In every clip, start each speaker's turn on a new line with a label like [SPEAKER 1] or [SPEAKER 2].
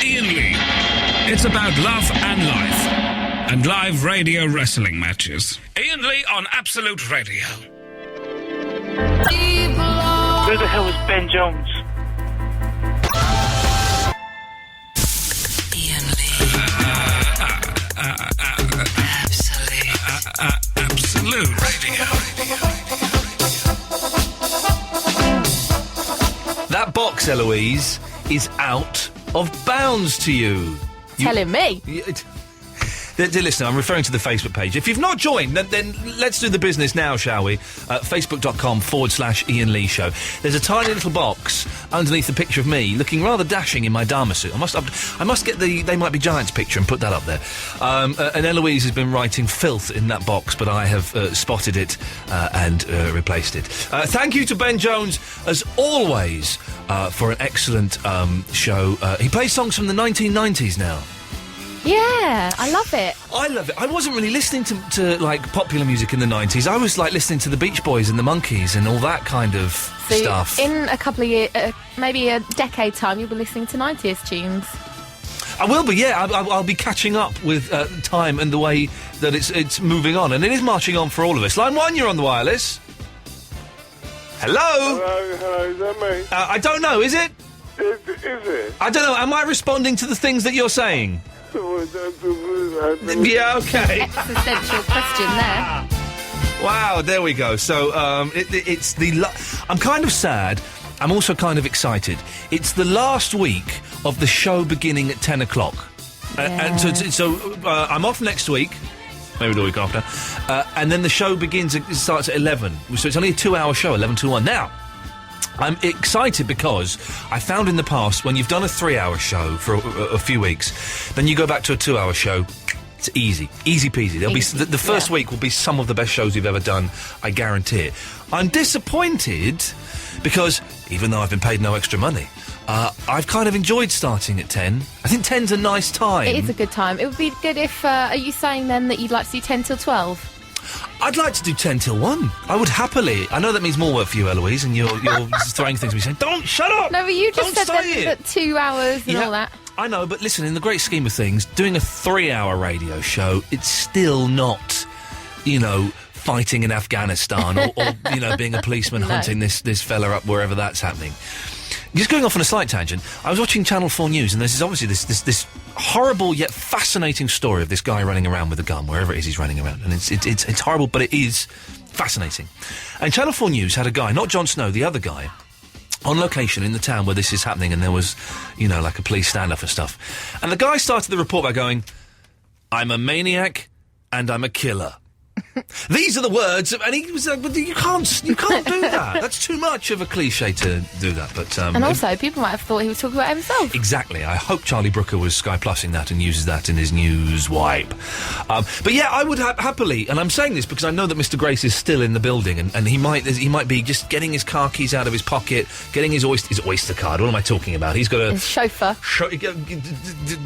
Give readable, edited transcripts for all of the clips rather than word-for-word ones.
[SPEAKER 1] Iain Lee. It's about love and life. And live radio wrestling matches. Iain Lee on Absolute Radio.
[SPEAKER 2] Who the hell is Ben Jones?
[SPEAKER 3] Iain Lee.
[SPEAKER 1] Absolute Radio.
[SPEAKER 4] That box, Eloise, is out of bounds to you.
[SPEAKER 5] Telling me.
[SPEAKER 4] Dear listener, I'm referring to the Facebook page. If you've not joined, then let's do the business now, shall we? Facebook.com/Iain Lee Show. There's a tiny little box underneath the picture of me, looking rather dashing in my Dharma suit. I must get the They Might Be Giants picture and put that up there. And Eloise has been writing filth in that box, but I have spotted it and replaced it. Thank you to Ben Jones, as always, for an excellent show. He plays songs from the 1990s now.
[SPEAKER 5] Yeah, I love it.
[SPEAKER 4] I love it. I wasn't really listening to like popular music in the 90s. I was like listening to the Beach Boys and the Monkees and all that kind of stuff.
[SPEAKER 5] In a couple of years, maybe a decade time, you'll be listening to 90s tunes.
[SPEAKER 4] I will be, yeah. I'll be catching up with time and the way that it's moving on. And it is marching on for all of us. Line 1, you're on the wireless. Hello?
[SPEAKER 6] Hello, is that me?
[SPEAKER 4] I don't know, is it?
[SPEAKER 6] Is it?
[SPEAKER 4] I don't know. Am I responding to the things that you're saying? Yeah, okay.
[SPEAKER 5] Existential question there.
[SPEAKER 4] Wow, there we go. So, it's the... I'm kind of sad. I'm also kind of excited. It's the last week of the show beginning at 10 o'clock. And so I'm off next week. Maybe the week after. And then the show starts at 11. So it's only a 2-hour show, 11 to 1. Now, I'm excited because I found in the past when you've done a 3-hour show for a few weeks, then you go back to a 2-hour show. It's easy peasy. There'll be the first week will be some of the best shows you've ever done. I guarantee it. I'm disappointed because even though I've been paid no extra money, I've kind of enjoyed starting at 10. I think 10's a nice time.
[SPEAKER 5] It is a good time. It would be good if. Are you saying then that you'd like to do 10 till 12?
[SPEAKER 4] I'd like to do 10 till 1. I would happily. I know that means more work for you, Eloise, and you're just throwing things at me saying, don't, shut up!
[SPEAKER 5] No, but you just
[SPEAKER 4] don't
[SPEAKER 5] said that 2 hours and all that.
[SPEAKER 4] I know, but listen, in the great scheme of things, doing a 3-hour radio show, it's still not, fighting in Afghanistan or being a policeman hunting this fella up wherever that's happening. Just going off on a slight tangent, I was watching Channel 4 News, and there's obviously this horrible yet fascinating story of this guy running around with a gun, wherever it is he's running around. And it's horrible, but it is fascinating. And Channel 4 News had a guy, not Jon Snow, the other guy, on location in the town where this is happening, and there was, like a police stand-up and stuff. And the guy started the report by going, I'm a maniac and I'm a killer. These are the words, and he was like, "But you can't do that. That's too much of a cliche to do that." But
[SPEAKER 5] and also, people might have thought he was talking about himself. Exactly.
[SPEAKER 4] I hope Charlie Brooker was Sky Plusing that and uses that in his news wipe. But yeah, I would happily, and I'm saying this because I know that Mr. Grace is still in the building, and he might be just getting his car keys out of his pocket, getting his Oyster card. What am I talking about? He's got
[SPEAKER 5] his chauffeur.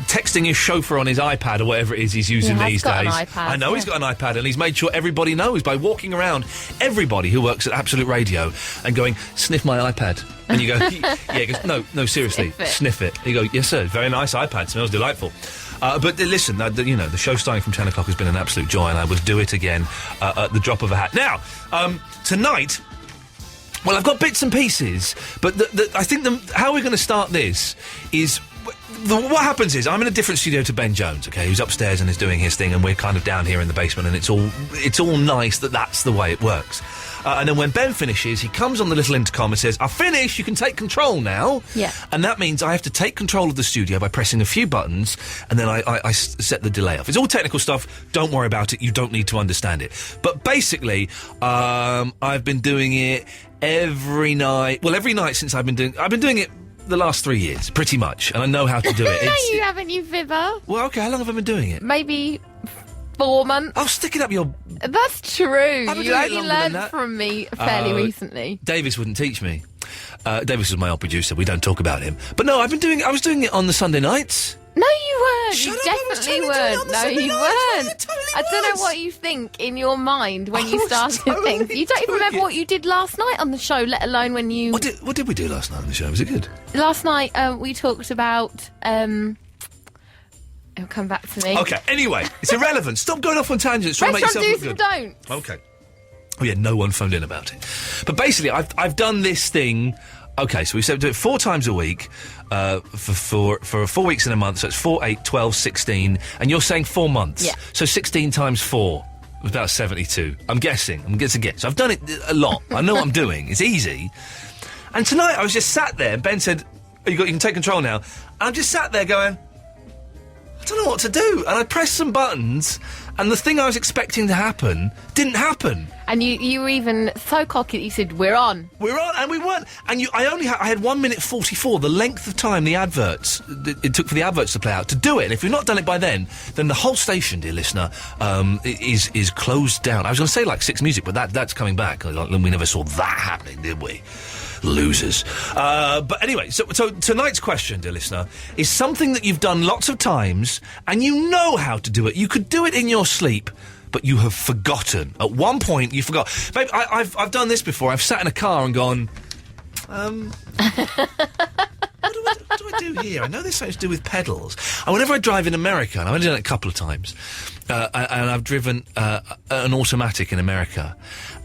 [SPEAKER 4] Texting his chauffeur on his iPad or whatever it is he's using these days.
[SPEAKER 5] An iPad,
[SPEAKER 4] I know he's got an iPad, and he's made sure everybody knows by walking around, everybody who works at Absolute Radio and going, sniff my iPad. And you go, yeah, he goes, no, seriously, sniff it. You go, yes, sir, very nice iPad, smells delightful. But listen, the show starting from 10 o'clock has been an absolute joy, and I will do it again at the drop of a hat. Now, tonight, well, I've got bits and pieces, but I think how we're going to start this is... what happens is I'm in a different studio to Ben Jones, okay, who's upstairs and is doing his thing, and we're kind of down here in the basement, and it's all nice that's the way it works. And then when Ben finishes, he comes on the little intercom and says, "I've finished, you can take control now."
[SPEAKER 5] Yeah.
[SPEAKER 4] And that means I have to take control of the studio by pressing a few buttons, and then I set the delay off. It's all technical stuff, don't worry about it, you don't need to understand it. But basically, I've been doing it every night since I've been doing it the last 3 years, pretty much, and I know how to do it.
[SPEAKER 5] No, you haven't, you fibber.
[SPEAKER 4] Well, okay, how long have I been doing it?
[SPEAKER 5] Maybe 4 months.
[SPEAKER 4] I'll stick it up your...
[SPEAKER 5] That's true. You only learned
[SPEAKER 4] that
[SPEAKER 5] from me fairly recently.
[SPEAKER 4] Davis wouldn't teach me. Davis was my old producer, we don't talk about him. But no, I was doing it on the Sunday nights.
[SPEAKER 5] No, you weren't.
[SPEAKER 4] Shut
[SPEAKER 5] you
[SPEAKER 4] up,
[SPEAKER 5] definitely weren't. No, you weren't. I don't know what you think in your mind when you started things. You don't even remember what you did last night on the show, let alone when you...
[SPEAKER 4] What did we do last night on the show? Was it good?
[SPEAKER 5] Last night, we talked about... It'll come back to me.
[SPEAKER 4] Okay, anyway, it's irrelevant. Stop going off on tangents. Trying to make
[SPEAKER 5] Restaurant
[SPEAKER 4] yourself
[SPEAKER 5] do's
[SPEAKER 4] look
[SPEAKER 5] and
[SPEAKER 4] good.
[SPEAKER 5] don'ts.
[SPEAKER 4] Okay. Oh, yeah, no one phoned in about it. But basically, I've done this thing. Okay, so we said do it 4 times a week for 4 weeks in a month. So it's 4, 8, 12, 16. And you're saying 4 months.
[SPEAKER 5] Yeah.
[SPEAKER 4] So 16 times 4 is about 72. I'm guessing. It's a guess. I've done it a lot. I know what I'm doing. It's easy. And tonight I was just sat there. Ben said, you can take control now. And I'm just sat there going, I don't know what to do. And I pressed some buttons, and the thing I was expecting to happen didn't happen.
[SPEAKER 5] And you were even so cocky that you said, we're on.
[SPEAKER 4] We're on, and we weren't. And I had 1 minute 44, the length of time the adverts, it took for the adverts to play out, to do it. And if we've not done it by then the whole station, dear listener, is closed down. I was going to say like 6 Music, but that's coming back. We never saw that happening, did we? Losers. But anyway, so tonight's question, dear listener, is something that you've done lots of times, and you know how to do it. You could do it in your sleep, but you have forgotten. At one point, you forgot. Babe, I've done this before. I've sat in a car and gone, what do I do here? I know there's something to do with pedals. And whenever I drive in America, and I've only done it a couple of times, and I've driven an automatic in America,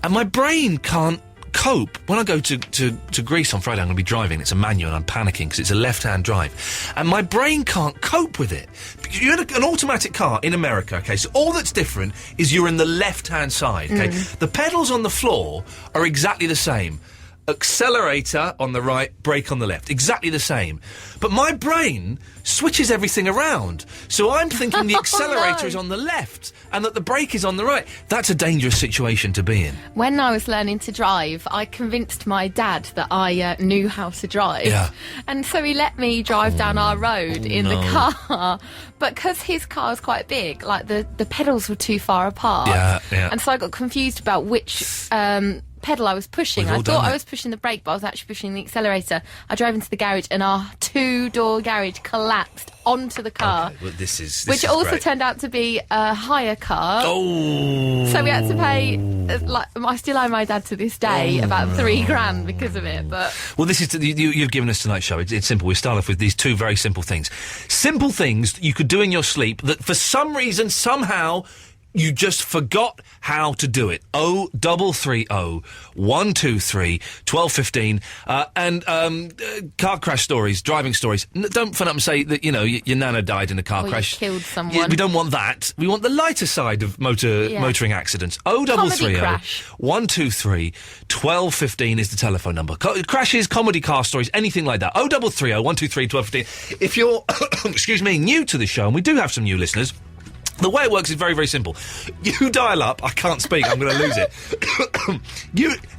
[SPEAKER 4] and my brain can't cope. When I go to Greece on Friday, I'm going to be driving. It's a manual, and I'm panicking because it's a left-hand drive. And my brain can't cope with it. You're in an automatic car in America, okay? So all that's different is you're in the left-hand side, okay? The pedals on the floor are exactly the same. Accelerator on the right, brake on the left. Exactly the same. But my brain switches everything around. So I'm thinking the accelerator is on the left and that the brake is on the right. That's a dangerous situation to be in.
[SPEAKER 5] When I was learning to drive, I convinced my dad that I knew how to drive.
[SPEAKER 4] Yeah.
[SPEAKER 5] And so he let me drive down our road in the car. But because his car is quite big, like the pedals were too far apart.
[SPEAKER 4] Yeah.
[SPEAKER 5] And so I got confused about which pedal I was pushing. I thought I was pushing the brake, but I was actually pushing the accelerator. I drove into the garage, and our 2-door garage collapsed onto the car.
[SPEAKER 4] Okay, well, this is
[SPEAKER 5] which also
[SPEAKER 4] great.
[SPEAKER 5] turned out to be a hire car.
[SPEAKER 4] Oh.
[SPEAKER 5] So we had to pay, I still owe my dad to this day about $3,000 because of it. But
[SPEAKER 4] well, this is you've given us tonight's show. It's simple. We start off with these 2 very simple things. Simple things that you could do in your sleep that for some reason, somehow, you just forgot how to do it. 0330 123 1215. And car crash stories, driving stories. Don't phone up and say that, your nana died in a car crash.
[SPEAKER 5] You killed someone.
[SPEAKER 4] Yeah, we don't want that. We want the lighter side of motoring accidents. 0330 123 1215 is the telephone number. Crashes, comedy car stories, anything like that. 0330 123 1215. If you're, excuse me, new to the show, and we do have some new listeners, the way it works is very, very simple. You dial up. I can't speak. I'm going to lose it.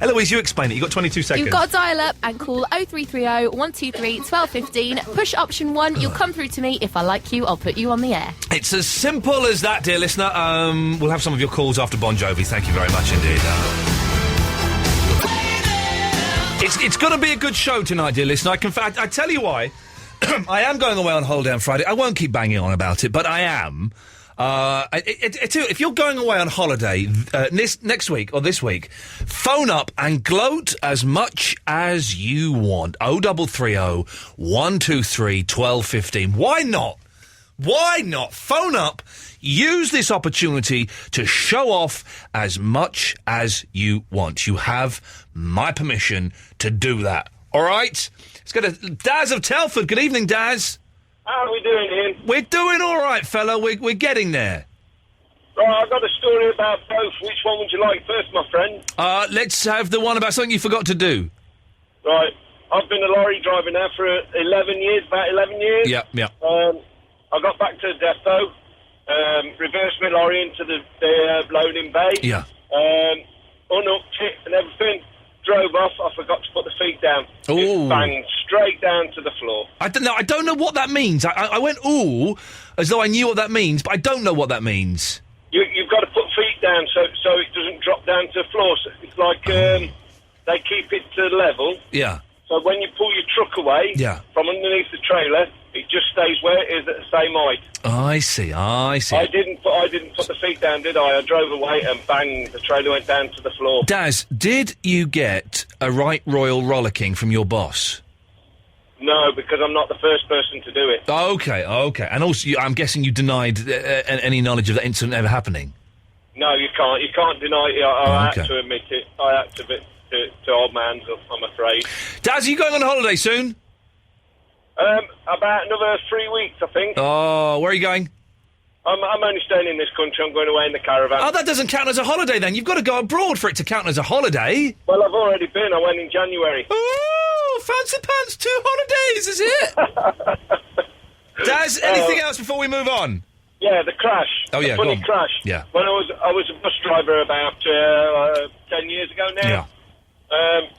[SPEAKER 4] Eloise, you explain it. You've got 22 seconds.
[SPEAKER 5] You've got to dial up and call 0330 123 1215. Push option 1. You'll come through to me. If I like you, I'll put you on the air.
[SPEAKER 4] It's as simple as that, dear listener. We'll have some of your calls after Bon Jovi. Thank you very much indeed. It's going to be a good show tonight, dear listener. I tell you why. I am going away on holiday on Friday. I won't keep banging on about it, but I am. If you're going away on holiday next week or this week, phone up and gloat as much as you want. 0330 123 1215. Why not? Why not? Phone up. Use this opportunity to show off as much as you want. You have my permission to do that. All right? Let's go to Daz of Telford. Good evening, Daz.
[SPEAKER 6] How are we doing, Ian?
[SPEAKER 4] We're doing all right, fella. We're getting there.
[SPEAKER 6] Right, I've got a story about both. Which one would you like first, my friend?
[SPEAKER 4] Let's have the one about something you forgot to do.
[SPEAKER 6] Right. I've been a lorry driver now for about 11 years.
[SPEAKER 4] Yeah.
[SPEAKER 6] I got back to the depot, reversed my lorry into the loading bay.
[SPEAKER 4] Yeah.
[SPEAKER 6] Unhooked it and everything. Drove off. I forgot to put the feet down.
[SPEAKER 4] Ooh.
[SPEAKER 6] Just banged straight down to the floor.
[SPEAKER 4] I don't know what that means. I went ooh as though I knew what that means, but I don't know what that means.
[SPEAKER 6] You've got to put feet down so it doesn't drop down to the floor. So it's like they keep it to level.
[SPEAKER 4] Yeah.
[SPEAKER 6] So when you pull your truck away from underneath the trailer, it just stays where it is at the same height.
[SPEAKER 4] I see.
[SPEAKER 6] I didn't put the feet down, did I? I drove away and bang, the trailer went down to the floor.
[SPEAKER 4] Daz, did you get a right royal rollicking from your boss?
[SPEAKER 6] No, because I'm not the first person to do it.
[SPEAKER 4] Okay. And also, I'm guessing you denied any knowledge of that incident ever happening?
[SPEAKER 6] No, you can't. You can't deny it. I had to admit it. I had to admit to old man, I'm afraid.
[SPEAKER 4] Daz, are you going on holiday soon?
[SPEAKER 6] About another 3 weeks, I think.
[SPEAKER 4] Oh, where are you going?
[SPEAKER 6] I'm only staying in this country. I'm going away in the caravan.
[SPEAKER 4] Oh, that doesn't count as a holiday then. You've got to go abroad for it to count as a holiday.
[SPEAKER 6] Well, I've already been. I went in January.
[SPEAKER 4] Oh, fancy pants, 2 holidays, is it? Daz, anything else before we move on?
[SPEAKER 6] Yeah, the crash.
[SPEAKER 4] Oh, yeah,
[SPEAKER 6] the funny
[SPEAKER 4] go on.
[SPEAKER 6] crash.
[SPEAKER 4] Yeah.
[SPEAKER 6] When I was a bus driver about 10 years ago now.
[SPEAKER 4] Yeah.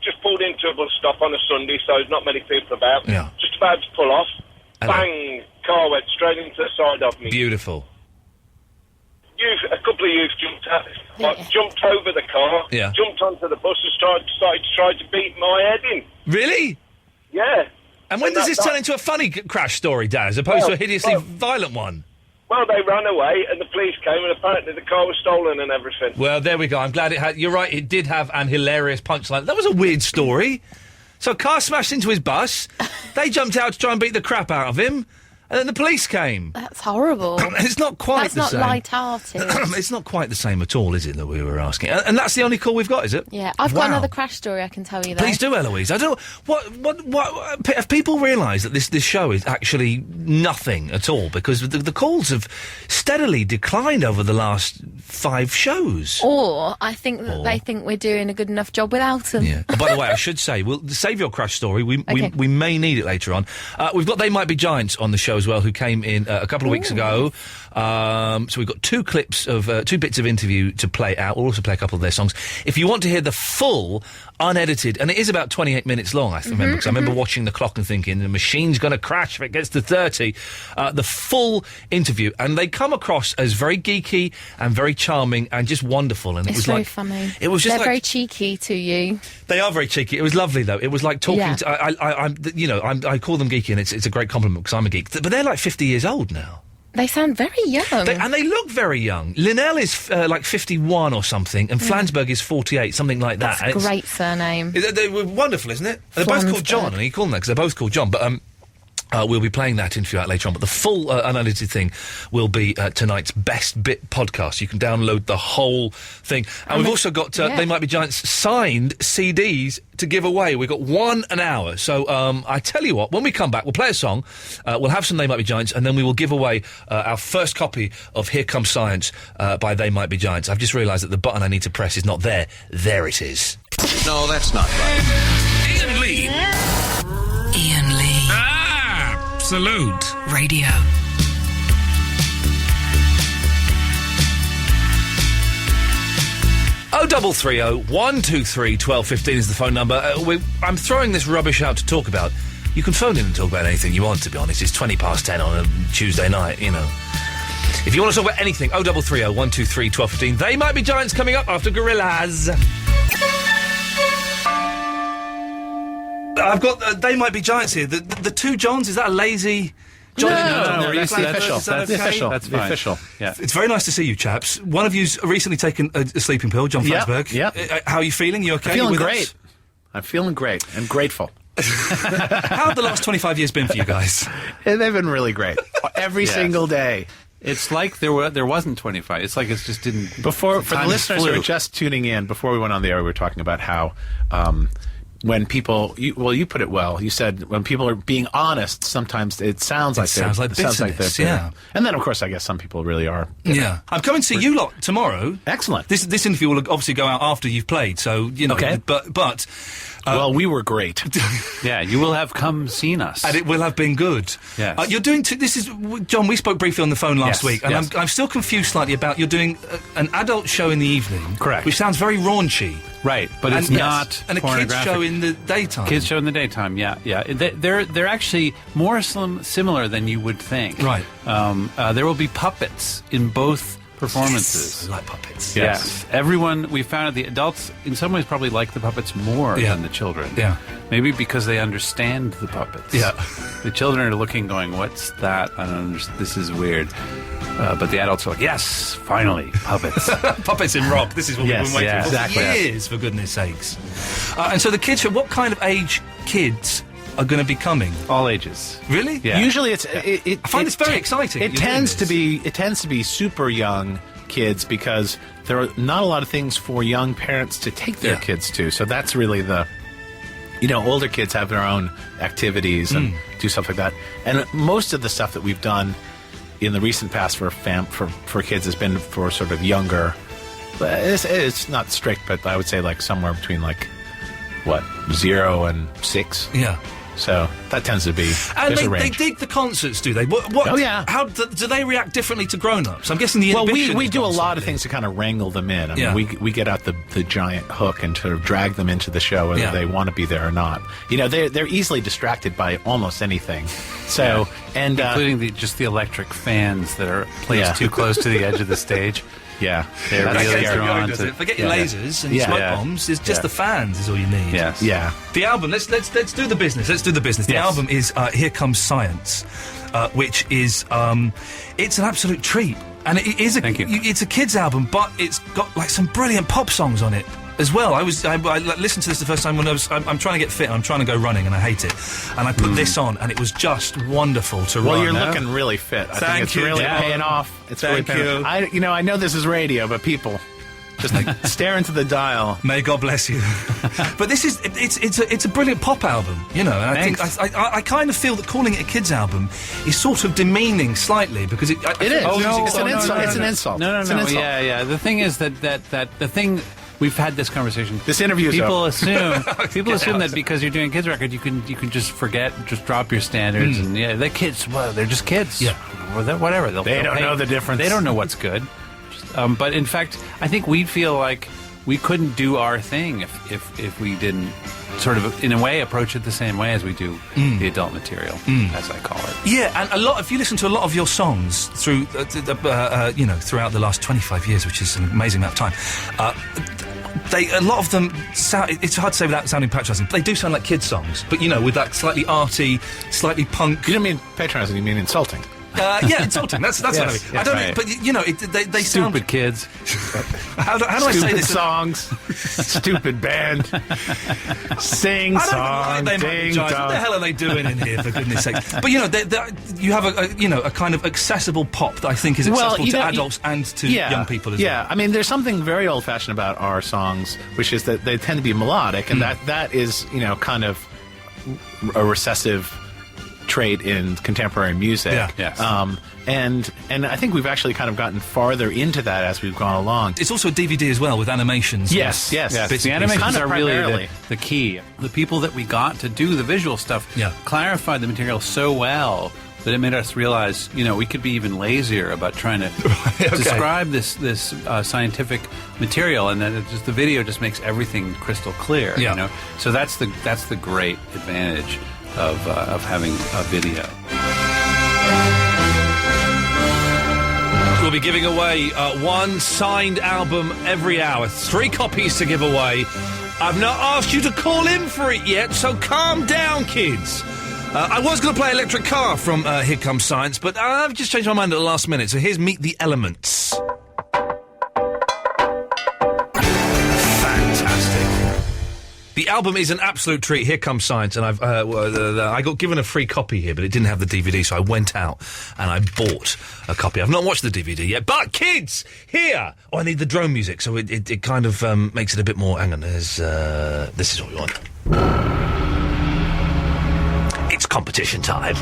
[SPEAKER 6] Just pulled into a bus stop on a Sunday, so there's not many people about.
[SPEAKER 4] Yeah.
[SPEAKER 6] Just about to pull off.
[SPEAKER 4] Hello.
[SPEAKER 6] Bang! Car went straight into the side of me.
[SPEAKER 4] Beautiful.
[SPEAKER 6] A couple of youths jumped over the car, jumped onto the bus and started to try to beat my head in.
[SPEAKER 4] Really?
[SPEAKER 6] Yeah.
[SPEAKER 4] And when does this turn into a funny crash story, Daz, as opposed to a hideously violent one?
[SPEAKER 6] Well, they ran away, and the police came, and apparently the car was stolen and everything.
[SPEAKER 4] Well, there we go. I'm glad it had... You're right, it did have an hilarious punchline. That was a weird story. So a car smashed into his bus, they jumped out to try and beat the crap out of him, and then the police came.
[SPEAKER 5] That's horrible.
[SPEAKER 4] It's not quite the same.
[SPEAKER 5] That's not light-hearted.
[SPEAKER 4] It's not quite the same at all, is it, that we were asking? And that's the only call we've got, is it?
[SPEAKER 5] Yeah, I've got another crash story I can tell you, though.
[SPEAKER 4] Please do, Eloise. I don't... What have people realised that this show is actually nothing at all? Because the calls have steadily declined over the last 5 shows.
[SPEAKER 5] Or I think that they think we're doing a good enough job without them.
[SPEAKER 4] Yeah. Oh, by the way, I should say, we'll save your crash story. We may need it later on. We've got They Might Be Giants on the show as well, who came in a couple of weeks ago. So we've got 2 clips of 2 bits of interview to play out. We'll also play a couple of their songs. If you want to hear the full, unedited, and it is about 28 minutes long, I remember, because I remember watching the clock and thinking, the machine's going to crash if it gets to 30. The full interview, and they come across as very geeky and very charming and just wonderful. And
[SPEAKER 5] it's very funny.
[SPEAKER 4] It was just
[SPEAKER 5] They're very cheeky to you.
[SPEAKER 4] They are very cheeky. It was lovely, though. It was like talking to... I call them geeky, and it's a great compliment because I'm a geek. But they're like 50 years old now.
[SPEAKER 5] They sound very young.
[SPEAKER 4] And they look very young. Linnell is like 51 or something, and Flansburgh is 48, something like that.
[SPEAKER 5] That's a great surname.
[SPEAKER 4] They were wonderful, isn't it? They're both called John, and you call them that because they're both called John. But we'll be playing that interview out later on. But the full unedited thing will be tonight's Best Bit podcast. You can download the whole thing. And we've also got They Might Be Giants signed CDs to give away. We've got 1 hour. So I tell you what, when we come back, we'll play a song, we'll have some They Might Be Giants, and then we will give away our first copy of Here Comes Science by They Might Be Giants. I've just realised that the button I need to press is not there. There it is.
[SPEAKER 3] No, that's not right.
[SPEAKER 1] Iain Lee.
[SPEAKER 7] Iain Lee.
[SPEAKER 1] Absolute
[SPEAKER 7] Radio.
[SPEAKER 4] Oh, 0330-123-1215 is the phone number. I'm throwing this rubbish out to talk about. You can phone in and talk about anything you want, to be honest. It's 10:20 on a Tuesday night, you know. If you want to talk about anything, 0330-123-1215. They Might Be Giants coming up after Gorillaz. I've got They Might Be Giants here. The 2 Johns, is that a lazy...
[SPEAKER 8] No, that's the official. That's the official. That's the official. Yeah.
[SPEAKER 4] It's very nice to see you, chaps. One of you's recently taken a sleeping pill, John Flansburgh.
[SPEAKER 8] Yeah.
[SPEAKER 4] How are you feeling? You okay?
[SPEAKER 8] I'm feeling great. I'm feeling great. I'm grateful.
[SPEAKER 4] How have the last 25 years been for you guys?
[SPEAKER 8] They've been really great. Every single day.
[SPEAKER 9] It's like there wasn't 25. It's like it just didn't...
[SPEAKER 8] For the listeners who are just tuning in, before we went on the air, we were talking about how... when people, you put it well. You said when people are being honest, sometimes it sounds like they're
[SPEAKER 4] bitterness, yeah.
[SPEAKER 8] And then, of course, I guess some people really are.
[SPEAKER 4] Yeah, I'm coming to see you lot tomorrow.
[SPEAKER 8] Excellent.
[SPEAKER 4] This interview will obviously go out after you've played, so you know.
[SPEAKER 8] Okay.
[SPEAKER 4] But
[SPEAKER 8] well, we were great.
[SPEAKER 9] Yeah, you will have come seen us,
[SPEAKER 4] and it will have been good.
[SPEAKER 9] Yes.
[SPEAKER 4] You're doing. This is John. We spoke briefly on the phone last week, and
[SPEAKER 9] yes.
[SPEAKER 4] I'm still confused slightly about you're doing an adult show in the evening,
[SPEAKER 9] correct?
[SPEAKER 4] Which sounds very raunchy.
[SPEAKER 9] Right, but it's not
[SPEAKER 4] and a kids show in the daytime.
[SPEAKER 9] Kids show in the daytime, yeah. They're actually more similar than you would think.
[SPEAKER 4] Right.
[SPEAKER 9] There will be puppets in both performances.
[SPEAKER 4] Yes, I like puppets.
[SPEAKER 9] Yes. Everyone, we found out the adults in some ways probably like the puppets more than the children.
[SPEAKER 4] Yeah.
[SPEAKER 9] Maybe because they understand the puppets.
[SPEAKER 4] Yeah.
[SPEAKER 9] The children are looking going, what's that? I don't understand. This is weird. But the adults are like, yes, finally, puppets.
[SPEAKER 4] Puppets in rock. This is what we've been waiting for
[SPEAKER 9] exactly.
[SPEAKER 4] years, for goodness sakes. And so the kids show, what kind of age kids are going to be coming?
[SPEAKER 9] All ages.
[SPEAKER 4] Really?
[SPEAKER 9] Yeah.
[SPEAKER 8] Usually, I
[SPEAKER 4] find this very exciting.
[SPEAKER 8] It tends to be super young kids because there are not a lot of things for young parents to take their kids to. So that's really older kids have their own activities and do stuff like that. And most of the stuff that we've done in the recent past for kids has been for sort of younger. It's not strict, but I would say like somewhere between 0 and 6.
[SPEAKER 4] Yeah.
[SPEAKER 8] So that tends to be.
[SPEAKER 4] And they dig the concerts, do they? What,
[SPEAKER 8] oh yeah.
[SPEAKER 4] How do they react differently to grown-ups? I'm guessing the inhibition.
[SPEAKER 8] Well, we do a lot of things to kind of wrangle them in. I mean, we get out the giant hook and sort of drag them into the show whether they want to be there or not. They're easily distracted by almost anything. So and
[SPEAKER 9] including just the electric fans that are placed too close to the edge of the stage.
[SPEAKER 8] Yeah,
[SPEAKER 9] they're really drawn to.
[SPEAKER 4] Forget your lasers and your smoke bombs. It's just the fans is all you need.
[SPEAKER 9] Yes.
[SPEAKER 8] Yeah.
[SPEAKER 4] The album. Let's do the business. Let's do the business. The album is Here Comes Science, which is it's an absolute treat, and it is it's a kids album, but it's got some brilliant pop songs on it as well. I listened to this the first time when I'm trying to get fit and I'm trying to go running and I hate it, and I put this on and it was just wonderful to run.
[SPEAKER 8] Well, you're looking really fit. I think it's really paying off. It's really paying off. I know this is radio, but people just stare into the dial.
[SPEAKER 4] May God bless you. But this is it's a brilliant pop album, and I think I kind of feel that calling it a kids album is sort of demeaning slightly because it is.
[SPEAKER 8] It's an insult. It's an insult.
[SPEAKER 9] No.
[SPEAKER 8] It's an insult.
[SPEAKER 9] Yeah. The thing is that the thing. We've had this conversation.
[SPEAKER 8] This interview is
[SPEAKER 9] people assume that because you're doing a kids record, you can just forget, just drop your standards, and they're kids. Well, they're just kids.
[SPEAKER 4] Yeah,
[SPEAKER 9] whatever.
[SPEAKER 8] They don't know the difference.
[SPEAKER 9] They don't know what's good. But in fact, I think we feel like we couldn't do our thing if we didn't sort of, in a way, approach it the same way as we do the adult material, as I call it.
[SPEAKER 4] Yeah, and if you listen to a lot of your songs through, throughout the last 25 years, which is an amazing amount of time, a lot of them sound. It's hard to say without sounding patronising. They do sound like kids' songs, but with that slightly arty, slightly punk.
[SPEAKER 8] You don't mean patronising; you mean insulting.
[SPEAKER 4] Insulting. That's what I mean. I don't know, but they sound
[SPEAKER 9] stupid kids.
[SPEAKER 4] How do I say this?
[SPEAKER 8] Stupid songs, stupid band, sing song, ding dong.
[SPEAKER 4] What the hell are they doing in here? For goodness' sake! But you have a kind of accessible pop that I think is accessible to adults and to young people as well.
[SPEAKER 8] Yeah, I mean, there's something very old-fashioned about our songs, which is that they tend to be melodic, and that is kind of a recessive trait in contemporary music.
[SPEAKER 4] Yeah.
[SPEAKER 9] Yes.
[SPEAKER 8] And I think we've actually kind of gotten farther into that as we've gone along.
[SPEAKER 4] It's also a DVD as well with animations.
[SPEAKER 8] Yes.
[SPEAKER 9] The animations are really the key. The people that we got to do the visual stuff clarified the material so well that it made us realize, we could be even lazier about trying to describe this scientific material, and then the video just makes everything crystal clear.
[SPEAKER 4] Yeah.
[SPEAKER 9] So that's the great advantage of having a video.
[SPEAKER 4] We'll be giving away one signed album every hour. 3 copies to give away. I've not asked you to call in for it yet, so calm down, kids. I was going to play Electric Car from Here Comes Science, but I've just changed my mind at the last minute, so here's Meet the Elements. The album is an absolute treat. Here Comes Science, and I got given a free copy here, but it didn't have the DVD, so I went out and I bought a copy. I've not watched the DVD yet, but kids, here! Oh, I need the drone music, so it kind of makes it a bit more... Hang on, this is what we want. It's competition time.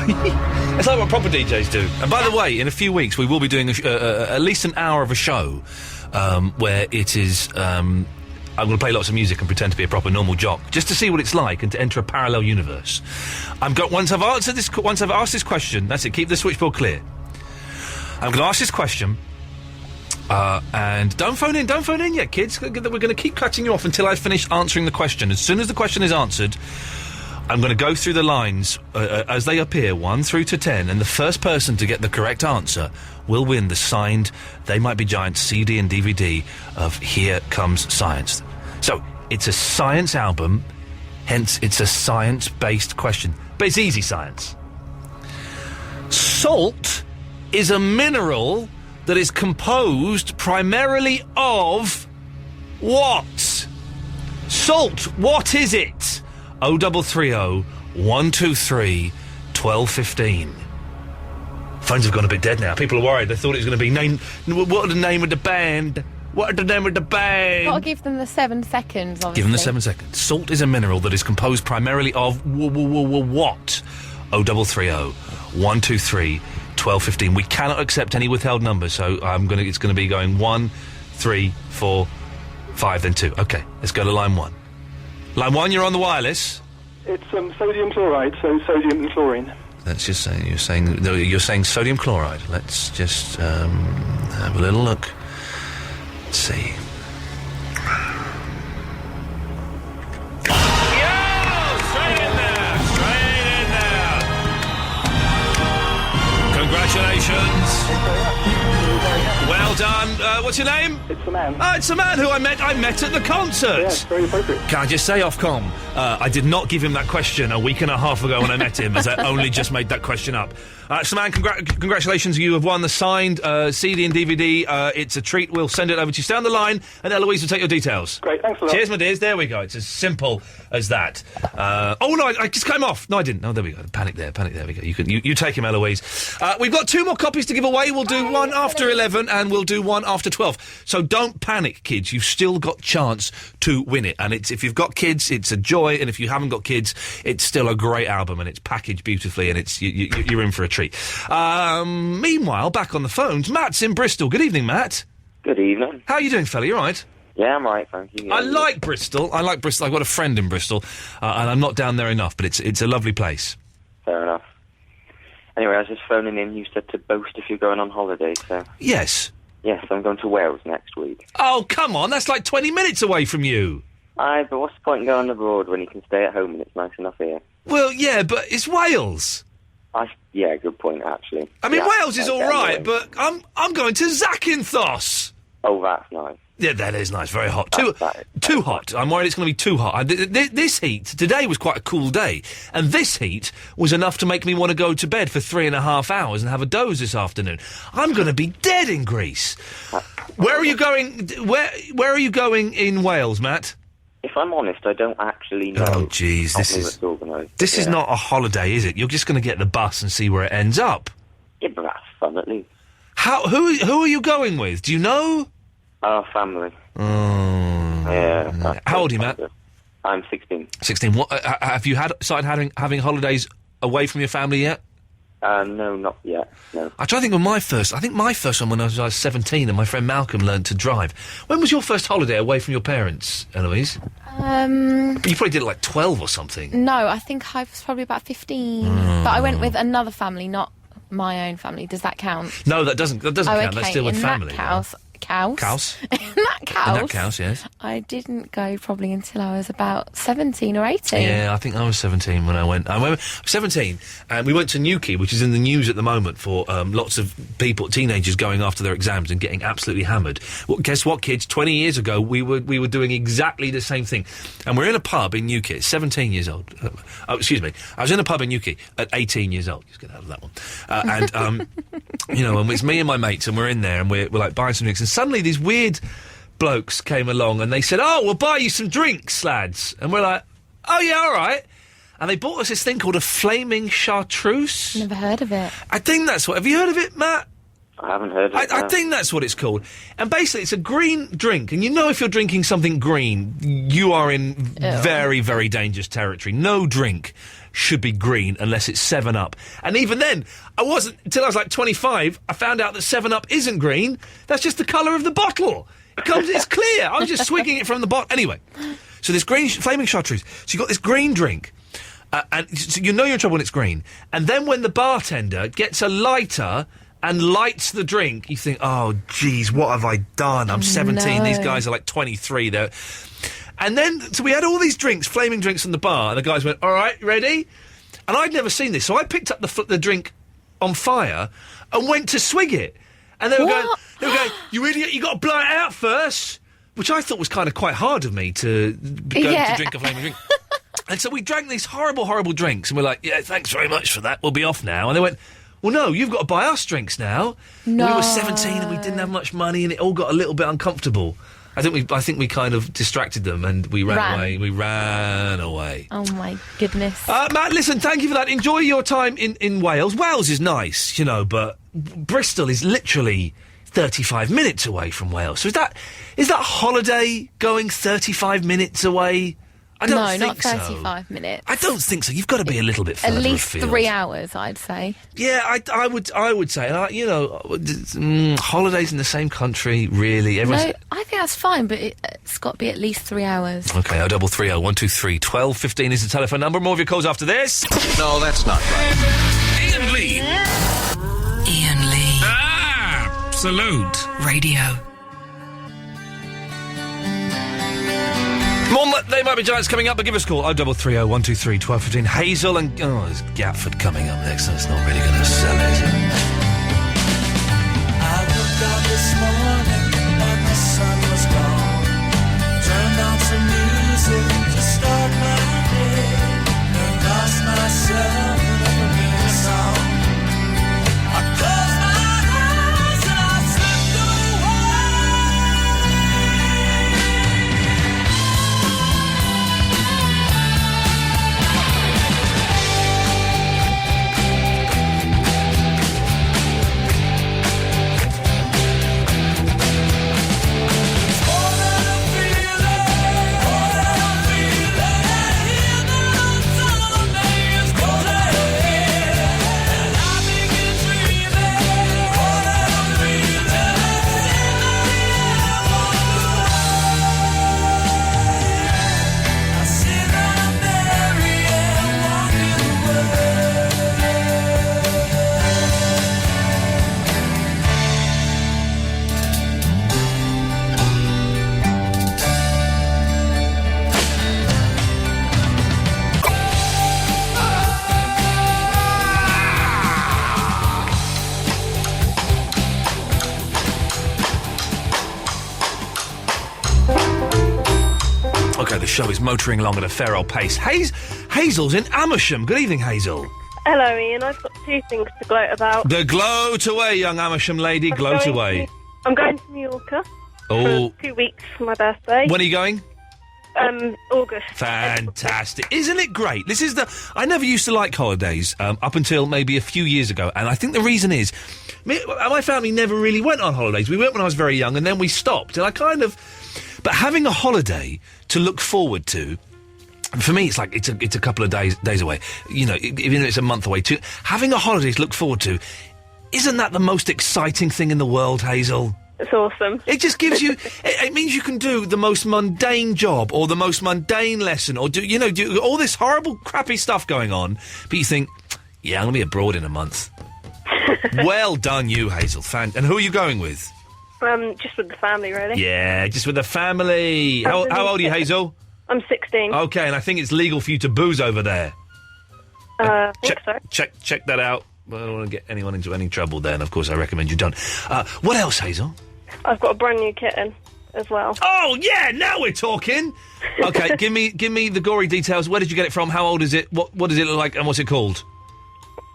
[SPEAKER 4] It's like what proper DJs do. And by the way, in a few weeks, we will be doing at least an hour of a show where it is... I'm going to play lots of music and pretend to be a proper normal jock, just to see what it's like and to enter a parallel universe. Once I've asked this question, that's it. Keep the switchboard clear. I'm going to ask this question, and don't phone in yet, kids. We're going to keep cutting you off until I finish answering the question. As soon as the question is answered, I'm going to go through the lines as they appear, 1 through to 10, and the first person to get the correct answer will win the signed They Might Be Giants CD and DVD of Here Comes Science. So, it's a science album, hence it's a science-based question. But it's easy science. Salt is a mineral that is composed primarily of what? Salt, what is it? 0330 123 1215. Phones have gone a bit dead now. People are worried. They thought it was going to be what are the name of the band? What are the name of the band?
[SPEAKER 5] Got to give them the 7 seconds, obviously.
[SPEAKER 4] Give them the 7 seconds. Salt is a mineral that is composed primarily of what? 0330 123 1215. We cannot accept any withheld numbers, so it's going to be going 1, 3, 4, 5, then 2. Okay, let's go to line 1. Line 1, you're on the wireless.
[SPEAKER 10] It's sodium chloride, so sodium and chlorine.
[SPEAKER 4] Let's just say you're saying sodium chloride. Let's just have a little look. Let's see. Straight in there. Congratulations. Well done. What's your name?
[SPEAKER 10] It's the man.
[SPEAKER 4] It's the man who I met at the concert.
[SPEAKER 10] Yes, very appropriate.
[SPEAKER 4] Can I just say, Ofcom, I did not give him that question a week and a half ago when I met him, as I only just made that question up. Saman, congratulations. You have won the signed CD and DVD. It's a treat. We'll send it over to you. Stay on the line, and Eloise will take your details.
[SPEAKER 10] Great, thanks a lot.
[SPEAKER 4] Cheers, my dears. There we go. It's as simple as that. I just cut him off. No, I didn't. Oh, there we go. Panic there. There we go. You take him, Eloise. We've got 2 more copies to give away. We'll do one after 11, and we'll do one after 12. So don't panic, kids. You've still got chance to win it. And if you've got kids, it's a joy. And if you haven't got kids, it's still a great album, and it's packaged beautifully, and you're in for a treat. Meanwhile, back on the phones, Matt's in Bristol. Good evening, Matt.
[SPEAKER 11] Good evening.
[SPEAKER 4] How are you doing, fella? You all right?
[SPEAKER 11] Yeah, I'm right, thank you.
[SPEAKER 4] I like Bristol. I've got a friend in Bristol, and I'm not down there enough, but it's a lovely place.
[SPEAKER 11] Fair enough. Anyway, I was just phoning in. You said to boast if you're going on holiday, so...
[SPEAKER 4] Yes.
[SPEAKER 11] Yes, I'm going to Wales next week.
[SPEAKER 4] Oh, come on, that's like 20 minutes away from you.
[SPEAKER 11] Aye, but what's the point in going abroad when you can stay at home and it's nice enough here?
[SPEAKER 4] Well, yeah, but it's Wales.
[SPEAKER 11] Yeah, good point, actually.
[SPEAKER 4] I mean, Wales is all right, but I'm going to Zakynthos.
[SPEAKER 11] Oh, that's nice.
[SPEAKER 4] Yeah, that is nice. Very hot. Too hot. I'm worried it's going to be too hot. This heat, today was quite a cool day, and this heat was enough to make me want to go to bed for 3.5 hours and have a doze this afternoon. I'm going to be dead in Greece. Where are you going? Where are you going in Wales, Matt?
[SPEAKER 11] If I'm honest, I don't actually know.
[SPEAKER 4] Oh, jeez, this is not a holiday, is it? You're just going to get the bus and see where it ends up.
[SPEAKER 11] Yeah, but that's fun at least.
[SPEAKER 4] Who are you going with? Do you know?
[SPEAKER 11] Our family.
[SPEAKER 4] Oh.
[SPEAKER 11] Yeah.
[SPEAKER 4] How old are you, Matt?
[SPEAKER 11] I'm 16.
[SPEAKER 4] 16. What, have you started having holidays away from your family yet?
[SPEAKER 11] No, not yet, no.
[SPEAKER 4] I try to think of my first. I think my first one when I was 17 and my friend Malcolm learned to drive. When was your first holiday away from your parents, Eloise? You probably did it like 12 or something.
[SPEAKER 5] No, I think I was probably about 15. But I went with another family, not my own family. Does that count?
[SPEAKER 4] No, that doesn't count.
[SPEAKER 5] Okay.
[SPEAKER 4] That's still with family.
[SPEAKER 5] Cows. In that
[SPEAKER 4] cows, yes.
[SPEAKER 5] I didn't go probably until I was about 17 or 18.
[SPEAKER 4] Yeah, I think I was 17 when I went. I was 17, and we went to Newquay, which is in the news at the moment for lots of teenagers going after their exams and getting absolutely hammered. Well, guess what, kids? 20 years ago, we were doing exactly the same thing. And we're in a pub in Newquay, 17 years old. Excuse me. I was in a pub in Newquay at 18 years old. Just get out of that one. And it's me and my mates, and we're in there, and we're like buying some drinks, and suddenly these weird blokes came along and they said, "Oh, we'll buy you some drinks, lads." And we're like, "Oh yeah, all right." And they bought us this thing called a flaming chartreuse.
[SPEAKER 5] Never heard of it.
[SPEAKER 4] I think that's what... Have you heard of it, Matt?
[SPEAKER 11] I haven't heard of it.
[SPEAKER 4] I think that's what it's called. And basically it's a green drink, and you know if you're drinking something green, you are in very, very dangerous territory. No drink should be green unless it's 7-Up. And even then, until I was like 25, I found out that 7-Up isn't green. That's just the colour of the bottle. It's clear. I was just swigging it from the bottle. Anyway, so this green flaming chartreuse. So you've got this green drink, and so you know you're in trouble when it's green. And then when the bartender gets a lighter and lights the drink, you think, oh, geez, what have I done? I'm 17. No. These guys are like 23. And then, so we had all these drinks, flaming drinks in the bar, and the guys went, all right, ready? And I'd never seen this, so I picked up the drink on fire and went to swig it. And they were going, you idiot, you got to blow it out first, which I thought was kind of quite hard of me to go to drink a flaming drink. And so we drank these horrible, horrible drinks, and we're like, yeah, thanks very much for that, we'll be off now. And they went, well, no, you've got to buy us drinks now.
[SPEAKER 5] No.
[SPEAKER 4] We were 17 and we didn't have much money, and it all got a little bit uncomfortable. I think we kind of distracted them and we ran away. We ran away.
[SPEAKER 5] Oh my goodness.
[SPEAKER 4] Matt, listen, thank you for that. Enjoy your time in Wales. Wales is nice, but Bristol is literally 35 minutes away from Wales. So is that holiday going 35 minutes away? I don't think
[SPEAKER 5] not 35 minutes.
[SPEAKER 4] I don't think so. You've got to be a little bit further
[SPEAKER 5] At least
[SPEAKER 4] afield.
[SPEAKER 5] 3 hours, I'd say.
[SPEAKER 4] Yeah, I would say, holidays in the same country, really.
[SPEAKER 5] No, I think that's fine, but it's got to be at least 3 hours.
[SPEAKER 4] Okay, 0330 123 1215 is the telephone number. More of your calls after this.
[SPEAKER 3] No, that's not right.
[SPEAKER 1] Iain Lee.
[SPEAKER 7] Iain Lee.
[SPEAKER 1] Absolute
[SPEAKER 7] Radio.
[SPEAKER 4] More They Might Be Giants coming up, but give us a call. 0330 123 1215. Hazel and... there's Gatford coming up next. That's not really going to sell, is it?
[SPEAKER 12] I woke up this morning and the sun was gone. Turned on some music to start my day. And lost myself in a familiar song. I closed my eyes and I slipped away.
[SPEAKER 4] Okay, the show is motoring along at a fair old pace. Hazel's in Amersham. Good evening, Hazel.
[SPEAKER 13] Hello, Ian. I've got two things to gloat about.
[SPEAKER 4] The gloat away, young Amersham lady. Gloat away.
[SPEAKER 13] I'm going to Mallorca
[SPEAKER 4] for
[SPEAKER 13] 2 weeks for my birthday.
[SPEAKER 4] When are you going?
[SPEAKER 13] August.
[SPEAKER 4] Fantastic. Isn't it great? I never used to like holidays up until maybe a few years ago, and I think the reason is my family never really went on holidays. We went when I was very young, and then we stopped, and but having a holiday to look forward to, for me, it's like it's a couple of days away. Even if it's a month away. Having a holiday to look forward to, isn't that the most exciting thing in the world, Hazel?
[SPEAKER 13] It's awesome.
[SPEAKER 4] It just gives you... it means you can do the most mundane job or the most mundane lesson or do all this horrible, crappy stuff going on, but you think, yeah, I'm going to be abroad in a month. Well done, you, Hazel. And who are you going with?
[SPEAKER 13] Just with the family, really.
[SPEAKER 4] Yeah, just with the family. How old are you, Hazel?
[SPEAKER 13] I'm 16.
[SPEAKER 4] Okay, and I think it's legal for you to booze over there.
[SPEAKER 13] I think so.
[SPEAKER 4] Check that out. I don't want to get anyone into any trouble there, and of course I recommend you don't. What else, Hazel?
[SPEAKER 13] I've got a brand new kitten as well.
[SPEAKER 4] Oh, yeah, now we're talking! Okay, give me the gory details. Where did you get it from? How old is it? What does it look like, and what's it called?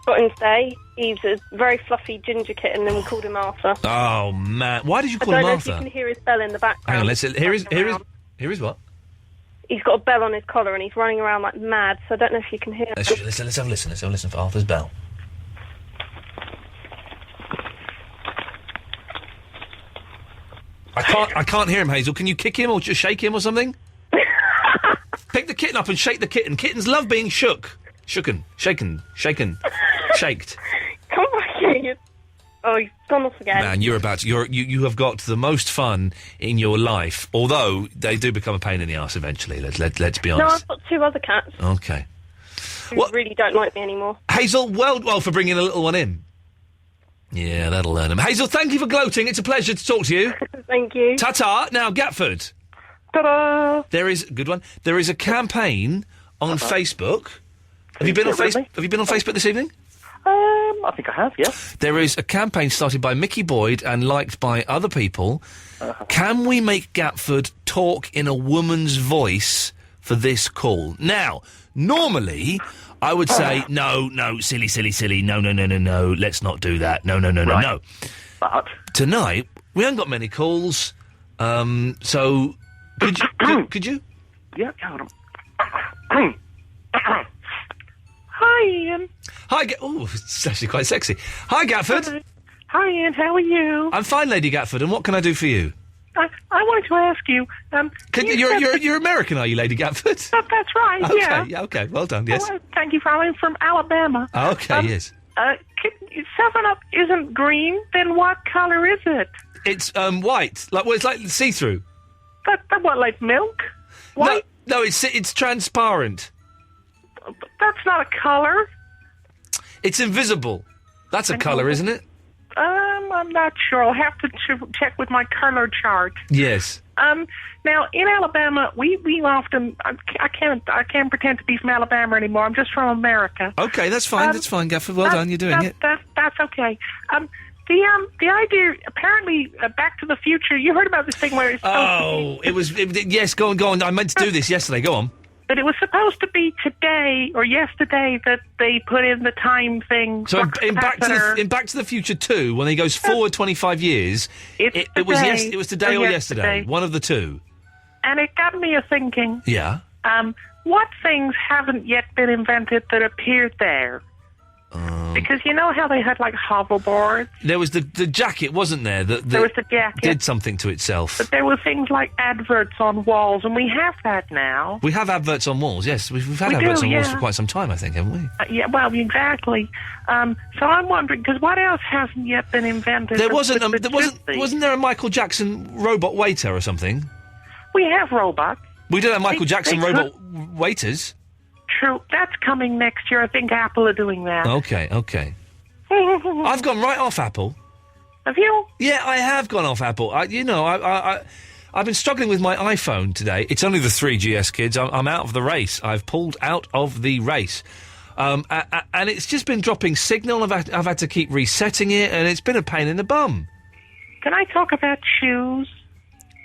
[SPEAKER 13] Got him today. He's a very fluffy ginger kitten, and we called him Arthur.
[SPEAKER 4] Oh, man. Why did you call him
[SPEAKER 13] I don't know
[SPEAKER 4] Arthur?
[SPEAKER 13] if you can hear his bell in the background.
[SPEAKER 4] Hang on, let's... Here is what?
[SPEAKER 13] He's got a bell on his collar, and he's running around like mad, so I don't know if you can hear him.
[SPEAKER 4] Let's have a listen. Let's have a listen for Arthur's bell. I can't hear him, Hazel. Can you kick him or just shake him or something? Pick the kitten up and shake the kitten. Kittens love being shook. Shaken. Shaked.
[SPEAKER 13] Come back here. Oh, he's gone off again.
[SPEAKER 4] Man, you have got the most fun in your life, although they do become a pain in the arse eventually, let's be honest.
[SPEAKER 13] No, I've got two other cats.
[SPEAKER 4] Okay.
[SPEAKER 13] Who really don't like me anymore.
[SPEAKER 4] Hazel, well for bringing a little one in. Yeah, that'll learn them. Hazel, thank you for gloating. It's a pleasure to talk to you.
[SPEAKER 13] Thank you.
[SPEAKER 4] Ta-ta. Now, Gatford.
[SPEAKER 13] Ta-da!
[SPEAKER 4] There is a campaign on Facebook. Have you been on Facebook? Have you been on Facebook this evening?
[SPEAKER 10] I think I have, yes.
[SPEAKER 4] There is a campaign started by Mickey Boyd and liked by other people. Can we make Gatford talk in a woman's voice for this call? Now, normally, I would say, no, silly, no, let's not do that. No.
[SPEAKER 10] But
[SPEAKER 4] Tonight, we haven't got many calls. So, could you?
[SPEAKER 10] Yeah, hold on. Hi, Ian.
[SPEAKER 4] Hi, oh, it's actually quite sexy. Hi, Gatford.
[SPEAKER 10] Hi, Ian. How are you?
[SPEAKER 4] I'm fine, Lady Gatford, and what can I do for you?
[SPEAKER 10] I wanted to ask you.
[SPEAKER 4] You're American, are you, Lady Gatford?
[SPEAKER 10] That's right.
[SPEAKER 4] Okay,
[SPEAKER 10] Yeah.
[SPEAKER 4] Okay. Well done. Yes.
[SPEAKER 10] Oh, thank you. I'm from Alabama.
[SPEAKER 4] Okay. Yes.
[SPEAKER 10] 7-Up isn't green. Then what color is it?
[SPEAKER 4] It's white. It's like see-through.
[SPEAKER 10] That what, like milk? White?
[SPEAKER 4] No, it's transparent.
[SPEAKER 10] That's not a color.
[SPEAKER 4] It's invisible. That's a colour, isn't it?
[SPEAKER 10] I'm not sure. I'll have to check with my color chart.
[SPEAKER 4] Yes.
[SPEAKER 10] Now in Alabama, we often I can't pretend to be from Alabama anymore. I'm just from America.
[SPEAKER 4] Okay, that's fine. That's fine, Gafford. Well done. You're doing it.
[SPEAKER 10] That's okay. The idea, apparently, Back to the Future. You heard about this thing where it's
[SPEAKER 4] yes. Go on. I meant to do this yesterday. Go on.
[SPEAKER 10] But it was supposed to be today or yesterday that they put in the time thing.
[SPEAKER 4] So in Back to the Future 2, when he goes forward 25 years, it was today or yesterday. One of the two.
[SPEAKER 10] And it got me a thinking.
[SPEAKER 4] Yeah.
[SPEAKER 10] What things haven't yet been invented that appeared there? Because you know how they had like hoverboards?
[SPEAKER 4] There was the jacket, wasn't there?
[SPEAKER 10] There was the jacket.
[SPEAKER 4] Did something to itself.
[SPEAKER 10] But there were things like adverts on walls, and we have that now.
[SPEAKER 4] We have adverts on walls, yes. We've had adverts on walls for quite some time, I think, haven't we?
[SPEAKER 10] Yeah, well, exactly. So I'm wondering, because what else hasn't yet been invented?
[SPEAKER 4] Wasn't there a Michael Jackson robot waiter or something?
[SPEAKER 10] We have robots.
[SPEAKER 4] We don't have Michael Jackson robot waiters.
[SPEAKER 10] True. That's coming next year. I think Apple are doing that.
[SPEAKER 4] Okay. I've gone right off Apple.
[SPEAKER 10] Have you?
[SPEAKER 4] Yeah, I have gone off Apple. I've been struggling with my iPhone today. It's only the 3GS, kids. I'm out of the race. I've pulled out of the race. And it's just been dropping signal. I've had to keep resetting it, and it's been a pain in the bum.
[SPEAKER 10] Can I talk about shoes?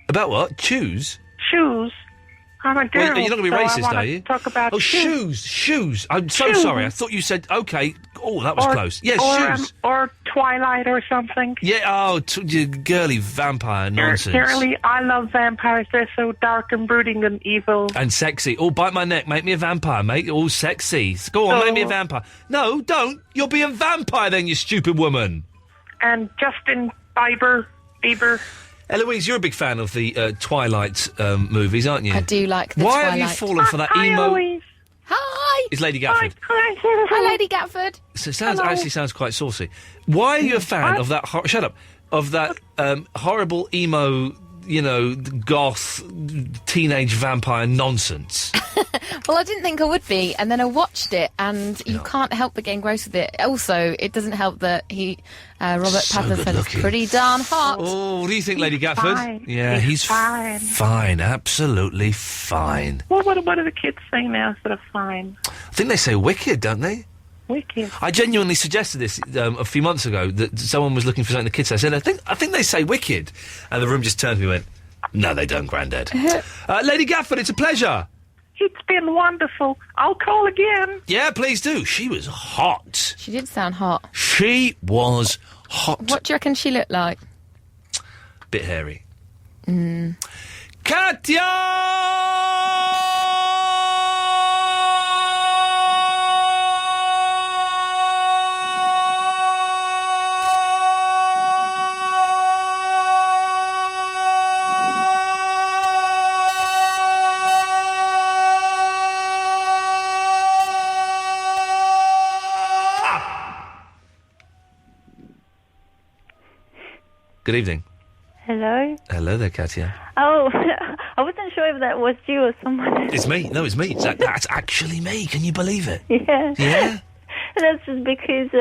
[SPEAKER 4] About what? Shoes?
[SPEAKER 10] Shoes. I'm a girl,
[SPEAKER 4] you're not going to be racist, are you?
[SPEAKER 10] Talk about
[SPEAKER 4] shoes. I'm so sorry. I thought you said, okay. Oh, that was close. Yes, shoes.
[SPEAKER 10] Or Twilight or something.
[SPEAKER 4] Yeah, girly vampire nonsense.
[SPEAKER 10] Girly, I love vampires. They're so dark and brooding and evil.
[SPEAKER 4] And sexy. Oh, bite my neck. Make me a vampire, mate. Oh, sexy. Go on, make me a vampire. No, don't. You'll be a vampire then, you stupid woman.
[SPEAKER 10] And Justin Bieber.
[SPEAKER 4] Eloise, you're a big fan of the Twilight movies, aren't you?
[SPEAKER 5] I do like the
[SPEAKER 4] Why
[SPEAKER 5] Twilight.
[SPEAKER 4] have you fallen for that emo...
[SPEAKER 10] Eloise.
[SPEAKER 5] Hi!
[SPEAKER 4] It's Lady Gatford.
[SPEAKER 5] Hi, Lady Gatford.
[SPEAKER 4] So it actually sounds quite saucy. Why are you a fan of that... shut up. Of that horrible emo, goth, teenage vampire nonsense?
[SPEAKER 5] Well, I didn't think I would be, and then I watched it, and you can't help but get engrossed with it. Also, it doesn't help that Robert Pattinson is pretty darn hot.
[SPEAKER 4] Oh, what do you think, Lady Gatford?
[SPEAKER 10] Fine.
[SPEAKER 4] Yeah, he's
[SPEAKER 10] fine.
[SPEAKER 4] Fine, absolutely fine.
[SPEAKER 10] Well, what do the kids say now instead of fine?
[SPEAKER 4] I think they say wicked, don't they?
[SPEAKER 10] Wicked.
[SPEAKER 4] I genuinely suggested this a few months ago, that someone was looking for something the kids say. I said, I think they say wicked. And the room just turned to me and went, no, they don't, Grandad. Lady Gatford, it's a pleasure.
[SPEAKER 10] It's been wonderful. I'll call again.
[SPEAKER 4] Yeah, please do. She was hot.
[SPEAKER 5] She did sound hot.
[SPEAKER 4] She was hot.
[SPEAKER 5] What do you reckon she looked like?
[SPEAKER 4] Bit hairy. Katya! Good evening.
[SPEAKER 14] Hello?
[SPEAKER 4] Hello there, Katya.
[SPEAKER 14] Oh, I wasn't sure if that was you or someone else.
[SPEAKER 4] It's me. No, it's me. That's actually me. Can you believe it?
[SPEAKER 14] Yeah.
[SPEAKER 4] Yeah?
[SPEAKER 14] That's just because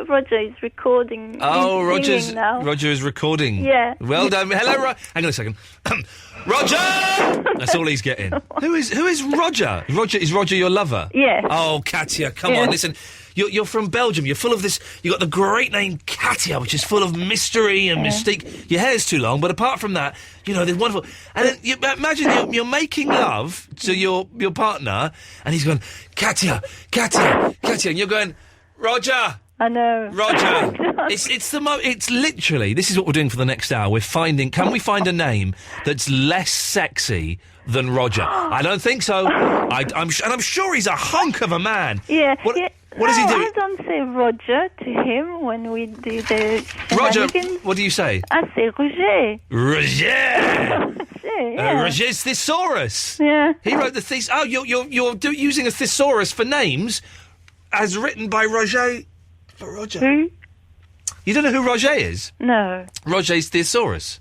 [SPEAKER 14] Roger is recording.
[SPEAKER 4] Oh,
[SPEAKER 14] Roger
[SPEAKER 4] is recording.
[SPEAKER 14] Yeah.
[SPEAKER 4] Well done. Hello, hang on a second. Roger! That's all he's getting. Who is Roger? Is Roger your lover?
[SPEAKER 14] Yeah.
[SPEAKER 4] Oh, Katya, come on, listen. You're from Belgium. You're full of this... You got the great name Katya, which is full of mystery and mystique. Your hair's too long, but apart from that, they're wonderful. And then imagine you're making love to your partner, and he's going, Katya, and you're going, Roger.
[SPEAKER 14] I know.
[SPEAKER 4] Roger. It's literally, this is what we're doing for the next hour. Can we find a name that's less sexy than Roger? I don't think so. I'm sure he's a hunk of a man.
[SPEAKER 14] Yeah.
[SPEAKER 4] What does he do?
[SPEAKER 14] I don't say Roger to him when we do the
[SPEAKER 4] Roger,
[SPEAKER 14] shenanigans.
[SPEAKER 4] what do you say?
[SPEAKER 14] I say Roger.
[SPEAKER 4] Roger!
[SPEAKER 14] Yeah.
[SPEAKER 4] Roger's thesaurus.
[SPEAKER 14] Yeah.
[SPEAKER 4] He wrote the thesaurus. Oh, you're using a thesaurus for names as written by Roger. For Roger.
[SPEAKER 14] Who?
[SPEAKER 4] You don't know who Roger is?
[SPEAKER 14] No.
[SPEAKER 4] Roger's thesaurus.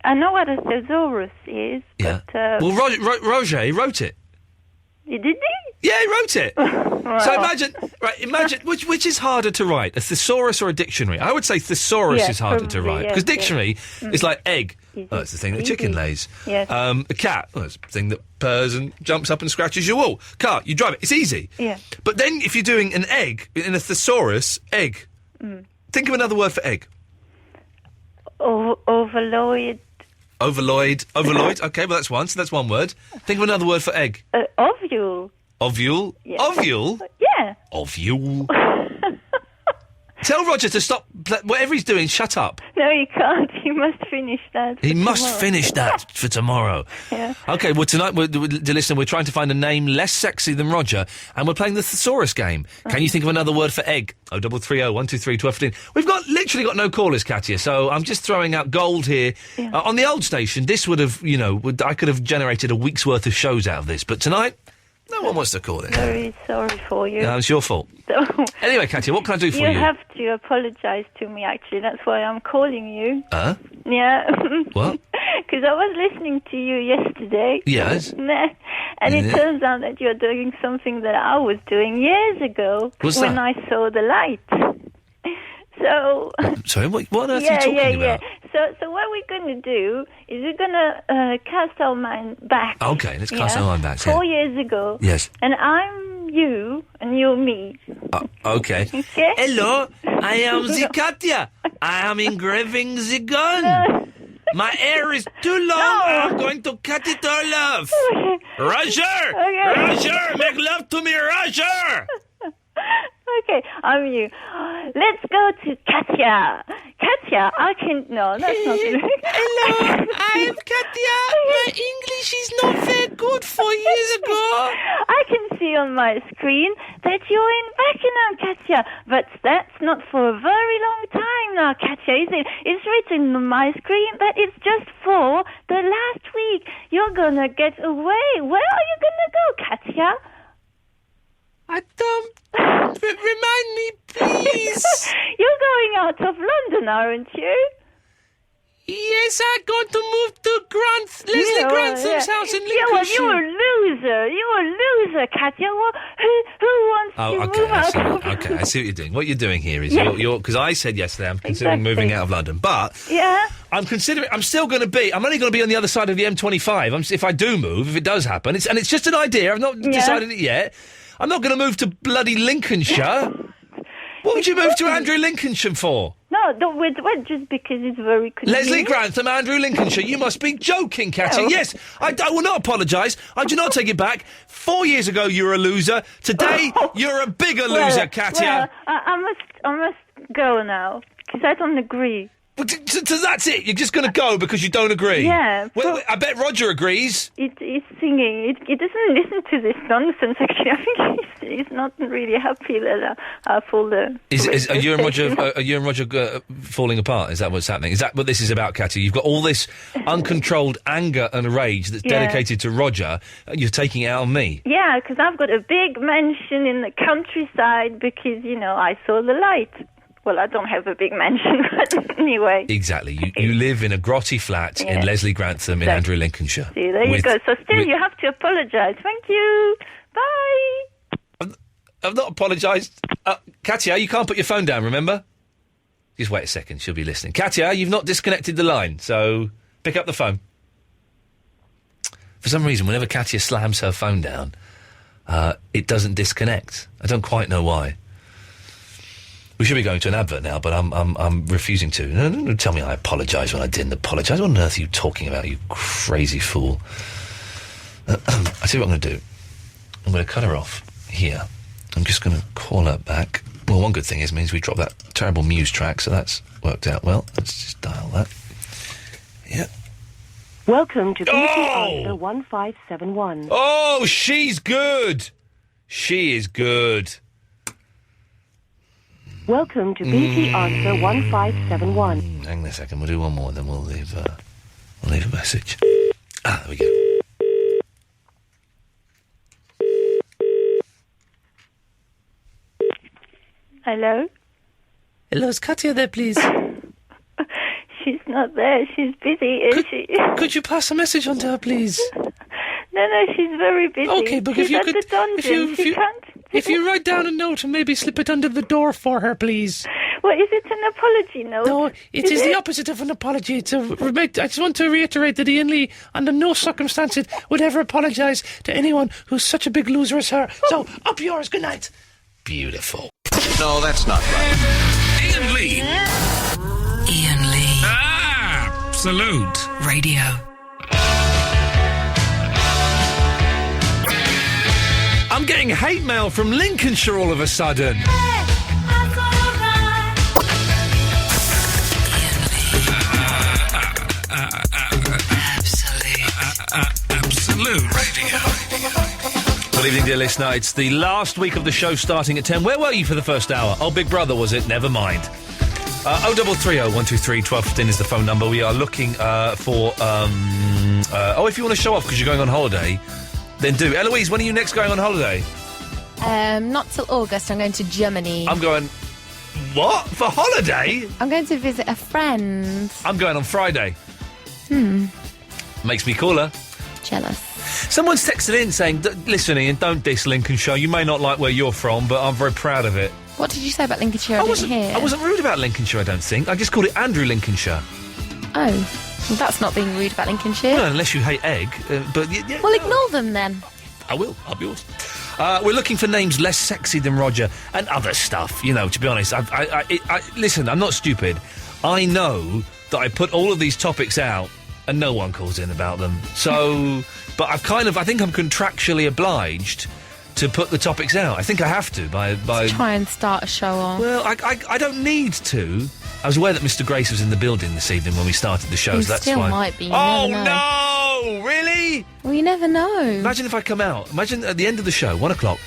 [SPEAKER 14] I know what a thesaurus is.
[SPEAKER 4] Yeah.
[SPEAKER 14] But,
[SPEAKER 4] well, Roger, he wrote it.
[SPEAKER 14] Did he?
[SPEAKER 4] Yeah, he wrote it. So imagine which is harder to write, a thesaurus or a dictionary? I would say thesaurus is harder to write because dictionary is like egg. Oh, it's the thing that a chicken lays.
[SPEAKER 14] Yes.
[SPEAKER 4] A cat, it's the thing that purrs and jumps up and scratches your wall. Car, you drive it. It's easy.
[SPEAKER 14] Yeah.
[SPEAKER 4] But then if you're doing an egg in a thesaurus, egg. Think of another word for egg.
[SPEAKER 14] Overload.
[SPEAKER 4] Overload. Okay, well that's one. So that's one word. Think of another word for egg.
[SPEAKER 14] Ovule.
[SPEAKER 4] Ovule?
[SPEAKER 14] Yes.
[SPEAKER 4] Ovule?
[SPEAKER 14] Yeah.
[SPEAKER 4] Ovule. Tell Roger to stop. Whatever he's doing, shut up.
[SPEAKER 14] No, he can't. He must finish that.
[SPEAKER 4] He must finish that for tomorrow.
[SPEAKER 14] Yeah.
[SPEAKER 4] Okay, well, tonight, dear listener, we're trying to find a name less sexy than Roger, and we're playing the thesaurus game. Can you think of another word for egg? 0330 123 1215. We've literally got no callers, Katia, so I'm just throwing out gold here.
[SPEAKER 14] Yeah.
[SPEAKER 4] On the old station, this would have, I could have generated a week's worth of shows out of this, but tonight, no one wants to call in.
[SPEAKER 14] Very sorry for you.
[SPEAKER 4] No, it's your fault. Anyway, Katia, what can I do for you?
[SPEAKER 14] You have to apologise to me, actually. That's why I'm calling you.
[SPEAKER 4] Huh?
[SPEAKER 14] Yeah.
[SPEAKER 4] What?
[SPEAKER 14] Because I was listening to you yesterday.
[SPEAKER 4] Yes.
[SPEAKER 14] And it turns out that you're doing something that I was doing years ago.
[SPEAKER 4] What's
[SPEAKER 14] when
[SPEAKER 4] that?
[SPEAKER 14] I saw the light. So...
[SPEAKER 4] Sorry, what on earth are you talking about?
[SPEAKER 14] So what we're going to do is we're going to cast our mind back.
[SPEAKER 4] Okay, let's cast our mind back.
[SPEAKER 14] 4 years ago.
[SPEAKER 4] Yes.
[SPEAKER 14] And I'm you, and you're me.
[SPEAKER 4] Okay.
[SPEAKER 14] Okay?
[SPEAKER 4] Hello, I am the Katia. I am engraving the gun. My hair is too long. I'm going to cut it all off. Roger!
[SPEAKER 14] Okay.
[SPEAKER 4] Roger! Make love to me, Roger!
[SPEAKER 14] Okay, I'm you. Let's go to Katia. Katia, I can... No, that's not good.
[SPEAKER 4] Hello, I'm Katia. My English is not very good 4 years ago.
[SPEAKER 14] I can see on my screen that you're in Beckenham, Katia. But that's not for a very long time now, Katia, is it? It's written on my screen that it's just for the last week. You're gonna get away. Where are you gonna go, Katia?
[SPEAKER 4] I don't... Remind me, please.
[SPEAKER 14] You're going out of London, aren't you?
[SPEAKER 4] Yes, I'm going to move to Leslie Grantham's house in Lincolnshire.
[SPEAKER 14] You're a loser. You're a loser, Katia. Who wants to move out?
[SPEAKER 4] Okay, I see what you're doing. What you're doing here is you're because I said yesterday I'm considering moving out of London, but I'm still going to be. I'm only going to be on the other side of the M25. If I do move, if it does happen, it's just an idea. I've not decided it yet. I'm not going to move to bloody Lincolnshire. What would you move to Andrew Lincolnshire for?
[SPEAKER 14] No, wait, just because it's very convenient.
[SPEAKER 4] Leslie Grantham, Andrew Lincolnshire. You must be joking, Katia.
[SPEAKER 14] No.
[SPEAKER 4] Yes, I will not apologise. I do not take it back. 4 years ago, you were a loser. Today, you're a bigger loser, Katia.
[SPEAKER 14] I must go now because I don't agree.
[SPEAKER 4] Well, so that's it. You're just going to go because you don't agree.
[SPEAKER 14] Yeah.
[SPEAKER 4] Well, I bet Roger agrees.
[SPEAKER 14] It's singing. It doesn't listen to this nonsense. Actually, I think he's not really happy that I pulled the.
[SPEAKER 4] Are you and Roger falling apart? Is that what's happening? Is that what this is about, Katia? You've got all this uncontrolled anger and rage that's dedicated to Roger. And you're taking it out on me.
[SPEAKER 14] Yeah, because I've got a big mansion in the countryside because I saw the light. Well, I don't have a big mansion, but anyway.
[SPEAKER 4] Exactly. You live in a grotty flat in Leslie Grantham in Andrew Lincolnshire.
[SPEAKER 14] See, there you go. So still you have to apologise. Thank you. Bye.
[SPEAKER 4] I've not apologised. Katia, you can't put your phone down, remember? Just wait a second, she'll be listening. Katia, you've not disconnected the line, so pick up the phone. For some reason, whenever Katia slams her phone down, it doesn't disconnect. I don't quite know why. We should be going to an advert now, but I'm refusing to. No, don't tell me I apologise when I didn't apologise. What on earth are you talking about, you crazy fool? I tell you what I'm going to do. I'm going to cut her off here. I'm just going to call her back. Well, one good thing is it means we dropped that terrible Muse track, so that's worked out well. Let's just dial that. Yeah.
[SPEAKER 15] Welcome to BT Answer 1571.
[SPEAKER 4] Oh, she's good. She is good.
[SPEAKER 15] Welcome to BT Answer 1571.
[SPEAKER 4] Hang on a second, we'll do one more, then we'll leave a message. There we go.
[SPEAKER 14] Hello?
[SPEAKER 16] Hello, is Katya there, please?
[SPEAKER 14] She's not there. She's busy, is she?
[SPEAKER 16] Could you pass a message on to her, please?
[SPEAKER 14] No, she's very busy.
[SPEAKER 16] Okay, but
[SPEAKER 14] she's
[SPEAKER 16] if you
[SPEAKER 14] at
[SPEAKER 16] could...
[SPEAKER 14] the dungeon. She can't...
[SPEAKER 16] If you write down a note and maybe slip it under the door for her, please.
[SPEAKER 14] Well, is it an apology note?
[SPEAKER 16] No, it is the opposite of an apology. I just want to reiterate that Iain Lee, under no circumstances, would ever apologise to anyone who's such a big loser as her. So, up yours, good night.
[SPEAKER 4] Beautiful.
[SPEAKER 3] No, that's not right.
[SPEAKER 1] Iain Lee.
[SPEAKER 7] Iain Lee.
[SPEAKER 1] Absolute
[SPEAKER 7] Radio.
[SPEAKER 4] I'm getting hate mail from Lincolnshire all of a sudden.
[SPEAKER 1] Absolute Radio.
[SPEAKER 4] Good evening, dear listener. It's the last week of the show starting at 10. Where were you for the first hour? Oh, Big Brother, was it? Never mind. 0330 123 1215 is the phone number. We are looking for... if you want to show off because you're going on holiday, then do. Eloise, when are you next going on holiday?
[SPEAKER 5] Not till August. I'm going to Germany.
[SPEAKER 4] I'm going... What? For holiday?
[SPEAKER 5] I'm going to visit a friend.
[SPEAKER 4] I'm going on Friday. Makes me cooler.
[SPEAKER 5] Jealous.
[SPEAKER 4] Someone's texted in saying, listen, Iain, don't diss Lincolnshire. You may not like where you're from, but I'm very proud of it.
[SPEAKER 5] What did you say about Lincolnshire? I didn't hear.
[SPEAKER 4] I wasn't rude about Lincolnshire, I don't think. I just called it Andrew Lincolnshire.
[SPEAKER 5] Oh. Well, that's not being rude about Lincolnshire.
[SPEAKER 4] Well, unless you hate egg. But
[SPEAKER 5] well, ignore them then.
[SPEAKER 4] I will. I'll be yours. We're looking for names less sexy than Roger and other stuff. You know, to be honest, listen, I'm not stupid. I know that I put all of these topics out and no one calls in about them. So, but I think I'm contractually obliged to put the topics out. I think I have to by
[SPEAKER 5] try and start a show off.
[SPEAKER 4] Well, I don't need to. I was aware that Mr. Grace was in the building this evening when we started the show, so that's
[SPEAKER 5] still
[SPEAKER 4] why.
[SPEAKER 5] Might be. You
[SPEAKER 4] never
[SPEAKER 5] know.
[SPEAKER 4] No! Really?
[SPEAKER 5] Well, you never know.
[SPEAKER 4] Imagine if I come out. Imagine at the end of the show, 1 o'clock.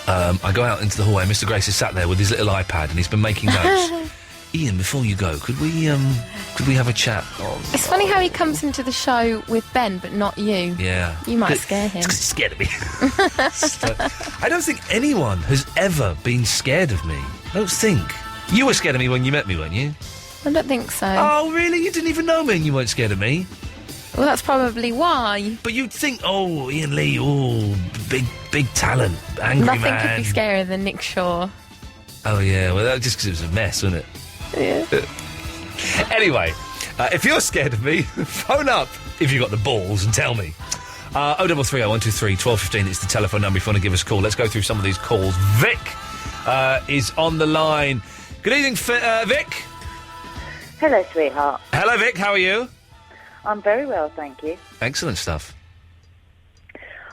[SPEAKER 4] I go out into the hallway. Mr. Grace is sat there with his little iPad, and he's been making notes. Iain, before you go, could we have a chat?
[SPEAKER 5] It's funny how he comes into the show with Ben, but not you.
[SPEAKER 4] Yeah.
[SPEAKER 5] You might scare him.
[SPEAKER 4] It's 'cause he's scared of me. I don't think anyone has ever been scared of me. I don't think. You were scared of me when you met me, weren't you?
[SPEAKER 5] I don't think so.
[SPEAKER 4] Oh, really? You didn't even know me and you weren't scared of me?
[SPEAKER 5] Well, that's probably why.
[SPEAKER 4] But you'd think, oh, Iain Lee, big talent, angry
[SPEAKER 5] Nothing
[SPEAKER 4] man.
[SPEAKER 5] could be scarier than Nick Shaw.
[SPEAKER 4] Oh, yeah, well, that was just because it was a mess, wasn't it?
[SPEAKER 5] Yeah.
[SPEAKER 4] Anyway, if you're scared of me, phone up if you've got the balls and tell me. 0330 123 1215 is the telephone number if you want to give us a call. Let's go through some of these calls. Vic is on the line. Good evening, Vic.
[SPEAKER 17] Hello, sweetheart.
[SPEAKER 4] Hello, Vic. How are you?
[SPEAKER 17] I'm very well, thank you.
[SPEAKER 4] Excellent stuff.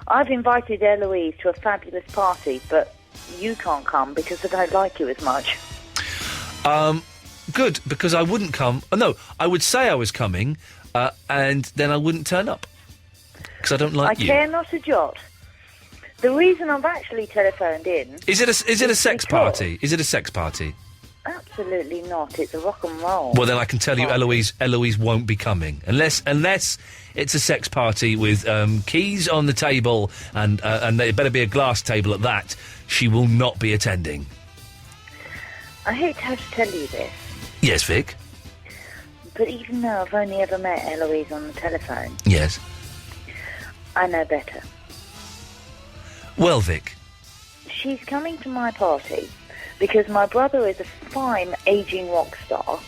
[SPEAKER 17] I've invited Eloise to a fabulous party, but you can't come because I don't like you as much.
[SPEAKER 4] Good, because I wouldn't come. Oh, no, I would say I was coming, and then I wouldn't turn up. Because I don't like you.
[SPEAKER 17] I care not a jot. The reason I've actually telephoned in...
[SPEAKER 4] Is it a sex party? Is it a sex party?
[SPEAKER 17] Absolutely not. It's a rock and roll.
[SPEAKER 4] Well, then I can tell you Eloise won't be coming. Unless it's a sex party with keys on the table, and it better be a glass table at that. She will not be attending.
[SPEAKER 17] I hate to have to tell you this.
[SPEAKER 4] Yes, Vic?
[SPEAKER 17] But even though I've only ever met Eloise on the telephone...
[SPEAKER 4] Yes.
[SPEAKER 17] I know better.
[SPEAKER 4] Well, Vic?
[SPEAKER 17] She's coming to my party because my brother is a fine ageing rock star,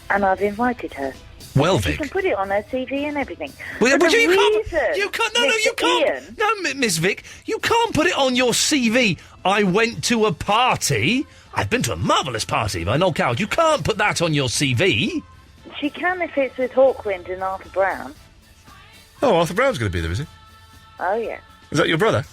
[SPEAKER 17] and I've invited her.
[SPEAKER 4] Well, Vic.
[SPEAKER 17] She can put it on her CV and everything.
[SPEAKER 4] Well,
[SPEAKER 17] but
[SPEAKER 4] you
[SPEAKER 17] can't.
[SPEAKER 4] You can't.
[SPEAKER 17] Iain,
[SPEAKER 4] no, Miss Vic, you can't put it on your CV. I went to a party. I've been to a marvellous party by Noel Coward. You can't put that on your CV.
[SPEAKER 17] She can if it's with Hawkwind and Arthur Brown.
[SPEAKER 4] Oh, Arthur Brown's going to be there, is he?
[SPEAKER 17] Oh, yeah.
[SPEAKER 4] Is that your brother?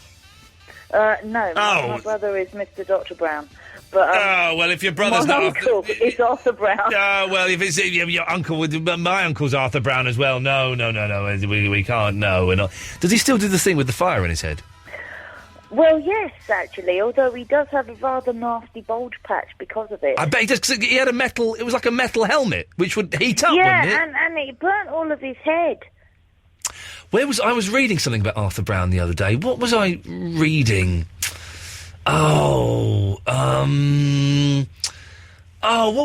[SPEAKER 17] No, my brother is Mr. Dr. Brown. But,
[SPEAKER 4] well, if your brother's
[SPEAKER 17] my
[SPEAKER 4] not
[SPEAKER 17] uncle is Arthur Brown.
[SPEAKER 4] Well, if it's your uncle, my uncle's Arthur Brown as well. No, we can't. No, we're not. Does he still do the thing with the fire in his head?
[SPEAKER 17] Well, yes, actually, although he does have a rather nasty bulge patch because of it.
[SPEAKER 4] I bet he does, 'cause he had a metal... It was like a metal helmet, which would heat up, wouldn't it?
[SPEAKER 17] Yeah, and it burnt all of his head.
[SPEAKER 4] I was reading something about Arthur Brown the other day. What was I reading? What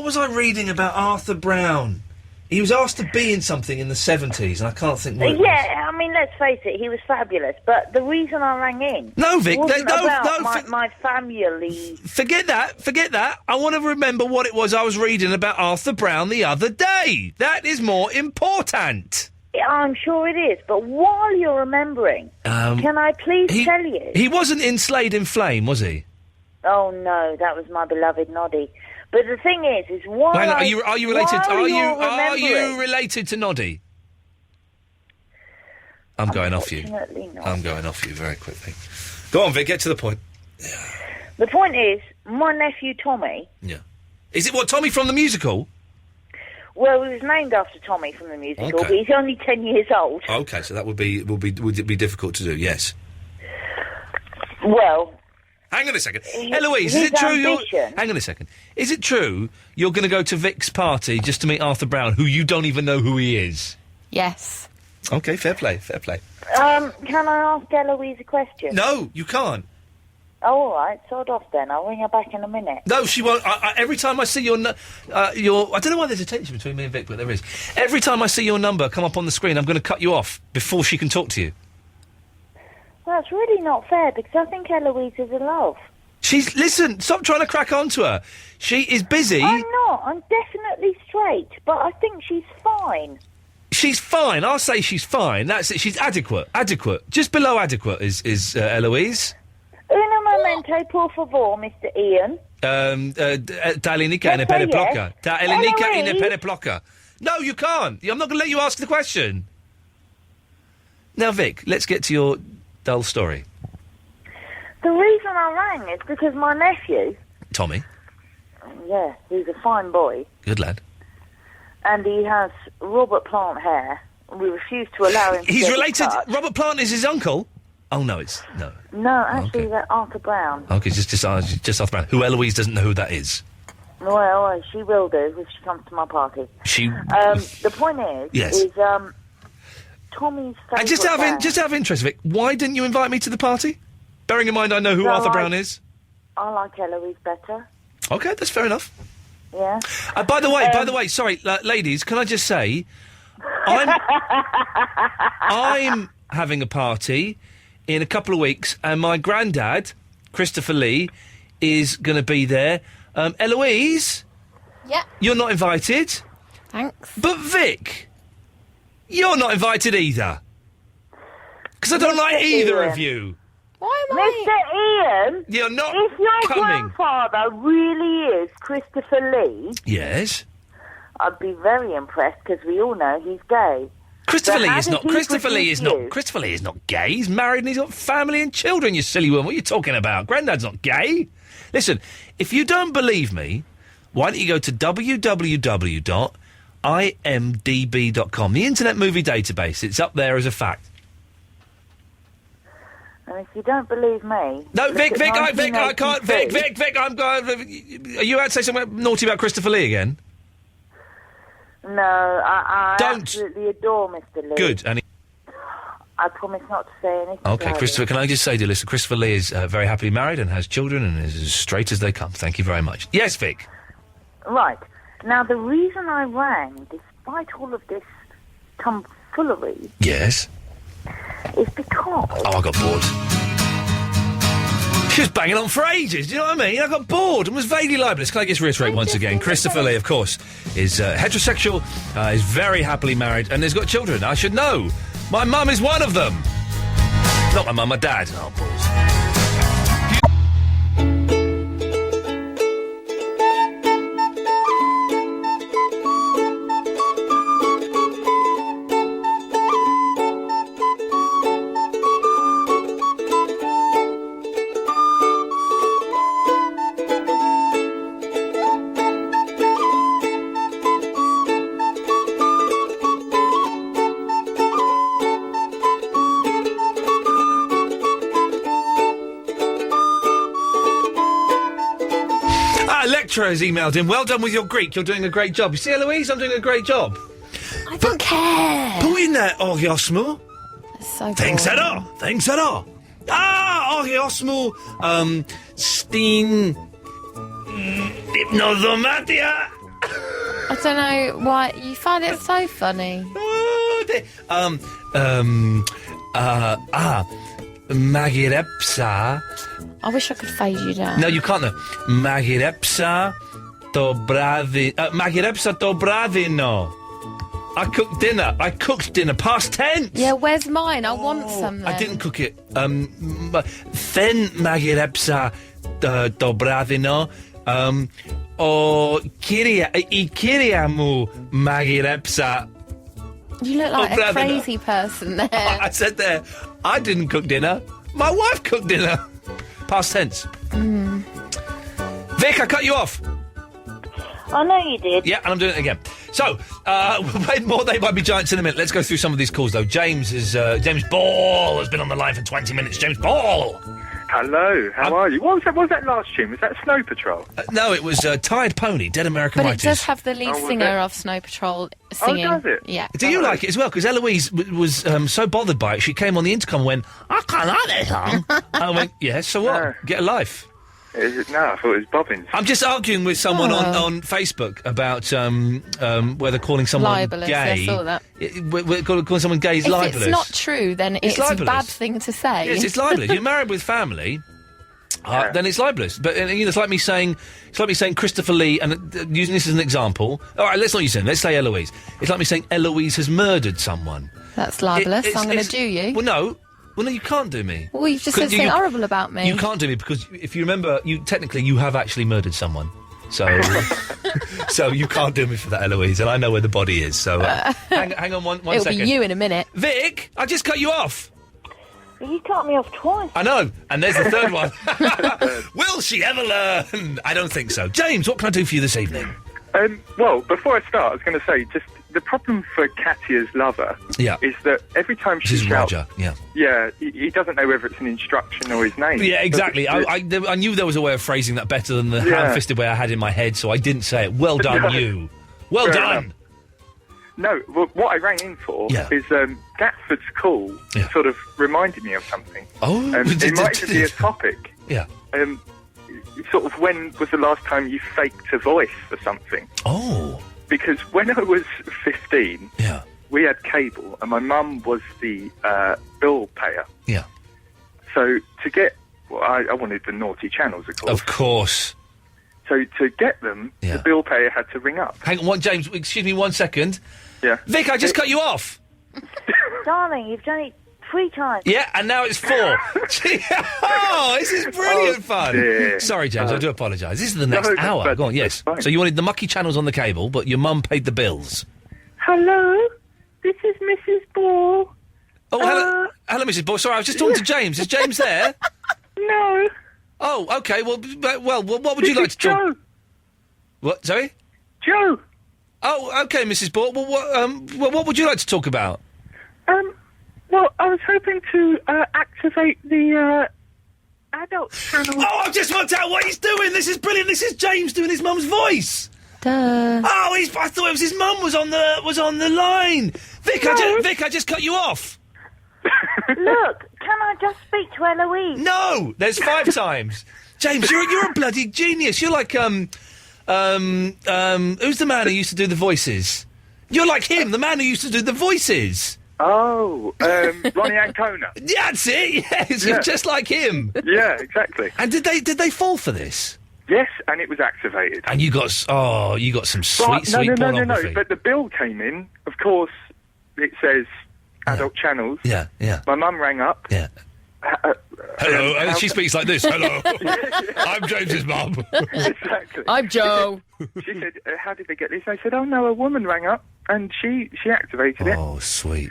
[SPEAKER 4] was I reading about Arthur Brown? He was asked to be in something in the 70s, and I can't think what it was.
[SPEAKER 17] Yeah, I mean, let's face it, he was fabulous. But the reason I rang in...
[SPEAKER 4] No, Vic,
[SPEAKER 17] wasn't about my family...
[SPEAKER 4] Forget that. I want to remember what it was I was reading about Arthur Brown the other day. That is more important.
[SPEAKER 17] I'm sure it is, but while you're remembering, can I please tell you...
[SPEAKER 4] He wasn't in Slade in Flame, was he?
[SPEAKER 17] Oh, no, that was my beloved Noddy. But the thing is while
[SPEAKER 4] Hang on, are you related? Are
[SPEAKER 17] you
[SPEAKER 4] related to Noddy? I'm going off you.
[SPEAKER 17] Unfortunately not.
[SPEAKER 4] I'm going off you very quickly. Go on, Vic. Get to the point.
[SPEAKER 17] The point is, my nephew Tommy...
[SPEAKER 4] Yeah. Is it Tommy from the musical?
[SPEAKER 17] Well, he was named after Tommy from the musical, but he's only 10 years old.
[SPEAKER 4] Okay, so that would be difficult to do. Yes.
[SPEAKER 17] Well...
[SPEAKER 4] Hang on a second. Eloise, is it true hang on a second. Is it true you're going to go to Vic's party just to meet Arthur Brown, who you don't even know who he is?
[SPEAKER 5] Yes.
[SPEAKER 4] Okay, fair play.
[SPEAKER 17] Can I ask Eloise a question?
[SPEAKER 4] No, you can't.
[SPEAKER 17] Oh, all right, sod off then. I'll ring her back in a minute.
[SPEAKER 4] No, she won't. Every time I see your... I don't know why there's a tension between me and Vic, but there is. Every time I see your number come up on the screen, I'm going to cut you off before she can talk to you.
[SPEAKER 17] That's really not fair, because I think Eloise is in love.
[SPEAKER 4] Listen, stop trying to crack on to her. She is busy.
[SPEAKER 17] I'm not. I'm definitely straight, but I think she's fine.
[SPEAKER 4] She's fine. I'll say she's fine. That's it. She's adequate. Adequate. Just below adequate is Eloise.
[SPEAKER 17] Un momento, por favor, Mr. Iain.
[SPEAKER 4] Talinica in a peneploca. Talinica in a peneploca. No, you can't. I'm not going to let you ask the question. Now, Vic, let's get to your... dull story.
[SPEAKER 17] The reason I rang is because my nephew...
[SPEAKER 4] Tommy?
[SPEAKER 17] Yeah, he's a fine boy.
[SPEAKER 4] Good lad.
[SPEAKER 17] And he has Robert Plant hair. We refuse to allow him to
[SPEAKER 4] He's
[SPEAKER 17] get
[SPEAKER 4] related...
[SPEAKER 17] his touch.
[SPEAKER 4] Robert Plant is his uncle? Oh, no, it's... No.
[SPEAKER 17] No, actually, they're Arthur Brown.
[SPEAKER 4] Okay, just Arthur Brown. Who Eloise doesn't know who that is.
[SPEAKER 17] Well, she will do if she comes to my party. The point is...
[SPEAKER 4] Yes.
[SPEAKER 17] Tommy's favourite
[SPEAKER 4] And just out of interest, Vic, why didn't you invite me to the party? Bearing in mind I know who Arthur Brown is.
[SPEAKER 17] I like Eloise better.
[SPEAKER 4] Okay, that's fair enough.
[SPEAKER 17] Yeah.
[SPEAKER 4] By the way, sorry, ladies, can I just say, I'm having a party in a couple of weeks, and my granddad, Christopher Lee, is going to be there. Eloise?
[SPEAKER 5] Yeah.
[SPEAKER 4] You're not invited.
[SPEAKER 5] Thanks.
[SPEAKER 4] But Vic, you're not invited either. Because I don't like either of you.
[SPEAKER 5] Why am I...
[SPEAKER 17] Mr. Iain,
[SPEAKER 4] you're not
[SPEAKER 17] if your
[SPEAKER 4] coming.
[SPEAKER 17] grandfather really is Christopher Lee...
[SPEAKER 4] Yes?
[SPEAKER 17] I'd be very impressed, because we all know he's gay.
[SPEAKER 4] Christopher Lee is not gay. He's married and he's got family and children, you silly woman. What are you talking about? Granddad's not gay. Listen, if you don't believe me, why don't you go to www.imdb.com, the Internet Movie Database. It's up there as a fact.
[SPEAKER 17] And if you don't believe me...
[SPEAKER 4] No, Vic, I can't... Vic, I'm going... Are you out to say something naughty about Christopher Lee again?
[SPEAKER 17] No, I absolutely adore Mr. Lee.
[SPEAKER 4] Good, and
[SPEAKER 17] I promise not to say anything.
[SPEAKER 4] Okay, Christopher, can I just say, dear listener, Christopher Lee is very happily married and has children and is as straight as they come. Thank you very much. Yes, Vic?
[SPEAKER 17] Right. Now, the reason I rang, despite all of this tomfoolery...
[SPEAKER 4] Yes?
[SPEAKER 17] ...is because...
[SPEAKER 4] Oh, I got bored. She was banging on for ages, do you know what I mean? I got bored and was vaguely libelous. Can I just reiterate once again? Christopher Lee, of course, is heterosexual, is very happily married, and has got children. I should know. My mum is one of them. Not my mum, my dad. Oh, balls. Petra has emailed in. Well done with your Greek. You're doing a great job. You see, Eloise, I'm doing a great job.
[SPEAKER 5] I don't care.
[SPEAKER 4] Πού είναι ο γιος μου?
[SPEAKER 5] So
[SPEAKER 4] Δεν ξέρω. Ο γιος μου στην υπνοδωμάτια.
[SPEAKER 5] I don't know why you find it so funny.
[SPEAKER 4] Μαγειρέψα.
[SPEAKER 5] I wish I could phase you down.
[SPEAKER 4] No, you can't. No. Μαγειρέψα το βράδυ. Μαγειρέψα το βράδυνο. I cooked dinner. Past tense.
[SPEAKER 5] Yeah, where's mine? I want some. Then.
[SPEAKER 4] I didn't cook it. Δεν μαγειρέψα το βράδυνο. Η κυρία μου μαγειρέψα.
[SPEAKER 5] You look like a crazy person there.
[SPEAKER 4] I said there, I didn't cook dinner. My wife cooked dinner. Past tense. Vic, I cut you off.
[SPEAKER 14] I know you did.
[SPEAKER 4] Yeah, and I'm doing it again. So, we'll play more They Might Be Giants in a minute. Let's go through some of these calls, though. James Ball has been on the line for 20 minutes. James Ball!
[SPEAKER 18] Hello, how are you? What was that last tune? Was that Snow Patrol?
[SPEAKER 4] No, it was Tired Pony, Dead American
[SPEAKER 5] But
[SPEAKER 4] Writers.
[SPEAKER 5] it does have the lead singer of Snow Patrol singing.
[SPEAKER 18] Oh, does it?
[SPEAKER 5] Yeah.
[SPEAKER 4] Do you like it as well? Because Eloise was so bothered by it, she came on the intercom and went, I can't like this song. I went, yeah, so what?
[SPEAKER 18] No.
[SPEAKER 4] Get a life.
[SPEAKER 18] Is it? No, I thought it was Bobbins.
[SPEAKER 4] I'm just arguing with someone on Facebook about whether calling someone
[SPEAKER 5] libelous,
[SPEAKER 4] gay...
[SPEAKER 5] I saw that.
[SPEAKER 4] Calling someone gay is libelous.
[SPEAKER 5] If it's not true, then it's a bad thing to say.
[SPEAKER 4] Yes, it's libelous. You're married with family... then it's libelous. But it's like me saying Christopher Lee, and using this as an example. All right, let's not use him. Let's say Eloise. It's like me saying Eloise has murdered someone.
[SPEAKER 5] That's libelous. I'm going to do you.
[SPEAKER 4] Well, no, you can't do me.
[SPEAKER 5] Well, you've just said something horrible about me.
[SPEAKER 4] You can't do me because if you remember, you have actually murdered someone. So, so you can't do me for that, Eloise. And I know where the body is. So, hang on one second.
[SPEAKER 5] It'll be you in a minute.
[SPEAKER 4] Vic, I just cut you off.
[SPEAKER 14] You cut me off twice.
[SPEAKER 4] I know, and there's the third one. Will she ever learn? I don't think so. James, what can I do for you this evening?
[SPEAKER 18] Well, before I start, I was going to say, just the problem for Katya's lover is that every time she shouts...
[SPEAKER 4] Roger, yeah.
[SPEAKER 18] Yeah, he doesn't know whether it's an instruction or his name.
[SPEAKER 4] Yeah, exactly. I knew there was a way of phrasing that better than the ham-fisted way I had in my head, so I didn't say it. Well done, you. Well
[SPEAKER 18] Fair
[SPEAKER 4] done.
[SPEAKER 18] Enough. No, what I rang in for is Gatford's call sort of reminded me of something.
[SPEAKER 4] Oh,
[SPEAKER 18] it might even be a topic.
[SPEAKER 4] Yeah.
[SPEAKER 18] Sort of when was the last time you faked a voice for something?
[SPEAKER 4] Oh.
[SPEAKER 18] Because when I was 15, we had cable, and my mum was the bill payer.
[SPEAKER 4] Yeah.
[SPEAKER 18] So to get, I wanted the naughty channels, of course.
[SPEAKER 4] Of course.
[SPEAKER 18] So to get them, the bill payer had to ring up.
[SPEAKER 4] Hang on, James, excuse me 1 second.
[SPEAKER 18] Yeah.
[SPEAKER 4] Vic, I just cut you off.
[SPEAKER 14] Darling, you've done it 3 times.
[SPEAKER 4] Yeah, and now it's 4. Oh, this is brilliant fun.
[SPEAKER 18] Dear.
[SPEAKER 4] Sorry, James, I do apologise. This is the next hour. Go on, yes. So you wanted the mucky channels on the cable, but your mum paid the bills.
[SPEAKER 10] Hello, this is Mrs. Ball.
[SPEAKER 4] Oh, hello, Mrs. Ball. Sorry, I was just talking to James. Is James there?
[SPEAKER 10] No.
[SPEAKER 4] Oh, okay. Well, what would you like to talk?
[SPEAKER 10] Joe.
[SPEAKER 4] What? Sorry?
[SPEAKER 10] Joe.
[SPEAKER 4] Oh, okay, Mrs. Ball. Well, what would you like to talk about?
[SPEAKER 10] Well, I was hoping to activate the adult channel.
[SPEAKER 4] Oh, I've just worked out what he's doing. This is brilliant. This is James doing his mum's voice.
[SPEAKER 5] Duh.
[SPEAKER 4] Oh, I thought it was his mum was on the line. Vic,
[SPEAKER 10] No.
[SPEAKER 4] Vic, I just cut you off.
[SPEAKER 14] Look, can I just speak to Eloise?
[SPEAKER 4] No, there's 5 times. James, you're a bloody genius. You're like who's the man who used to do the voices? You're like him, the man who used to do the voices.
[SPEAKER 18] Oh, Ronnie Ancona.
[SPEAKER 4] Yeah, that's it. Yes,
[SPEAKER 18] Yeah.
[SPEAKER 4] you're just like him.
[SPEAKER 18] Yeah, exactly.
[SPEAKER 4] And did they fall for this?
[SPEAKER 18] Yes, and it was activated.
[SPEAKER 4] And you got some sweet
[SPEAKER 18] No.
[SPEAKER 4] pornography.
[SPEAKER 18] But the bill came in. Of course, it says adult channels.
[SPEAKER 4] Yeah.
[SPEAKER 18] My mum rang up.
[SPEAKER 4] Yeah. Hello, and she speaks like this. Hello, I'm James's mum.
[SPEAKER 18] Exactly.
[SPEAKER 5] I'm Joe.
[SPEAKER 18] She said, "How did they get this?" I said, "Oh no, a woman rang up and she activated it."
[SPEAKER 4] Oh, sweet.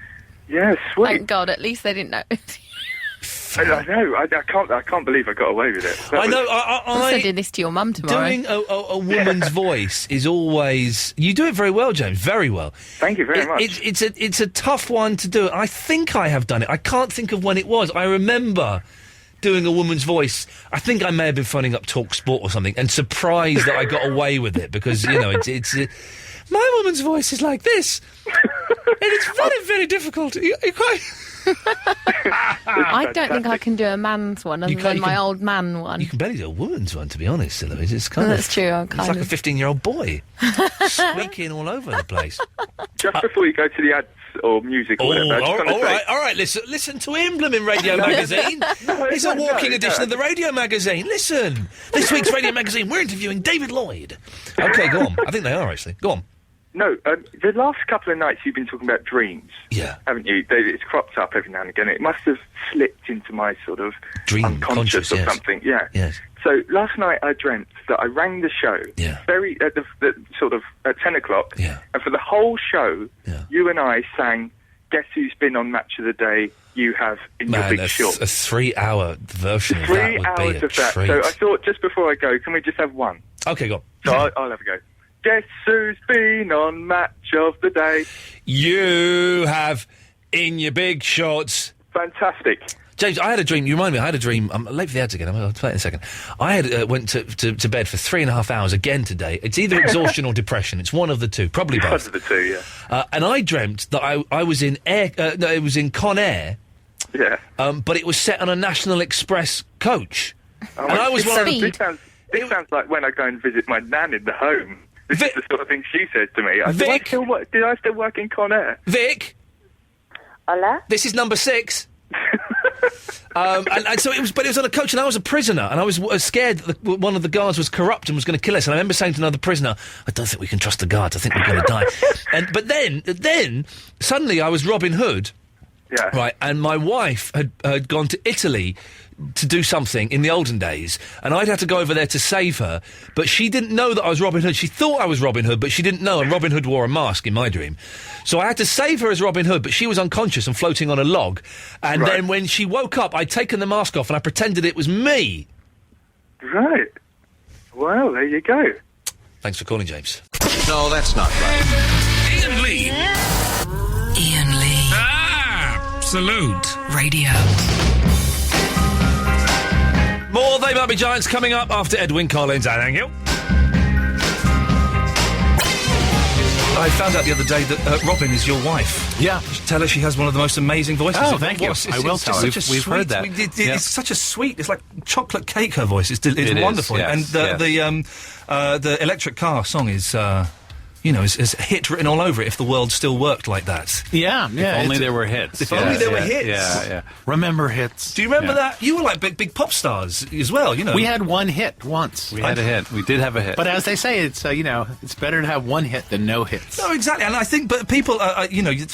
[SPEAKER 18] Yeah, sweet.
[SPEAKER 5] Thank God, at least they didn't know.
[SPEAKER 18] I know. I can't believe I got away with it.
[SPEAKER 4] I know.
[SPEAKER 5] I'm sending this to your mum tomorrow.
[SPEAKER 4] Doing a woman's voice is always... You do it very well, James. Very well.
[SPEAKER 18] Thank you very much.
[SPEAKER 4] It's a tough one to do. I think I have done it. I can't think of when it was. I remember doing a woman's voice. I think I may have been phoning up Talk Sport or something, and surprised that I got away with it because it's my woman's voice is like this, and it's very, very difficult. You quite.
[SPEAKER 5] I don't think I can do a man's one other than my old man one.
[SPEAKER 4] You can barely do a woman's one, to be honest, Eloise. It's kind
[SPEAKER 5] That's true.
[SPEAKER 4] It's like a 15-year-old boy squeaking all over the place.
[SPEAKER 18] Just before you go to the ads or music or whatever.
[SPEAKER 4] All right. Listen to him, blooming Radio Magazine. It's a walking edition of the Radio Magazine. Listen, this week's Radio Magazine, we're interviewing David Lloyd. Okay, go on. I think they are actually. Go on.
[SPEAKER 18] No, the last couple of nights you've been talking about dreams, haven't you? It's cropped up every now and again. It must have slipped into my sort of unconscious or something. Yeah.
[SPEAKER 4] Yes.
[SPEAKER 18] So last night I dreamt that I rang the show very at the sort of at 10 o'clock, and for the whole show, you and I sang "Guess Who's Been on Match of the Day." You have in your big short.
[SPEAKER 4] A 3-hour version of that would
[SPEAKER 18] 3 hours
[SPEAKER 4] be a
[SPEAKER 18] of that.
[SPEAKER 4] treat.
[SPEAKER 18] So I thought just before I go, can we just have one?
[SPEAKER 4] Okay, go on.
[SPEAKER 18] So I'll have a go. Guess who's been on Match of the Day?
[SPEAKER 4] You have in your big shorts.
[SPEAKER 18] Fantastic.
[SPEAKER 4] James, I had a dream. You remind me, I had a dream. I'm late for the ads again. I'll play it in a second. I had went to bed for 3.5 hours again today. It's either exhaustion or depression. It's one of the two. Probably both.
[SPEAKER 18] One of the two, yeah.
[SPEAKER 4] And I dreamt that I was in it was in Con Air.
[SPEAKER 18] Yeah.
[SPEAKER 4] But it was set on a National Express coach.
[SPEAKER 18] Oh,
[SPEAKER 4] and I was one of the...
[SPEAKER 18] This sounds like when I go and visit my nan in the home. This is the sort of thing she says to me.
[SPEAKER 4] Vic?
[SPEAKER 18] Did I still work in Con Air?
[SPEAKER 4] Vic?
[SPEAKER 17] Hola?
[SPEAKER 4] This is number 6. and so it was on a coach, and I was a prisoner, and I was scared that one of the guards was corrupt and was going to kill us. And I remember saying to another prisoner, "I don't think we can trust the guards. I think we're going to die." But then suddenly I was Robin Hood.
[SPEAKER 18] Yeah.
[SPEAKER 4] Right, and my wife had gone to Italy to do something in the olden days, and I'd had to go over there to save her, but she didn't know that I was Robin Hood. She thought I was Robin Hood, but she didn't know, and Robin Hood wore a mask in my dream. So I had to save her as Robin Hood, but she was unconscious and floating on a log. And then when she woke up, I'd taken the mask off and I pretended it was me.
[SPEAKER 18] Right. Well, there you go.
[SPEAKER 4] Thanks for calling, James.
[SPEAKER 3] No, that's not right.
[SPEAKER 1] Iain Lee.
[SPEAKER 7] Iain Lee.
[SPEAKER 1] Absolute
[SPEAKER 7] Radio.
[SPEAKER 4] More They Might Be Giants coming up after Edwyn Collins. Thank you. I found out the other day that Robin is your wife.
[SPEAKER 8] Yeah.
[SPEAKER 4] Tell her she has one of the most amazing voices.
[SPEAKER 8] Oh, thank you. I will tell her.
[SPEAKER 4] We've heard that. It's such a sweet. It's like chocolate cake. Her voice. It's wonderful.
[SPEAKER 9] Yes,
[SPEAKER 4] and the Electric Car song is. Is a hit written all over it if the world still worked like that.
[SPEAKER 8] Yeah.
[SPEAKER 9] If only there were hits.
[SPEAKER 4] If only there were hits.
[SPEAKER 9] Yeah.
[SPEAKER 8] Remember hits.
[SPEAKER 4] Do you remember that? You were like big pop stars as well, you know.
[SPEAKER 8] We had one hit once.
[SPEAKER 9] We had a hit. We did have a hit.
[SPEAKER 8] But as they say, it's it's better to have one hit than no hits.
[SPEAKER 4] No, exactly. And I think, but people,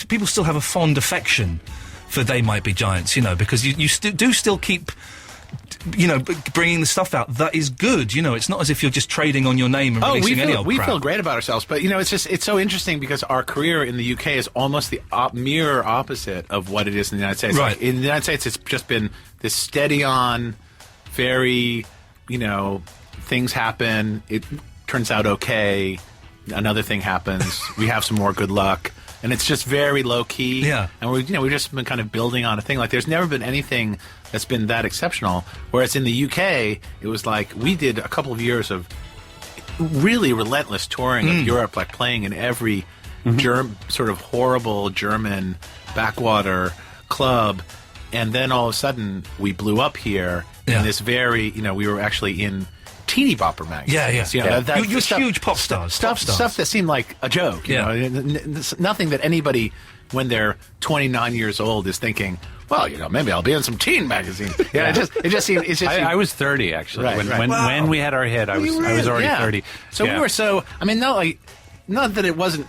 [SPEAKER 4] people still have a fond affection for They Might Be Giants, because you do still keep... bringing the stuff out that is good. It's not as if you're just trading on your name and releasing any old crap.
[SPEAKER 8] We feel great about ourselves, but it's so interesting because our career in the UK is almost the mirror opposite of what it is in the United States.
[SPEAKER 4] Right.
[SPEAKER 8] Like, in the United States, it's just been this steady on, very, things happen. It turns out okay. Another thing happens. We have some more good luck. And it's just very low key.
[SPEAKER 4] Yeah.
[SPEAKER 8] And we've just been kind of building on a thing. Like, there's never been anything that's been that exceptional. Whereas in the UK, it was like we did a couple of years of really relentless touring of Europe, like playing in every sort of horrible German backwater club. And then all of a sudden, we blew up here in this very, we were actually in teeny bopper magazines.
[SPEAKER 4] You're huge pop stars.
[SPEAKER 8] Stuff that seemed like a joke. Nothing that anybody, when they're 29 years old, is thinking, well, maybe I'll be in some teen magazine. It just seemed...
[SPEAKER 9] I was 30, actually. When we had our hit, I was already 30.
[SPEAKER 8] So we were not that it wasn't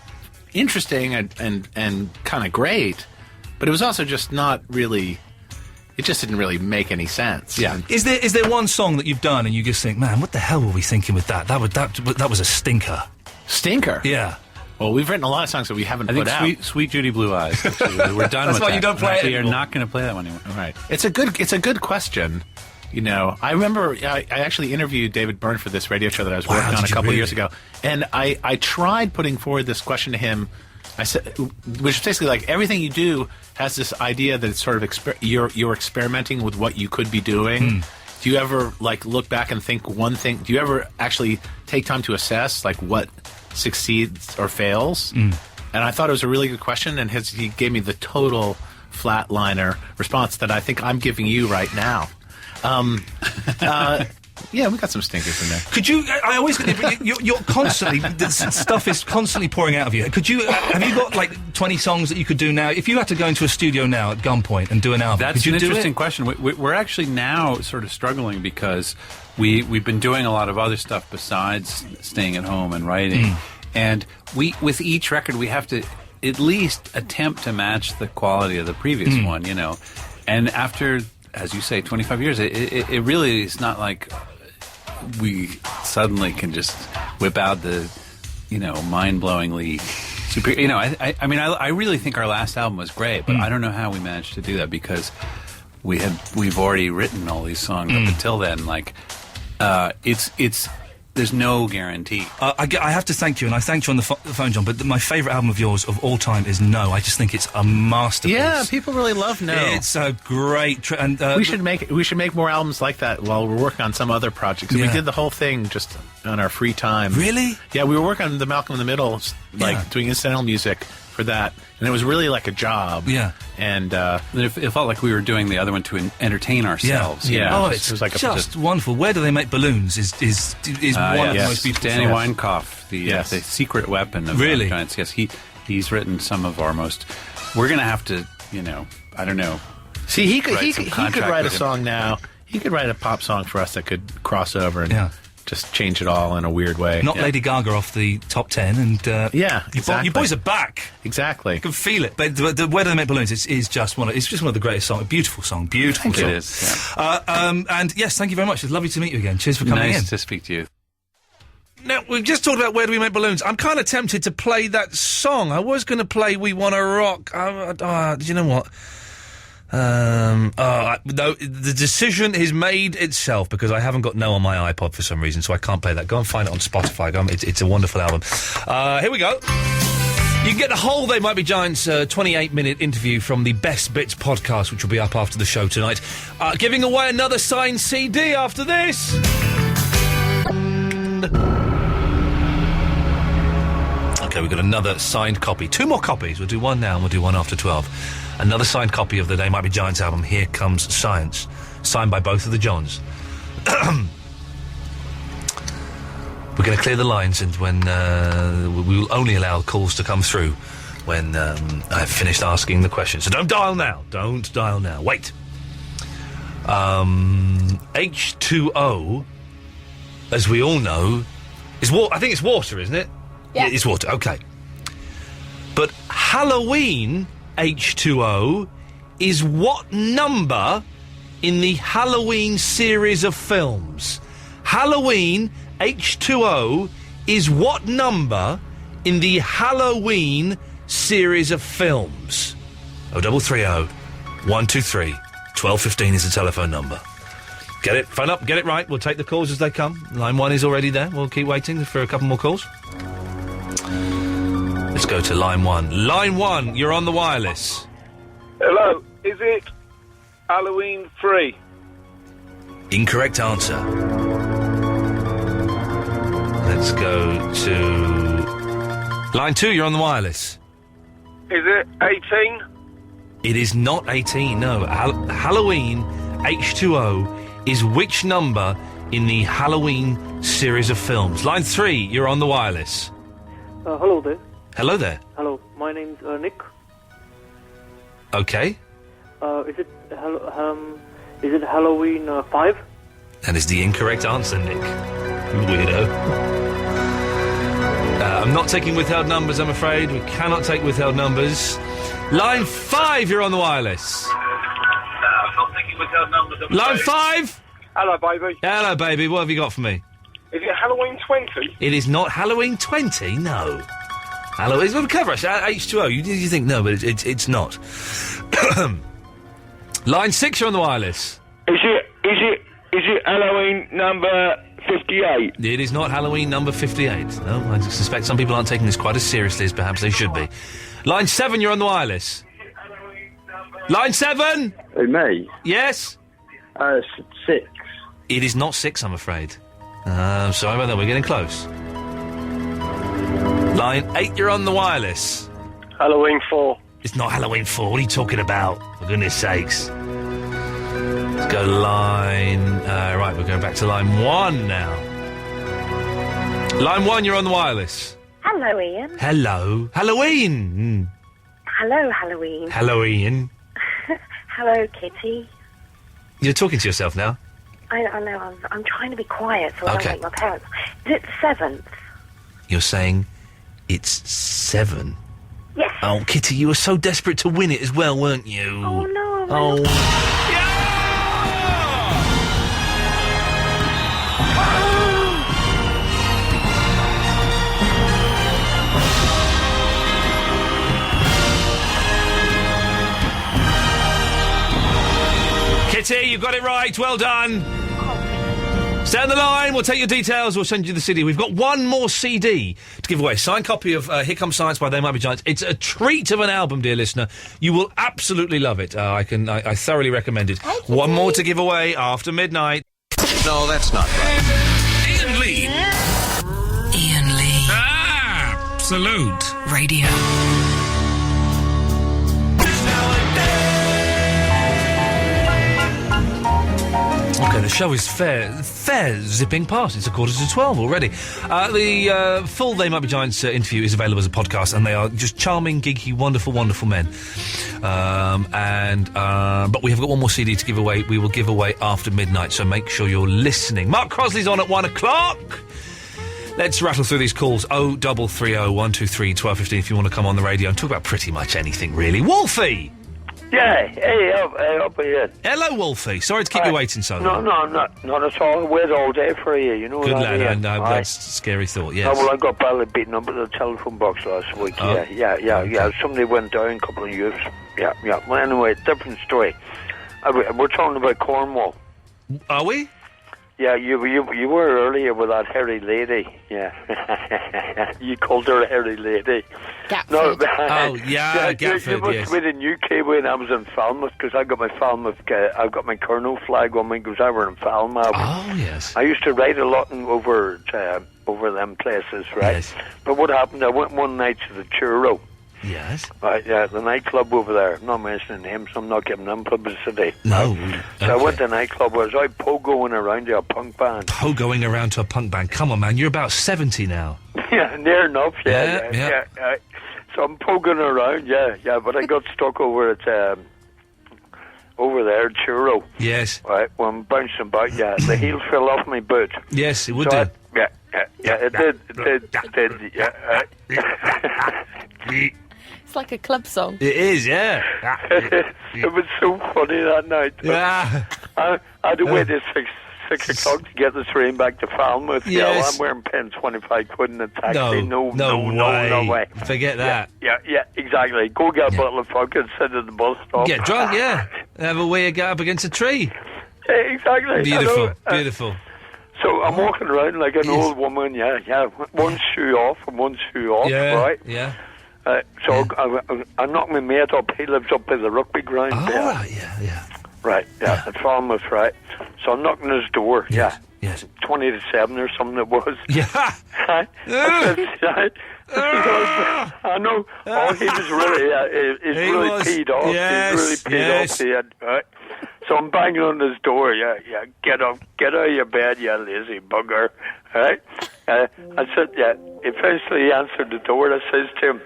[SPEAKER 8] interesting and kind of great, but it was also just not really... It just didn't really make any sense.
[SPEAKER 4] Yeah. Is there one song that you've done and you just think, man, what the hell were we thinking with that? That was a stinker.
[SPEAKER 8] Stinker?
[SPEAKER 4] Yeah.
[SPEAKER 8] Well, we've written a lot of songs that we haven't put out.
[SPEAKER 9] Sweet Judy Blue Eyes. Actually. We're done with that.
[SPEAKER 4] That's why you don't play it
[SPEAKER 9] anymore. We are not going to play that one anymore.
[SPEAKER 8] Right. It's a good question. You know, I remember I actually interviewed David Byrne for this radio show that I was working on a couple years ago, and I tried putting forward this question to him. I said, which is basically like everything you do has this idea that it's sort of you're experimenting with what you could be doing. Do you ever like look back and think one thing? Do you ever actually take time to assess like what succeeds or fails? And I thought it was a really good question, and he gave me the total flatliner response that I think I'm giving you right now. Yeah, we got some stinkers in there.
[SPEAKER 4] Could you? I always you're constantly this stuff is constantly pouring out of you. Could you? Have you got like 20 songs that you could do now? If you had to go into a studio now at gunpoint and do an album,
[SPEAKER 9] that's
[SPEAKER 4] could you
[SPEAKER 9] an
[SPEAKER 4] do
[SPEAKER 9] interesting
[SPEAKER 4] it?
[SPEAKER 9] question. We're actually now sort of struggling because we've been doing a lot of other stuff besides staying at home and writing, and with each record we have to at least attempt to match the quality of the previous one, you know, and after, as you say, 25 years, it really is not like we suddenly can just whip out the, you know, mind-blowingly superior. You know, I mean, I really think our last album was great, but I don't know how we managed to do that because we've already written all these songs up until then. Like, it's there's no guarantee.
[SPEAKER 4] I have to thank you, and I thanked you on the phone, John, but my favourite album of yours of all time is No. I just think it's a masterpiece.
[SPEAKER 8] Yeah, people really love No.
[SPEAKER 4] It's a great... and
[SPEAKER 8] we should make more albums like that while we're working on some other projects. We did the whole thing just on our free time.
[SPEAKER 4] Really?
[SPEAKER 8] Yeah, we were working on the Malcolm in the Middle, doing incidental music for that, and it was really like a job.
[SPEAKER 4] Yeah.
[SPEAKER 9] And it felt like we were doing the other one to entertain ourselves.
[SPEAKER 8] Yeah.
[SPEAKER 4] Oh, it's
[SPEAKER 8] like
[SPEAKER 4] just wonderful. Where Do They Make Balloons is one of the most beautiful
[SPEAKER 9] Danny
[SPEAKER 4] songs.
[SPEAKER 9] Weinkauf, the secret weapon of Giants. Yes, he's written some of our most... We're going to have to, you know, I don't know.
[SPEAKER 8] See, he could write a song now. He could write a pop song for us that could cross over and just change it all in a weird way.
[SPEAKER 4] Not Lady Gaga off the top 10. And
[SPEAKER 8] exactly.
[SPEAKER 4] You boys are back.
[SPEAKER 8] Exactly.
[SPEAKER 4] You can feel it. But the Where Do They Make Balloons is just one of the greatest songs. A beautiful song. Beautiful song.
[SPEAKER 9] It is. Yeah.
[SPEAKER 4] And yes, thank you very much. It's lovely to meet you again. Cheers for coming in.
[SPEAKER 9] Nice to speak to you.
[SPEAKER 4] Now, we've just talked about Where Do We Make Balloons. I'm kind of tempted to play that song. I was going to play We Wanna Rock. Do you know what? No, the decision is made itself because I haven't got No on my iPod for some reason, so I can't play that. Go and find it on Spotify. It's a wonderful album. Here we go. You can get the whole They Might Be Giants 28-minute interview from the Best Bits podcast, which will be up after the show tonight. Giving away another signed CD after this. Okay, we've got another signed copy. 2 more copies. We'll do one now and we'll do one after 12. Another signed copy of the They Might Be Giants album, Here Comes Science, signed by both of the Johns. We're going to clear the lines, and when we will only allow calls to come through when I've finished asking the questions. So don't dial now. Don't dial now. Wait. H2O, as we all know, is water. I think it's water, isn't it?
[SPEAKER 5] Yeah.
[SPEAKER 4] It's water. Okay. But Halloween H2O is what number in the Halloween series of films? Halloween H2O is what number in the Halloween series of films? 0330 123 1215 is the telephone number. Get it? Phone up, get it right. We'll take the calls as they come. Line 1 is already there. We'll keep waiting for a couple more calls. Let's go to line 1. Line 1, you're on the wireless.
[SPEAKER 6] Hello, is it Halloween 3?
[SPEAKER 4] Incorrect answer. Let's go to line 2, you're on the wireless.
[SPEAKER 6] Is it 18?
[SPEAKER 4] It is not 18, no. Halloween H2O is which number in the Halloween series of films? Line 3, you're on the wireless.
[SPEAKER 19] Hello there.
[SPEAKER 4] Hello there.
[SPEAKER 19] Hello, my name's Nick.
[SPEAKER 4] Okay.
[SPEAKER 19] Is it Halloween 5?
[SPEAKER 4] That is the incorrect answer, Nick. Weirdo. I'm not taking withheld numbers, I'm afraid. We cannot take withheld numbers. Line 5, you're on the wireless.
[SPEAKER 6] I'm not taking withheld numbers.
[SPEAKER 4] Line 5!
[SPEAKER 6] Hello, baby.
[SPEAKER 4] Hello, baby. What have you got for me?
[SPEAKER 6] Is it Halloween 20?
[SPEAKER 4] It is not Halloween 20, no. Halloween, we'll cover us. H2O, you think no, but it's not. Line 6, you're on the wireless.
[SPEAKER 6] Is it Halloween number 58?
[SPEAKER 4] It is not Halloween number 58. No, I suspect some people aren't taking this quite as seriously as perhaps they should be. Line 7, you're on the wireless. Line 7!
[SPEAKER 20] Who, me?
[SPEAKER 4] Yes?
[SPEAKER 20] 6.
[SPEAKER 4] It is not 6, I'm afraid. Sorry about that, we're getting close. Line 8, you're on the wireless.
[SPEAKER 20] Halloween 4.
[SPEAKER 4] It's not Halloween 4, what are you talking about? For goodness sakes. Let's go line... right, we're going back to line 1 now. Line 1, you're on the wireless.
[SPEAKER 17] Hello, Ian.
[SPEAKER 4] Hello. Halloween!
[SPEAKER 17] Hello, Halloween.
[SPEAKER 4] Hello, Ian.
[SPEAKER 17] Hello, Kitty.
[SPEAKER 4] You're talking to yourself now?
[SPEAKER 17] I know, I'm trying to be quiet so I don't
[SPEAKER 4] Okay.
[SPEAKER 17] wake my parents. Is it the 7th?
[SPEAKER 4] You're saying it's 7?
[SPEAKER 17] Yes.
[SPEAKER 4] Oh, Kitty, you were so desperate to win it as well, weren't you?
[SPEAKER 17] Oh, no.
[SPEAKER 4] Oh. Kitty, you got it right. Well done. Stay on the line. We'll take your details. We'll send you the CD. We've got one more CD to give away. A signed copy of Here Comes Science by They Might Be Giants. It's a treat of an album, dear listener. You will absolutely love it. I thoroughly recommend it. One more to give away after midnight.
[SPEAKER 3] No, that's not right.
[SPEAKER 1] Ian Lee.
[SPEAKER 7] Ian Lee.
[SPEAKER 1] Absolute.
[SPEAKER 7] Radio.
[SPEAKER 4] Okay, the show is fair zipping past. It's 11:45 already. The full They Might Be Giants interview is available as a podcast, and they are just charming, geeky, wonderful, wonderful men. But we have got one more CD to give away. We will give away after midnight, so make sure you're listening. Mark Crosley's on at 1 o'clock. Let's rattle through these calls. 0330 123 1215 if you want to come on the radio and talk about pretty much anything, really. Wolfie!
[SPEAKER 20] Yeah, hey, up here.
[SPEAKER 4] Hello, Wolfie. Sorry to keep you waiting so long.
[SPEAKER 20] No, not at all. I wait all day for you, you know.
[SPEAKER 4] Good
[SPEAKER 20] that,
[SPEAKER 4] lad,
[SPEAKER 20] Ian?
[SPEAKER 4] that's a scary thought, yes.
[SPEAKER 20] Oh, well, I got badly beaten up at the telephone box last week.
[SPEAKER 4] Oh.
[SPEAKER 20] Yeah. Somebody went down, a couple of youths. Yeah. Well, anyway, different story. We're talking about Cornwall.
[SPEAKER 4] Are we?
[SPEAKER 20] Yeah, you were earlier with that hairy lady. Yeah. You called her a hairy lady.
[SPEAKER 5] Gatford.
[SPEAKER 20] No,
[SPEAKER 4] Gatford,
[SPEAKER 20] you must
[SPEAKER 4] yes.
[SPEAKER 20] have been in UK when I was in Falmouth, because I got my Falmouth, I've got my Colonel flag on me because I were in Falmouth.
[SPEAKER 4] Oh, yes.
[SPEAKER 20] I used to ride a lot over them places, right?
[SPEAKER 4] Yes.
[SPEAKER 20] But what happened, I went one night to the Churro.
[SPEAKER 4] Yes.
[SPEAKER 20] Right, yeah, the nightclub over there. I'm not mentioning names, so I'm not giving them publicity.
[SPEAKER 4] No.
[SPEAKER 20] So I went to the nightclub. I was out pogoing around to a punk band.
[SPEAKER 4] Pogoing around to a punk band. Come on, man. You're about 70 now.
[SPEAKER 20] Yeah, near enough, yeah. So I'm poking around, yeah, but I got stuck over at, over there, Churro.
[SPEAKER 4] Yes.
[SPEAKER 20] Right, well, I'm bouncing about, yeah. The heel fell off my boot.
[SPEAKER 4] Yes, it would
[SPEAKER 20] So
[SPEAKER 4] do.
[SPEAKER 20] it did, yeah.
[SPEAKER 4] It's
[SPEAKER 5] like a club song.
[SPEAKER 4] It is, yeah.
[SPEAKER 20] It was so funny that night.
[SPEAKER 4] Yeah.
[SPEAKER 20] I had to wait till 6 o'clock to get the train back to Falmouth.
[SPEAKER 4] Yes.
[SPEAKER 20] Yeah, well, I'm wearing paying 25 quid in a taxi. No way.
[SPEAKER 4] Forget that.
[SPEAKER 20] Yeah, exactly. Go get a bottle of vodka and sit at the bus stop.
[SPEAKER 4] Get drunk, yeah. Have a way to get up against a tree.
[SPEAKER 20] Yeah, exactly.
[SPEAKER 4] Beautiful.
[SPEAKER 20] So I'm walking around like an old woman, yeah. One shoe off and one shoe off, right?
[SPEAKER 4] Yeah.
[SPEAKER 20] So I knocked my mate up. He lives up by the rugby ground.
[SPEAKER 4] Oh,
[SPEAKER 20] there.
[SPEAKER 4] right, yeah.
[SPEAKER 20] Right, at Falmouth, right? So I'm knocking his door,
[SPEAKER 4] Yes.
[SPEAKER 20] 20 to 7 or something it was.
[SPEAKER 4] Yeah.
[SPEAKER 20] I know. Oh, he was really, he's really peed off.
[SPEAKER 4] Yes,
[SPEAKER 20] He's really peed off. He had, right? So I'm banging on his door, yeah. Get up, get out of your bed, you lazy bugger, right? I said, he eventually answered the door. I says to him,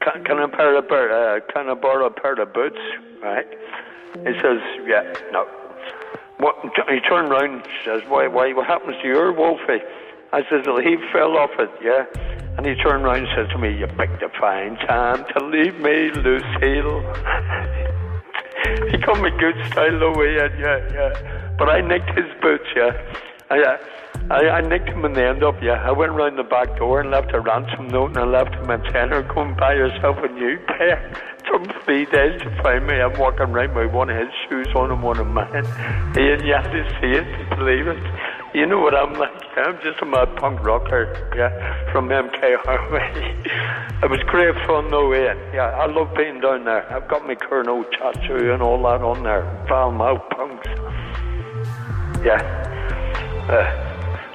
[SPEAKER 20] can I borrow a pair of boots, right? He says, no. What? He turned round and says, why, what happens to your Wolfie? I says, well, he fell off it, yeah. And he turned round and says to me, you picked a fine time to leave me, Lucille. He got me good style the way, yeah. But I nicked his boots, I nicked him in the end up, I went round the back door and left a ransom note and I left him a tenner. Go and buy yourself a new pair. some 3 days to find me. I'm walking around with one of his shoes on and one of mine. And you have to see it to believe it. You know what I'm like? I'm just a mad punk rocker, from MK Highway. It was great fun, though, Ian. Yeah, I love being down there. I've got my Colonel tattoo and all that on there. Foul mouth punks. Yeah.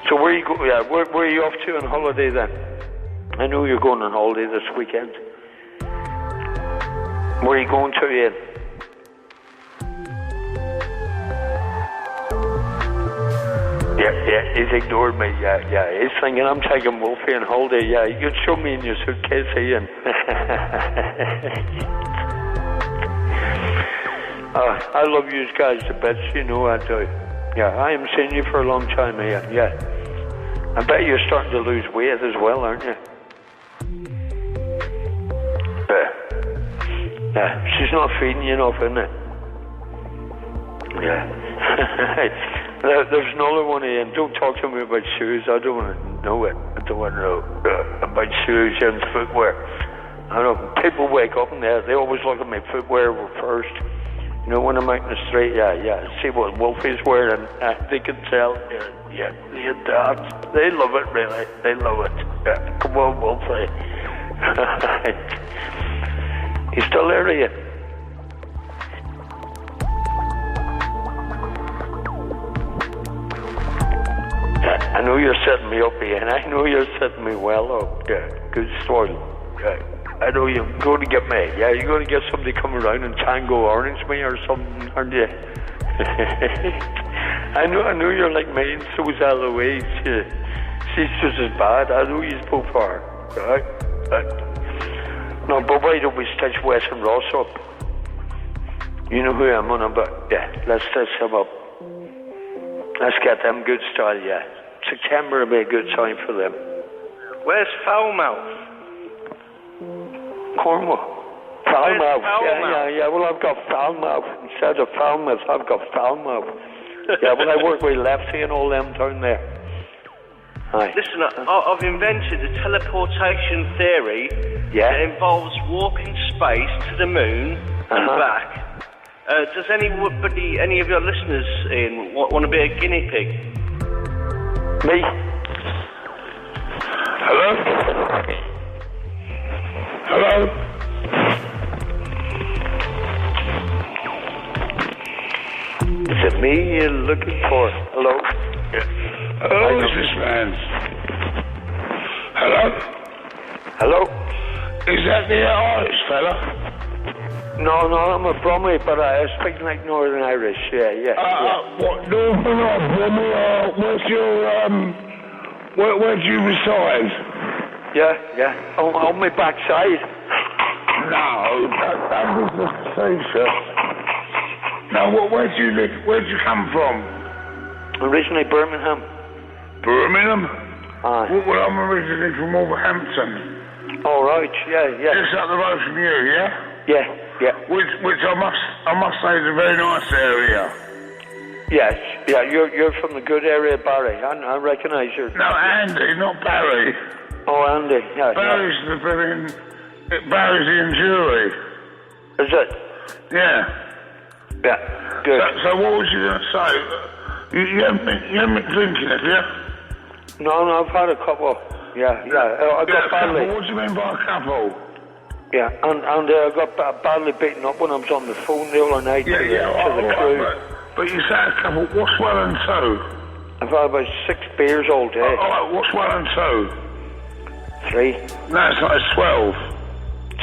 [SPEAKER 20] So where you go? Yeah, where are you off to on holiday then? I know you're going on holiday this weekend. Where are you going to, Ian? Yeah, he's ignored me. Yeah, he's thinking I'm taking Wolfie on holiday. Yeah, you could show me in your suitcase, Ian. I love you guys the best, you know I do. Yeah, I haven't seen you for a long time, Ian. Yeah. I bet you're starting to lose weight as well, aren't you? Yeah, she's not feeding you enough, isn't it? Yeah. There's another one, Ian. Don't talk to me about shoes. I don't want to know it. I don't want to know about shoes and footwear. I don't know. People wake up and they always look at my footwear first. You know, when I'm out in the street, yeah. See what Wolfie's wearing, they can tell. Yeah, they love it, really. They love it. Yeah. Come on, Wolfie. You still there, Ian? I know you're setting me up, Ian. I know you're setting me well up. Yeah, good story. Yeah. I know you're going to get me. Yeah, you're going to get somebody come around and tango orange me or something, aren't you? I know you're like me, and so is Eloise. She's just as bad. I know you both are. Right? No, but why don't we stitch Wes and Ross up? You know who I'm on about. Yeah, let's stitch them up. Let's get them good style, yeah. September will be a good time for them.
[SPEAKER 6] Where's Foulmouth?
[SPEAKER 20] Cornwall. Foulmouth. Yeah. Well, I've got Foulmouth. Instead of Falmouth, I've got Foulmouth. Yeah, well, I work with Lefty and all them down there. Hi.
[SPEAKER 6] Listen, I've invented a teleportation theory that involves walking space to the moon and back. Does any of your listeners, Ian, want to be a guinea pig?
[SPEAKER 20] Me?
[SPEAKER 6] Hello?
[SPEAKER 20] Hello? Is it me you're looking for? Hello?
[SPEAKER 6] Yeah. Who is this man? Hello?
[SPEAKER 20] Hello?
[SPEAKER 6] Is that the Irish fella?
[SPEAKER 20] No, I'm a Brummy, but I speak like Northern Irish, yeah.
[SPEAKER 6] What, Northern or Brummy, or where's your, where do you reside?
[SPEAKER 20] Yeah, on my backside.
[SPEAKER 6] No, that was the t-shirt. Now, where do you live? Where do you come from?
[SPEAKER 20] Originally Birmingham.
[SPEAKER 6] Birmingham?
[SPEAKER 20] Aye.
[SPEAKER 6] Well, I'm originally from Wolverhampton.
[SPEAKER 20] All right, yeah.
[SPEAKER 6] Just up the road from you, yeah?
[SPEAKER 20] Yeah.
[SPEAKER 6] Which I must say is a very nice area.
[SPEAKER 20] Yes, you're from the good area of Barry. I recognise you.
[SPEAKER 6] No, Andy, not Barry.
[SPEAKER 20] Oh, Andy, yeah.
[SPEAKER 6] Barry's the jury.
[SPEAKER 20] Is it?
[SPEAKER 6] Yeah.
[SPEAKER 20] Yeah, good.
[SPEAKER 6] So what was you going to say? You haven't been drinking, have you?
[SPEAKER 20] No, I've had a couple. Yeah. I got badly.
[SPEAKER 6] What do you mean by a couple?
[SPEAKER 20] Yeah, and I got badly beaten up when I was on the phone the other night to the crew.
[SPEAKER 6] But you said a couple. What's 1 and 2?
[SPEAKER 20] I've had about 6 beers all day.
[SPEAKER 6] What's 1 and 2?
[SPEAKER 20] 3.
[SPEAKER 6] No, it's not. It's 12.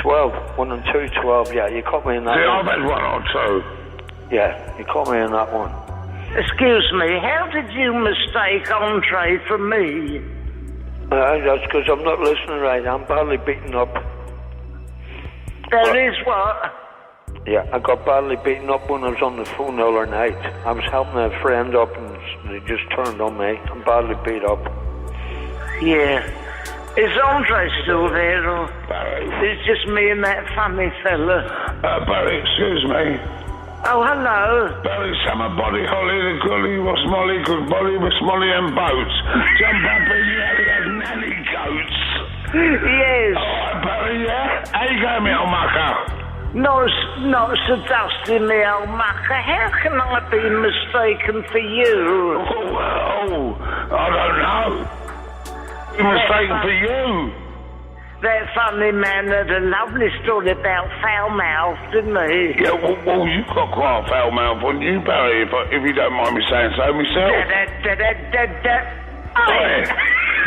[SPEAKER 20] 12. 1 and 2, 12. Yeah, you caught me in that one.
[SPEAKER 6] I've had 1 or 2.
[SPEAKER 20] Yeah, you caught me in that one.
[SPEAKER 21] Excuse me, how did you mistake Andre for me?
[SPEAKER 20] That's because I'm not listening right. I'm badly beaten up.
[SPEAKER 21] That is what?
[SPEAKER 20] Yeah, I got badly beaten up when I was on the phone the other night. I was helping a friend up and they just turned on me. I'm badly beat up.
[SPEAKER 21] Yeah. Is Andre still there, or
[SPEAKER 6] Barry?
[SPEAKER 21] It's just me and that funny fella?
[SPEAKER 6] Barry, excuse me.
[SPEAKER 21] Oh, hello.
[SPEAKER 6] Barry, summer body, holly, the gully was molly, good body was molly and boats. Jump up in the alley as nanny goats.
[SPEAKER 21] Yes.
[SPEAKER 6] All right, Barry, yeah? How you going, me old mucker?
[SPEAKER 21] Not so dusty, me old mucker. How can I be mistaken for you?
[SPEAKER 20] Oh, I don't know. Be mistaken for you.
[SPEAKER 21] That funny man had a lovely story about foul mouth, didn't he?
[SPEAKER 20] Yeah, well, you've got quite a foul mouth on you, Barry, if you don't mind me saying so myself.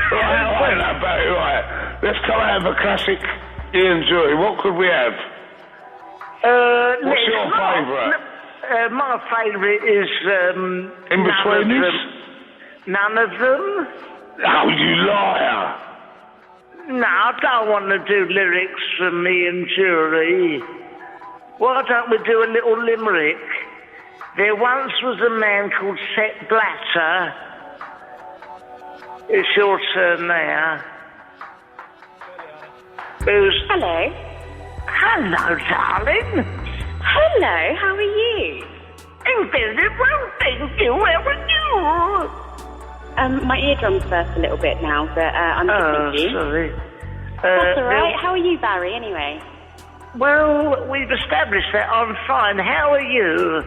[SPEAKER 20] Right, now, Barry, right. Let's come and have a classic Ian Jury. What could we have? What's your favourite?
[SPEAKER 21] My favourite is,
[SPEAKER 20] In-Betweeners?
[SPEAKER 21] None of them?
[SPEAKER 20] Oh, you liar!
[SPEAKER 21] No, I don't want to do lyrics from me and Jury. Why don't we do a little limerick? There once was a man called Set Blatter. It's your turn now.
[SPEAKER 13] Hello.
[SPEAKER 21] Hello, darling.
[SPEAKER 13] Hello, how are you?
[SPEAKER 21] I'm very well, thank you. How are you?
[SPEAKER 13] My eardrums burst a little bit now, but I'm good, thank you.
[SPEAKER 21] Sorry.
[SPEAKER 13] That's all right. How are you, Barry, anyway?
[SPEAKER 21] Well, we've established that I'm fine. How are you?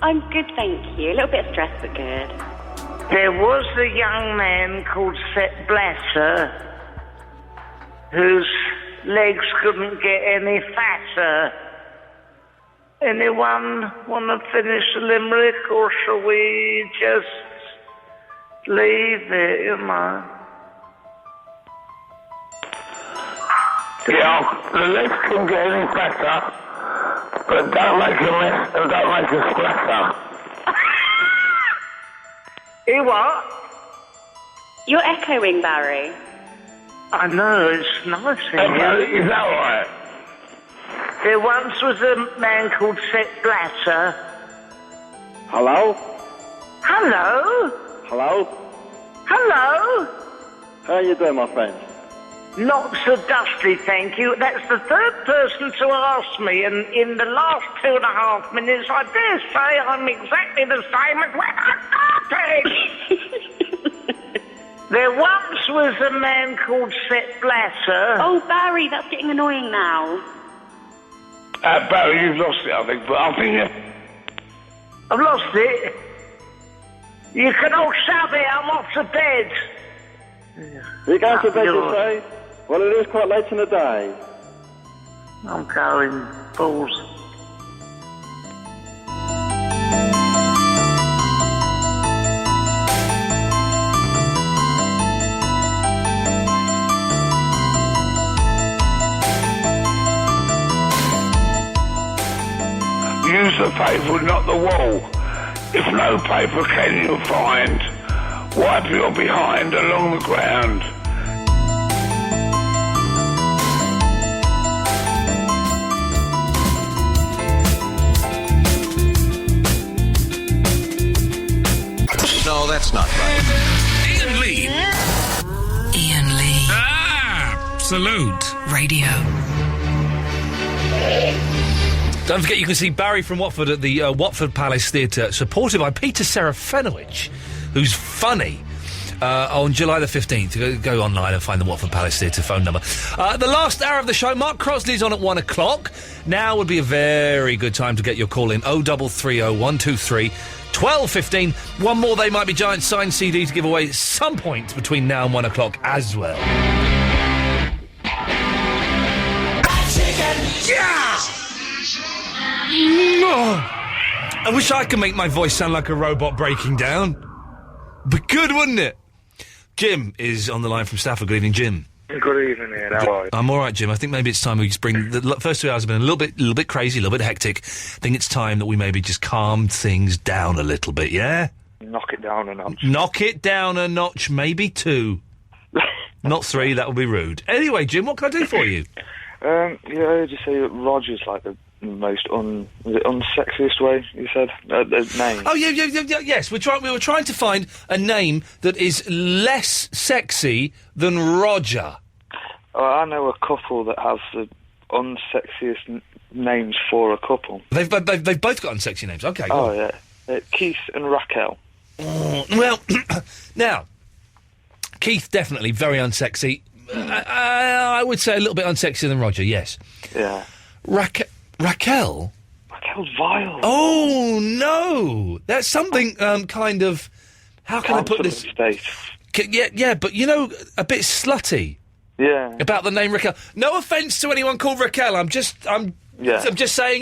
[SPEAKER 13] I'm good, thank you. A little bit of stress, but good.
[SPEAKER 21] There was a young man called Set Blatter whose legs couldn't get any fatter. Anyone want to finish the limerick, or shall we just leave it, you know?
[SPEAKER 20] Yeah, the legs can get any fatter, but don't make a mess and don't make a splatter.
[SPEAKER 21] You what?
[SPEAKER 13] You're echoing, Barry.
[SPEAKER 21] I know, it's nice in here.
[SPEAKER 20] Is that right?
[SPEAKER 21] There once was a man called Set Blatter.
[SPEAKER 2] Hello?
[SPEAKER 21] Hello?
[SPEAKER 2] Hello?
[SPEAKER 21] Hello?
[SPEAKER 2] How you doing, my friend?
[SPEAKER 21] Not so dusty, thank you. That's the third person to ask me, and in the last 2.5 minutes, I dare say I'm exactly the same as when I started. There once was a man called Set Blatter.
[SPEAKER 13] Oh, Barry, that's getting annoying now.
[SPEAKER 20] Barry, you've lost it, I think, but I think
[SPEAKER 21] I've lost it. You can all shove it, I'm off to bed.
[SPEAKER 2] You going to bed, you say? Well, it is quite late in the day.
[SPEAKER 21] I'm going, balls.
[SPEAKER 20] use the paper, not the wall. If no paper can you find, wipe your behind along the ground.
[SPEAKER 3] No, that's not right.
[SPEAKER 1] Iain Lee.
[SPEAKER 7] Iain Lee.
[SPEAKER 1] Absolute
[SPEAKER 7] Radio.
[SPEAKER 4] Don't forget you can see Barry from Watford at the Watford Palace Theatre, supported by Peter Serafenovich, who's funny, on July the 15th. Go online and find the Watford Palace Theatre phone number. The last hour of the show, Mark Crosley's on at 1 o'clock. Now would be a very good time to get your call in. 0330 123 1215. One more They Might Be Giants signed CD to give away at some point between now and 1 o'clock as well. I wish I could make my voice sound like a robot breaking down. Be good, wouldn't it? Jim is on the line from Stafford. Good evening, Jim.
[SPEAKER 22] Good evening, Ian. How are you?
[SPEAKER 4] I'm all right, Jim. I think maybe it's time we just bring... The first 2 hours have been a little bit crazy, a little bit hectic. I think it's time that we maybe just calm things down a little bit, yeah?
[SPEAKER 22] Knock it down a notch.
[SPEAKER 4] Knock it down a notch, maybe 2. Not 3, that would be rude. Anyway, Jim, what can I do for you?
[SPEAKER 22] I heard you say that Roger's like the most unsexiest way, you said? Name.
[SPEAKER 4] Oh, yeah, yes. We were trying to find a name that is less sexy than Roger.
[SPEAKER 22] I know a couple that have the unsexiest names for a couple.
[SPEAKER 4] They've both got unsexy names. Okay.
[SPEAKER 22] Oh, yeah. Keith and Raquel.
[SPEAKER 4] Well, now, Keith definitely very unsexy. I would say a little bit unsexier than Roger, yes.
[SPEAKER 22] Yeah.
[SPEAKER 8] Raquel?
[SPEAKER 22] Raquel's vile.
[SPEAKER 8] Oh, no! That's something, kind of... How can I put this? Yeah, but, you know, a bit slutty.
[SPEAKER 22] Yeah.
[SPEAKER 8] About the name Raquel. No offence to anyone called Raquel. I'm just saying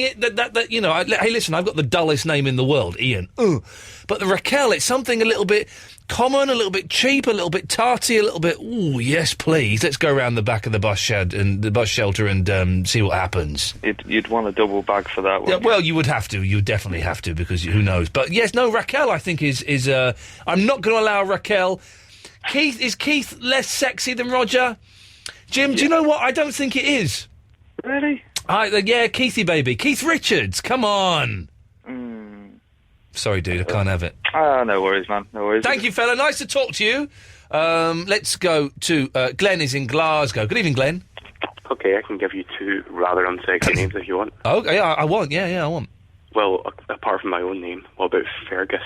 [SPEAKER 8] it. That you know. Hey, listen. I've got the dullest name in the world, Ian. But the Raquel, it's something a little bit common, a little bit cheap, a little bit tarty, a little bit. Ooh, yes, please. Let's go around the back of the bus shed and the bus shelter and see what happens.
[SPEAKER 22] You'd want a double bag for that one.
[SPEAKER 8] Yeah, well, you would have to. You would definitely have to because who knows? But yes, no. Raquel, I think is. I'm not going to allow Raquel. Is Keith less sexy than Roger? Jim, do you know what? I don't think it is.
[SPEAKER 22] Really?
[SPEAKER 8] Yeah, Keithy baby. Keith Richards, come on. Sorry, dude, I can't have it.
[SPEAKER 22] No worries, man. No worries.
[SPEAKER 8] Thank you, fella. Nice to talk to you. Let's go to... Glenn is in Glasgow. Good evening, Glenn.
[SPEAKER 11] Okay, I can give you two rather unsexy names if you want.
[SPEAKER 8] Oh, yeah, I want. Yeah, I want.
[SPEAKER 11] Well, apart from my own name, what about Fergus?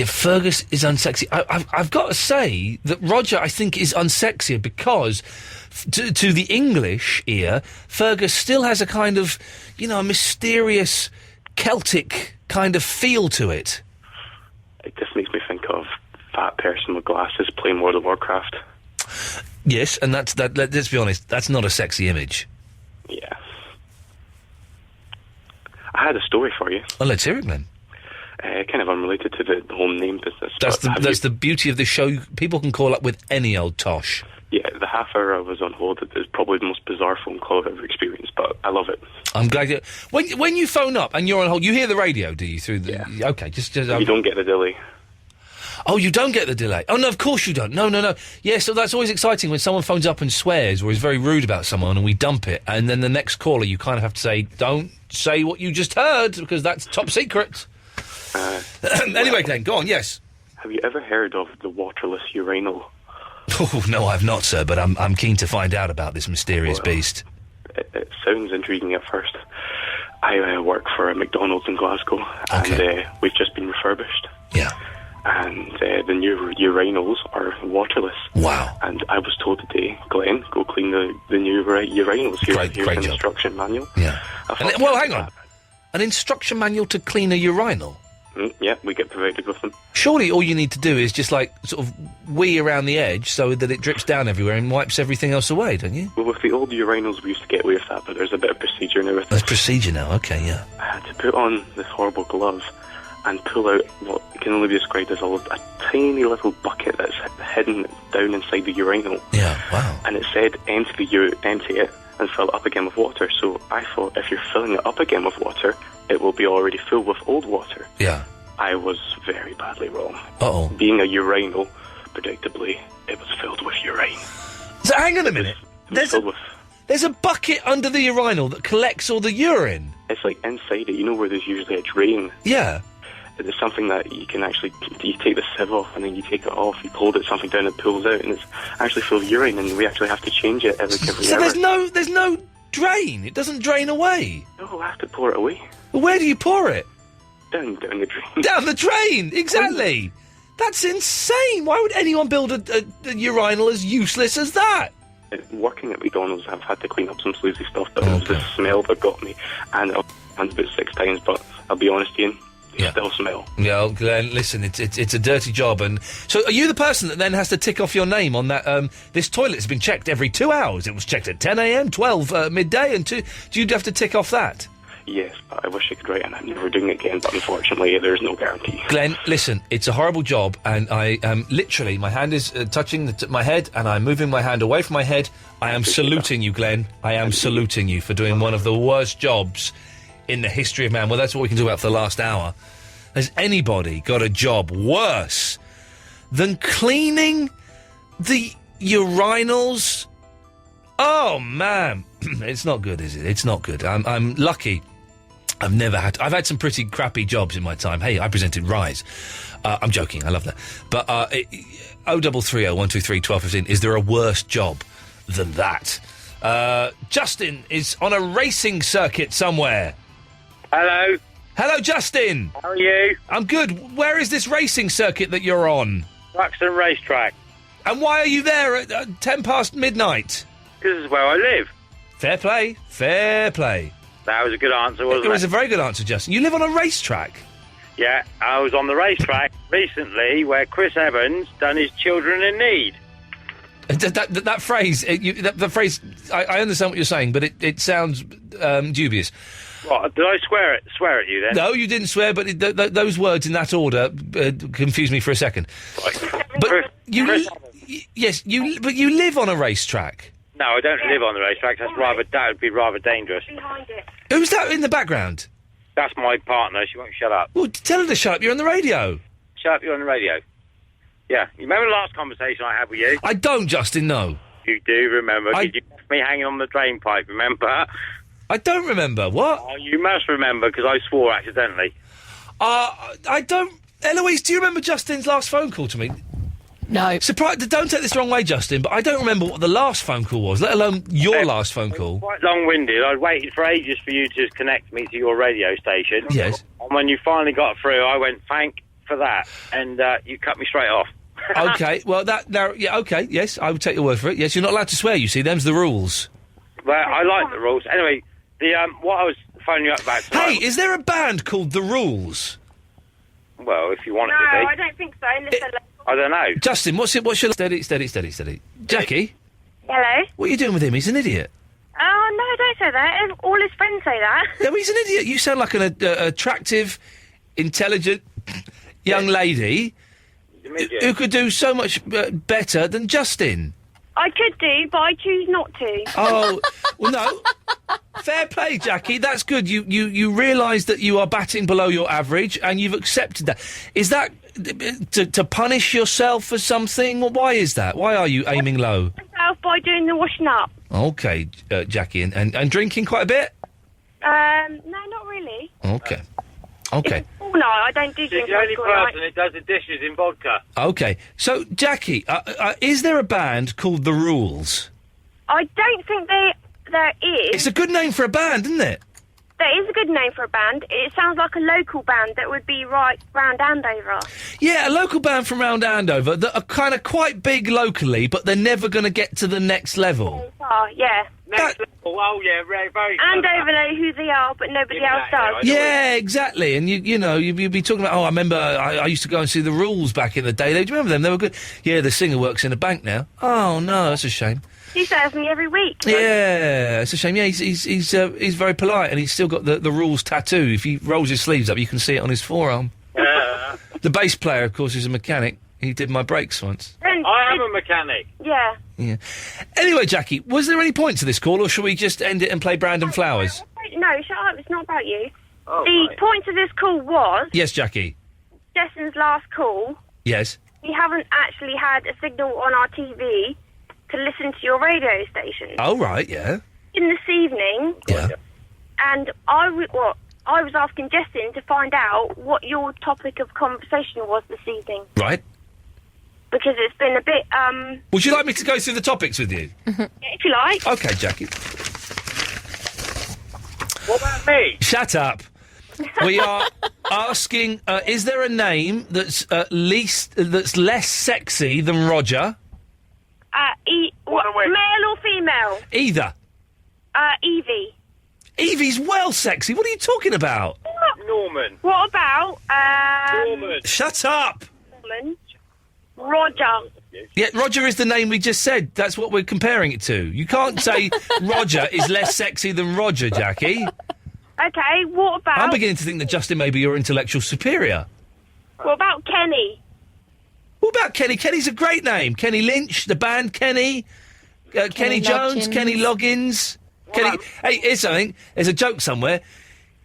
[SPEAKER 8] Fergus is unsexy. I've got to say that Roger, I think, is unsexier because, to the English ear, Fergus still has a kind of, a mysterious Celtic kind of feel to it.
[SPEAKER 11] It just makes me think of fat person with glasses playing World of Warcraft.
[SPEAKER 8] Yes, and let's be honest, that's not a sexy image.
[SPEAKER 11] Yeah. I had a story for you.
[SPEAKER 8] Well, let's hear it, then.
[SPEAKER 11] Kind of unrelated to the whole name business.
[SPEAKER 8] That's the beauty of this show. People can call up with any old tosh.
[SPEAKER 11] Yeah, the half hour I was on hold is probably the most bizarre phone call I've ever experienced, but I love it.
[SPEAKER 8] I'm glad you... When you phone up and you're on hold, you hear the radio, do you? Through the... Yeah. Okay, just
[SPEAKER 11] you don't get the delay.
[SPEAKER 8] Oh, you don't get the delay? Oh, no, of course you don't. No. Yeah, so that's always exciting when someone phones up and swears or is very rude about someone and we dump it, and then the next caller you kind of have to say, don't say what you just heard, because that's top secret. Anyway, Glenn, go on, yes.
[SPEAKER 11] Have you ever heard of the waterless urinal?
[SPEAKER 8] Oh, no, I've not, sir, but I'm keen to find out about this mysterious beast.
[SPEAKER 11] It sounds intriguing at first. I work for a McDonald's in Glasgow, and we've just been refurbished.
[SPEAKER 8] Yeah.
[SPEAKER 11] And the new urinals are waterless.
[SPEAKER 8] Wow.
[SPEAKER 11] And I was told today, Glenn, go clean the new urinals. Here's an instruction manual.
[SPEAKER 8] Yeah. Well, hang on. An instruction manual to clean a urinal?
[SPEAKER 11] Yeah, we get provided with them.
[SPEAKER 8] Surely all you need to do is just, sort of wee around the edge so that it drips down everywhere and wipes everything else away, don't you?
[SPEAKER 11] Well, with the old urinals, we used to get away with that, but there's a bit of procedure now with
[SPEAKER 8] There's procedure now, okay, yeah.
[SPEAKER 11] I had to put on this horrible glove and pull out what can only be described as a tiny little bucket that's hidden down inside the urinal.
[SPEAKER 8] Yeah, wow.
[SPEAKER 11] And it said, empty it and fill it up again with water. So I thought, if you're filling it up again with water, it will be already filled with old water.
[SPEAKER 8] Yeah.
[SPEAKER 11] I was very badly wrong.
[SPEAKER 8] Uh-oh.
[SPEAKER 11] Being a urinal, predictably, it was filled with urine.
[SPEAKER 8] So hang on a minute. There's a bucket under the urinal that collects all the urine.
[SPEAKER 11] It's like inside it, where there's usually a drain.
[SPEAKER 8] Yeah.
[SPEAKER 11] It's something that you can actually, you take the sieve off and then you take it off, you hold it something down, it pulls out, and it's actually full of urine, and we actually have to change it every hour.
[SPEAKER 8] So there's no drain? It doesn't drain away?
[SPEAKER 11] No, I have to pour it away.
[SPEAKER 8] Well, where do you pour it?
[SPEAKER 11] Down the drain.
[SPEAKER 8] Down the drain, exactly. That's insane. Why would anyone build a urinal as useless as that?
[SPEAKER 11] Working at McDonald's, I've had to clean up some sleazy stuff, but it was the smell that got me, and I've done about 6 times, but I'll be honest, Ian, still smell.
[SPEAKER 8] Yeah, Glenn, listen, it's a dirty job, and so are you the person that then has to tick off your name on that, this toilet's been checked every 2 hours, it was checked at 10 a.m, 12 midday, and 2, do you have to tick off that?
[SPEAKER 11] Yes, but I wish I could write, and I'm never doing it again, but unfortunately there's no guarantee.
[SPEAKER 8] Glenn, listen, it's a horrible job, and I am literally, my hand is touching my head, and I'm moving my hand away from my head. I am saluting you, Glenn. I am saluting you for doing one of the worst jobs in the history of man. Well, that's what we can do about for the last hour. Has anybody got a job worse than cleaning the urinals? Oh, man. It's not good, is it? It's not good. I'm lucky. I've had some pretty crappy jobs in my time. Hey, I presented Rise. I'm joking. I love that. But 0330 123 1215. Is there a worse job than that? Justin is on a racing circuit somewhere.
[SPEAKER 12] Hello.
[SPEAKER 8] Hello, Justin.
[SPEAKER 12] How are you?
[SPEAKER 8] I'm good. Where is this racing circuit that you're on?
[SPEAKER 12] Blackstone Racetrack.
[SPEAKER 8] And why are you there at 10 past midnight?
[SPEAKER 12] Because this is where I live.
[SPEAKER 4] Fair play. Fair play.
[SPEAKER 12] That was a good answer, wasn't it?
[SPEAKER 4] It was a very good answer, Justin. You live on a racetrack?
[SPEAKER 12] Yeah, I was on the racetrack recently where Chris Evans done his Children in Need.
[SPEAKER 4] That phrase, the phrase, I understand what you're saying, but it sounds dubious.
[SPEAKER 12] What, did I swear at you then?
[SPEAKER 4] No, you didn't swear, but those words in that order confused me for a second. But yes, but you live on a racetrack.
[SPEAKER 12] No, I don't live on the racetrack. That would be rather dangerous.
[SPEAKER 4] Who's that in the background?
[SPEAKER 12] That's my partner. She won't shut up.
[SPEAKER 4] Well, tell her to shut up. You're on the radio.
[SPEAKER 12] Shut up, you're on the radio. Yeah. You remember the last conversation I had with you?
[SPEAKER 4] I don't, Justin, no.
[SPEAKER 12] You do remember. Did you left me hanging on the drain pipe, remember?
[SPEAKER 4] I don't remember. What?
[SPEAKER 12] Oh, you must remember, because I swore accidentally.
[SPEAKER 4] I don't... Eloise, do you remember Justin's last phone call to me?
[SPEAKER 5] No.
[SPEAKER 4] Don't take this the wrong way, Justin, but I don't remember what the last phone call was, let alone your last phone call.
[SPEAKER 12] Quite long-winded. I'd waited for ages for you to connect me to your radio station.
[SPEAKER 4] Yes.
[SPEAKER 12] And when you finally got through, I went, thank for that, and you cut me straight off.
[SPEAKER 4] Okay, well, okay, yes, I would take your word for it. Yes, you're not allowed to swear, you see, them's the rules.
[SPEAKER 12] Well, I like the rules. Anyway, what I was phoning you up about tonight...
[SPEAKER 4] Hey, is there a band called The Rules?
[SPEAKER 12] Well, if you want it to be.
[SPEAKER 13] No, I don't think so.
[SPEAKER 12] I don't know.
[SPEAKER 4] Justin, what's your... Steady. Jackie?
[SPEAKER 13] Hello?
[SPEAKER 4] What are you doing with him? He's an idiot.
[SPEAKER 13] Oh, no, don't say that. All his friends say that.
[SPEAKER 4] No, he's an idiot. You sound like an attractive, intelligent young lady who could do so much better than Justin.
[SPEAKER 13] I could do, but I choose not to.
[SPEAKER 4] Oh, well, no. Fair play, Jackie. That's good. You realise that you are batting below your average, and you've accepted that. Is that to punish yourself for something? Well, why is that? Why are you aiming low?
[SPEAKER 13] Myself by doing the washing up.
[SPEAKER 4] Okay, Jackie, and drinking quite a bit?
[SPEAKER 13] No, not really.
[SPEAKER 4] Okay.
[SPEAKER 13] All night, I don't do
[SPEAKER 12] She's
[SPEAKER 13] drinking.
[SPEAKER 12] the only person that does the dishes in vodka.
[SPEAKER 4] Okay, so, Jackie, is there a band called The Rules?
[SPEAKER 13] I don't think there is.
[SPEAKER 4] It's a good name for a band, isn't it?
[SPEAKER 13] There is a good name for a band. It sounds like a local band that would be right round Andover.
[SPEAKER 4] Yeah, a local band from round Andover that are kind of quite big locally, but they're never going to get to the next level.
[SPEAKER 13] Oh, yeah.
[SPEAKER 12] Next level, oh yeah, very
[SPEAKER 13] Andover know who they are, but nobody else does.
[SPEAKER 4] Yeah, exactly. And you'd be talking about, I remember I used to go and see The Rules back in the day. Do you remember them? They were good. Yeah, the singer works in a bank now. Oh, no, that's a shame.
[SPEAKER 13] He serves me every week.
[SPEAKER 4] Yeah, it's a shame. Yeah, he's very polite, and he's still got the Rules tattoo. If he rolls his sleeves up, you can see it on his forearm. The bass player, of course, is a mechanic. He did my brakes once.
[SPEAKER 12] I am a mechanic.
[SPEAKER 13] Yeah.
[SPEAKER 4] Yeah. Anyway, Jackie, was there any point to this call, or shall we just end it and play Brandon Flowers?
[SPEAKER 13] No, shut up. It's not about you.
[SPEAKER 12] Oh,
[SPEAKER 13] the point of this call was...
[SPEAKER 4] Yes, Jackie.
[SPEAKER 13] Justin's last call.
[SPEAKER 4] Yes.
[SPEAKER 13] We haven't actually had a signal on our TV to listen to your radio station.
[SPEAKER 4] Oh, right, yeah.
[SPEAKER 13] In this evening.
[SPEAKER 4] Yeah.
[SPEAKER 13] And I was asking Justin to find out what your topic of conversation was this evening.
[SPEAKER 4] Right.
[SPEAKER 13] Because it's been a bit,
[SPEAKER 4] Would you like me to go through the topics with you?
[SPEAKER 13] if you like.
[SPEAKER 4] Okay, Jackie.
[SPEAKER 12] What about me?
[SPEAKER 4] Shut up. We are asking, is there a name that's less sexy than Roger?
[SPEAKER 13] Male or female?
[SPEAKER 4] Either.
[SPEAKER 13] Evie.
[SPEAKER 4] Evie's well sexy. What are you talking about?
[SPEAKER 12] Norman.
[SPEAKER 13] What about,
[SPEAKER 12] Norman.
[SPEAKER 4] Shut up!
[SPEAKER 13] Norman. Roger.
[SPEAKER 4] Yeah, Roger is the name we just said. That's what we're comparing it to. You can't say Roger is less sexy than Roger, Jackie.
[SPEAKER 13] Okay, what about...
[SPEAKER 4] I'm beginning to think that Justin may be your intellectual superior.
[SPEAKER 13] What about Kenny?
[SPEAKER 4] What about Kenny? Kenny's a great name. Kenny Lynch, the band Kenny. Kenny Jones,
[SPEAKER 5] Loggins.
[SPEAKER 4] Kenny Loggins. Kenny... Hey, here's something. There's a joke somewhere.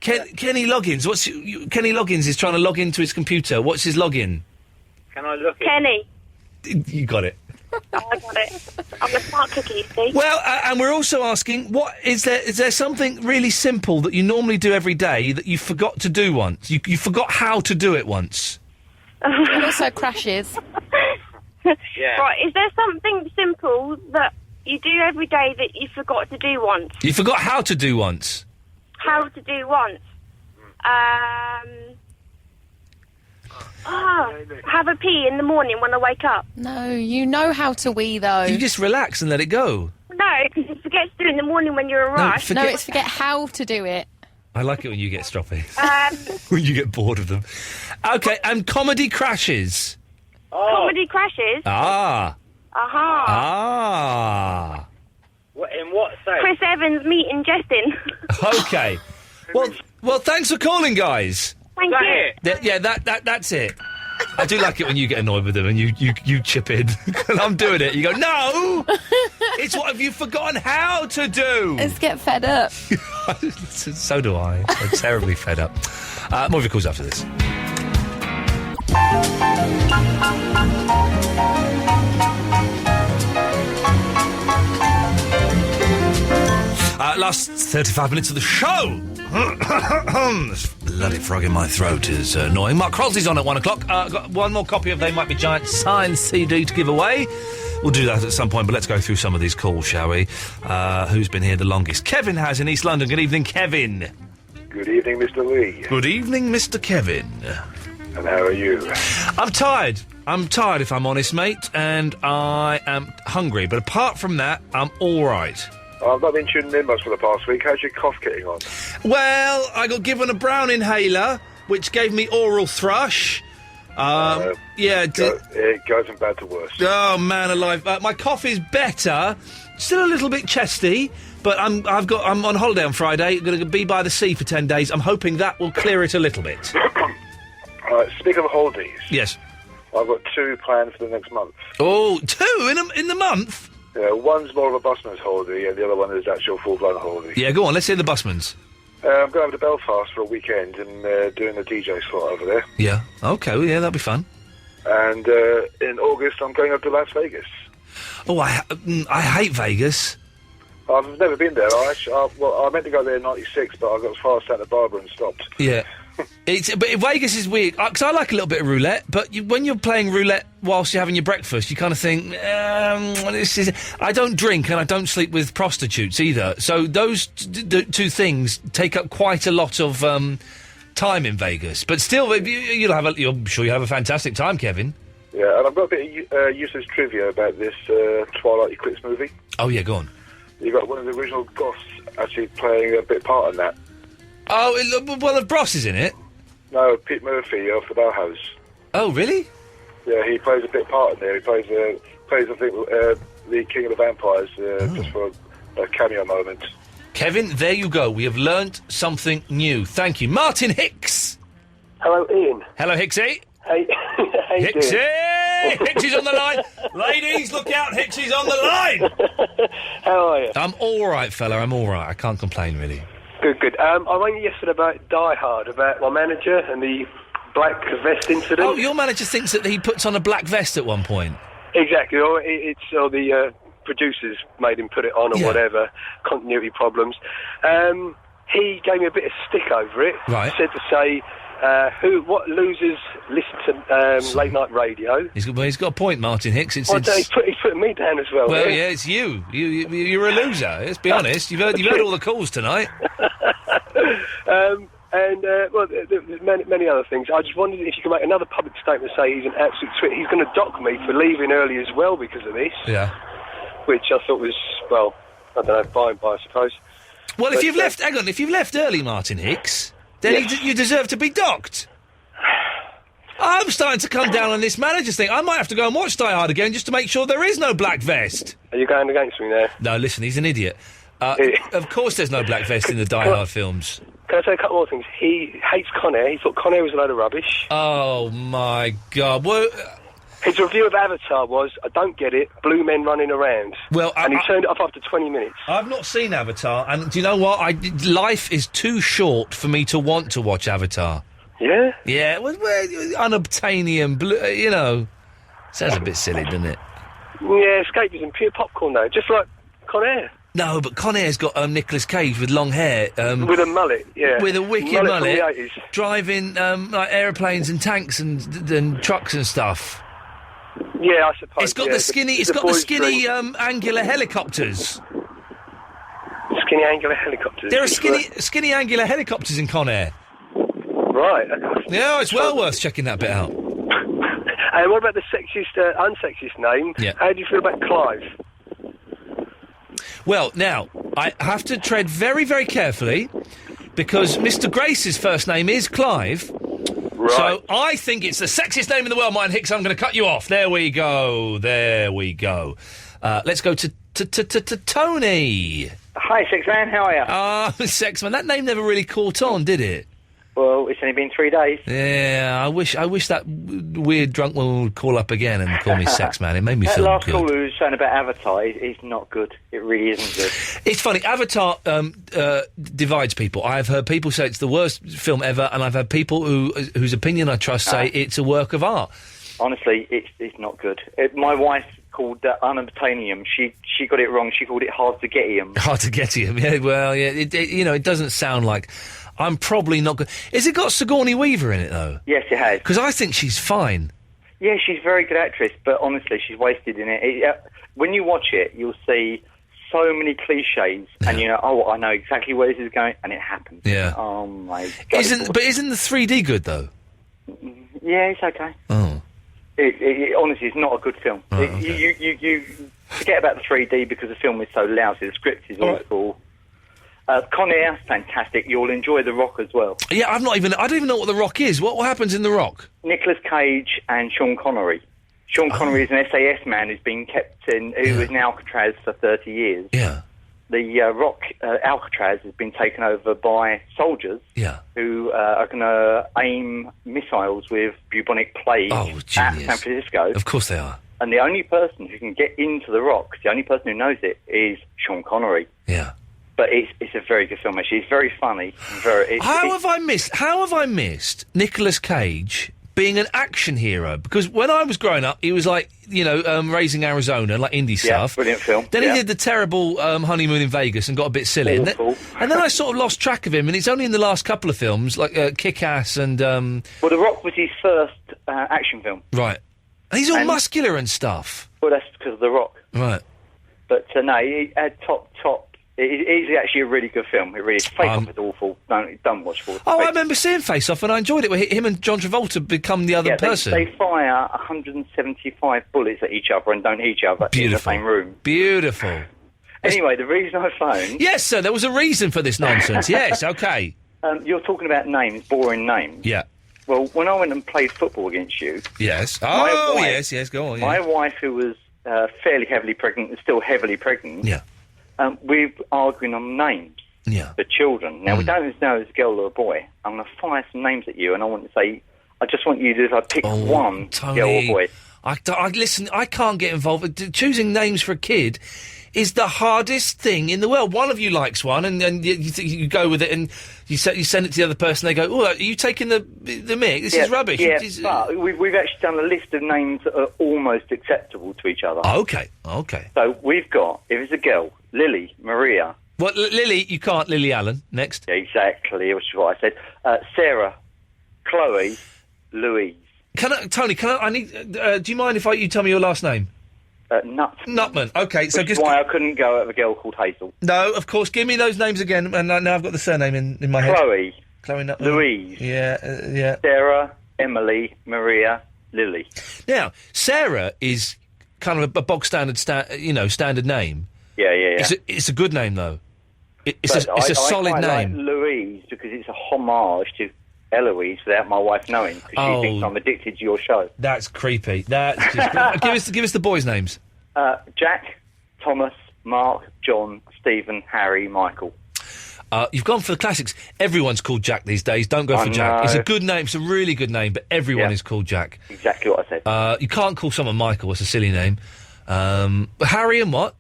[SPEAKER 4] Kenny Loggins. Kenny Loggins is trying to log into his computer. What's his login?
[SPEAKER 12] Can I look at
[SPEAKER 13] Kenny.
[SPEAKER 4] You got it.
[SPEAKER 13] I got it. I'm a smart cookie, you see.
[SPEAKER 4] Well, and we're also asking, is there something really simple that you normally do every day that you forgot to do once? You forgot how to do it once?
[SPEAKER 5] It also crashes.
[SPEAKER 12] Yeah.
[SPEAKER 13] Right, is there something simple that you do every day that you forgot to do once?
[SPEAKER 4] You forgot how to do once?
[SPEAKER 13] How to do once? Have a pee in the morning when I wake up.
[SPEAKER 5] No, you know how to wee, though.
[SPEAKER 4] You just relax and let it go.
[SPEAKER 13] No, because you forget to do it in the morning when you're a rush.
[SPEAKER 5] No, it's forget how to do it.
[SPEAKER 4] I like it when you get stroppy. When you get bored of them. Okay, and comedy crashes.
[SPEAKER 13] Comedy crashes?
[SPEAKER 4] Ah.
[SPEAKER 13] Aha.
[SPEAKER 4] Ah.
[SPEAKER 12] In what sense?
[SPEAKER 13] Chris Evans meeting Justin.
[SPEAKER 4] Okay. Well, thanks for calling, guys.
[SPEAKER 13] Thank you.
[SPEAKER 4] That's it. I do like it when you get annoyed with them and you chip in. And I'm doing it. You go, no! It's what have you forgotten how to do?
[SPEAKER 5] Let's get fed up.
[SPEAKER 4] So do I. I'm terribly fed up. More of your calls after this. Last 35 minutes of the show. This bloody frog in my throat is annoying. Mark Crossley's on at 1 o'clock. Got one more copy of They Might Be Giants signed CD to give away. We'll do that at some point, but let's go through some of these calls, shall we? Who's been here the longest? Kevin has in East London. Good evening, Kevin.
[SPEAKER 15] Good evening, Mr. Lee.
[SPEAKER 4] Good evening, Mr. Kevin.
[SPEAKER 15] And how are you?
[SPEAKER 4] I'm tired. I'm tired, if I'm honest, mate, and I am hungry. But apart from that, I'm all right.
[SPEAKER 15] I've not been tuning in much for the past week. How's your cough getting on?
[SPEAKER 4] Well, I got given a brown inhaler, which gave me oral thrush.
[SPEAKER 15] It goes from bad to worse.
[SPEAKER 4] Oh, man alive. My cough is better. Still a little bit chesty, but I'm on holiday on Friday. I'm going to be by the sea for 10 days. I'm hoping that will clear it a little bit.
[SPEAKER 15] Speaking of holidays...
[SPEAKER 4] Yes.
[SPEAKER 15] I've got 2 plans for the next month.
[SPEAKER 4] Oh, 2 in the month?
[SPEAKER 15] Yeah, one's more of a busman's holiday, and the other one is actual full-blown holiday.
[SPEAKER 4] Yeah, go on, let's hear the busman's.
[SPEAKER 15] I'm going over to Belfast for a weekend and doing a DJ slot over there.
[SPEAKER 4] Yeah, okay, well, yeah, that'll be fun.
[SPEAKER 15] And in August, I'm going up to Las Vegas.
[SPEAKER 4] Oh, I hate Vegas.
[SPEAKER 15] I've never been there. I meant to go there in '96, but I got as far as Santa Barbara and stopped.
[SPEAKER 4] Yeah. But Vegas is weird, because I like a little bit of roulette, but when you're playing roulette whilst you're having your breakfast, you kind of think, I don't drink and I don't sleep with prostitutes either, so those two things take up quite a lot of time in Vegas. But still, I'm sure you'll have a fantastic time, Kevin.
[SPEAKER 15] Yeah, and I've got a bit of useless trivia about this Twilight Eclipse movie.
[SPEAKER 4] Oh, yeah, go on.
[SPEAKER 15] You got one of the original Goths actually playing a bit part in that.
[SPEAKER 4] Oh, well, Bros is in it?
[SPEAKER 15] No, Pete Murphy of the Bauhaus.
[SPEAKER 4] Oh, really?
[SPEAKER 15] Yeah, he plays a bit part in there. He plays I think, the King of the Vampires, just for a cameo moment.
[SPEAKER 4] Kevin, there you go. We have learnt something new. Thank you. Martin Hicks!
[SPEAKER 16] Hello, Ian.
[SPEAKER 4] Hello, Hicksy.
[SPEAKER 16] Hey, how you
[SPEAKER 4] Hicksy!
[SPEAKER 16] doing?
[SPEAKER 4] Hicksy's on the line. Ladies, look out, Hicksy's on the line!
[SPEAKER 16] How are you?
[SPEAKER 4] I'm all right, fella. I'm all right. I can't complain, really.
[SPEAKER 16] Good. I rang you yesterday about Die Hard, about my manager and the black vest incident.
[SPEAKER 4] Oh, your manager thinks that he puts on a black vest at one point.
[SPEAKER 16] Exactly. Or the producers made him put it on or whatever. Continuity problems. He gave me a bit of stick over it.
[SPEAKER 4] Right.
[SPEAKER 16] Said to say, what losers listen to late night radio.
[SPEAKER 4] He's got a point, Martin Hicks.
[SPEAKER 16] He's putting me down as well.
[SPEAKER 4] Well, yeah, it's you. You're a loser. Let's be honest. You've heard all the calls tonight.
[SPEAKER 16] There's many other things. I just wondered if you could make another public statement to say he's an absolute twit. He's going to dock me for leaving early as well because of this.
[SPEAKER 4] Yeah.
[SPEAKER 16] Which I thought was, well, I don't know, by I suppose.
[SPEAKER 4] Well, if you've left early, Martin Hicks, then you deserve to be docked. I'm starting to come down on this manager's thing. I might have to go and watch Die Hard again just to make sure there is no black vest.
[SPEAKER 16] Are you going against me there?
[SPEAKER 4] No, listen, he's an idiot. Of course there's no black vest in the Die Hard films.
[SPEAKER 16] Can I say a couple more things? He hates Con Air. He thought Con Air was a load of rubbish.
[SPEAKER 4] Oh, my God. Well,
[SPEAKER 16] his review of Avatar was, I don't get it, blue men running around.
[SPEAKER 4] Well,
[SPEAKER 16] and he turned it off after 20 minutes.
[SPEAKER 4] I've not seen Avatar, and do you know what? Life is too short for me to want to watch Avatar.
[SPEAKER 16] Yeah?
[SPEAKER 4] Yeah, unobtainium, blue, sounds a bit silly, doesn't it?
[SPEAKER 16] Yeah, escapism, pure popcorn, though, just like Con Air.
[SPEAKER 4] No, but Con Air's got Nicolas Cage with long hair.
[SPEAKER 16] With a mullet, yeah.
[SPEAKER 4] With a wicked mullet.
[SPEAKER 16] From the 80s.
[SPEAKER 4] Driving, like, aeroplanes and tanks and trucks and stuff.
[SPEAKER 16] Yeah, I suppose.
[SPEAKER 4] It's got the skinny, angular helicopters.
[SPEAKER 16] Skinny angular helicopters?
[SPEAKER 4] There are skinny angular helicopters in Con Air.
[SPEAKER 16] Right, okay.
[SPEAKER 4] Yeah, it's well worth checking that bit out.
[SPEAKER 16] And what about the sexist, unsexist name?
[SPEAKER 4] Yeah.
[SPEAKER 16] How do you feel about Clive?
[SPEAKER 4] Well, now, I have to tread very, very carefully, because Mr. Grace's first name is Clive. Right. So I think it's the sexiest name in the world, mine, Hicks. I'm going to cut you off. There we go. Let's go to Tony.
[SPEAKER 10] Hi, Sex Man. How are you?
[SPEAKER 4] Sex Man. That name never really caught on, did it?
[SPEAKER 10] Well, it's only been 3 days.
[SPEAKER 4] Yeah, I wish that weird drunk one would call up again and call me Sex Man. It made me feel good.
[SPEAKER 10] That last caller who was saying about Avatar is not good. It really isn't good.
[SPEAKER 4] It's funny. Avatar divides people. I've heard people say it's the worst film ever, and I've had people whose opinion I trust say it's a work of art.
[SPEAKER 10] Honestly, it's not good. My wife called unobtainium. She got it wrong. She called it hard to getium.
[SPEAKER 4] Hard to getium. Yeah. Well, yeah. It doesn't sound like. I'm probably not good. Has it got Sigourney Weaver in it, though?
[SPEAKER 10] Yes, it has.
[SPEAKER 4] Because I think she's fine.
[SPEAKER 10] Yeah, she's a very good actress, but honestly, she's wasted in it. When you watch it, you'll see so many cliches, and you know, I know exactly where this is going, and it happens.
[SPEAKER 4] Yeah.
[SPEAKER 10] Oh, my God.
[SPEAKER 4] Isn't the 3D good, though?
[SPEAKER 10] Yeah, it's okay.
[SPEAKER 4] Oh.
[SPEAKER 10] It honestly, it's not a good film.
[SPEAKER 4] Oh, okay.
[SPEAKER 10] You forget about the 3D because the film is so lousy. The script is awful. Con Air, fantastic. You'll enjoy The Rock as well.
[SPEAKER 4] Yeah, I don't even know what The Rock is. What happens in The Rock?
[SPEAKER 10] Nicolas Cage and Sean Connery. Sean Connery is an SAS man who's been kept who was in Alcatraz for 30 years.
[SPEAKER 4] Yeah.
[SPEAKER 10] The Rock, Alcatraz, has been taken over by soldiers who are going to aim missiles with bubonic plague at San Francisco.
[SPEAKER 4] Of course they are.
[SPEAKER 10] And the only person who can get into The Rock, the only person who knows it, is Sean Connery.
[SPEAKER 4] Yeah.
[SPEAKER 10] But it's a very good film, actually. It's very funny.
[SPEAKER 4] How have I missed Nicolas Cage being an action hero? Because when I was growing up, he was like, Raising Arizona, like indie stuff.
[SPEAKER 10] Brilliant film.
[SPEAKER 4] Then he did the terrible Honeymoon in Vegas and got a bit silly. And then I sort of lost track of him, and it's only in the last couple of films, like Kick-Ass and...
[SPEAKER 10] Well, The Rock was his first action film.
[SPEAKER 4] Right. And he's all muscular and stuff.
[SPEAKER 10] Well, that's because of The Rock.
[SPEAKER 4] Right.
[SPEAKER 10] But, no, he had top... It is actually a really good film. It really is. Face Off is awful. Don't watch it.
[SPEAKER 4] I remember seeing Face Off, and I enjoyed it, where him and John Travolta become the other person.
[SPEAKER 10] They fire 175 bullets at each other and don't hit each other in the same room.
[SPEAKER 4] Beautiful.
[SPEAKER 10] Anyway, the reason I phoned...
[SPEAKER 4] Yes, sir, there was a reason for this nonsense. Yes, OK.
[SPEAKER 10] You're talking about names, boring names.
[SPEAKER 4] Yeah.
[SPEAKER 10] Well, when I went and played football against you...
[SPEAKER 4] Yes. Yes, go on. Yeah.
[SPEAKER 10] My wife, who was fairly heavily pregnant, is still heavily pregnant...
[SPEAKER 4] Yeah.
[SPEAKER 10] We're arguing on names for children. Now, we don't know if it's a girl or a boy. I'm going to fire some names at you, and I want to say, I just want you to pick one
[SPEAKER 4] Tony,
[SPEAKER 10] girl or boy.
[SPEAKER 4] Listen, I can't get involved. Choosing names for a kid is the hardest thing in the world. One of you likes one, and you go with it, and you send it to the other person. They go, "Oh, are you taking the mick? This is rubbish."
[SPEAKER 10] Yeah, but we've actually done a list of names that are almost acceptable to each other.
[SPEAKER 4] Okay.
[SPEAKER 10] So we've got, if it's a girl, Lily, Maria.
[SPEAKER 4] Well, Lily, you can't. Lily Allen. Next.
[SPEAKER 10] Yeah, exactly, which is what I said. Sarah, Chloe, Louise.
[SPEAKER 4] Tony, I need... do you mind if you tell me your last name? Nutman. Okay, so...
[SPEAKER 10] Which is why I couldn't go at a girl called Hazel.
[SPEAKER 4] No, of course. Give me those names again, and now I've got the surname in my head.
[SPEAKER 10] Chloe
[SPEAKER 4] Nutman.
[SPEAKER 10] Louise.
[SPEAKER 4] Yeah.
[SPEAKER 10] Sarah, Emily, Maria, Lily.
[SPEAKER 4] Now, Sarah is kind of a bog standard, standard name.
[SPEAKER 10] Yeah.
[SPEAKER 4] It's a good name, though. It's a solid
[SPEAKER 10] I
[SPEAKER 4] name.
[SPEAKER 10] Like Louise, because it's a homage to Eloise without my wife knowing, because she thinks I'm addicted to your show.
[SPEAKER 4] That's creepy. That's just creepy. Give us the boys' names.
[SPEAKER 10] Jack, Thomas, Mark, John, Stephen, Harry, Michael.
[SPEAKER 4] You've gone for the classics. Everyone's called Jack these days. Don't go for Jack. It's a good name. It's a really good name, but everyone is called Jack.
[SPEAKER 10] Exactly what I said.
[SPEAKER 4] You can't call someone Michael. It's a silly name. Harry and what?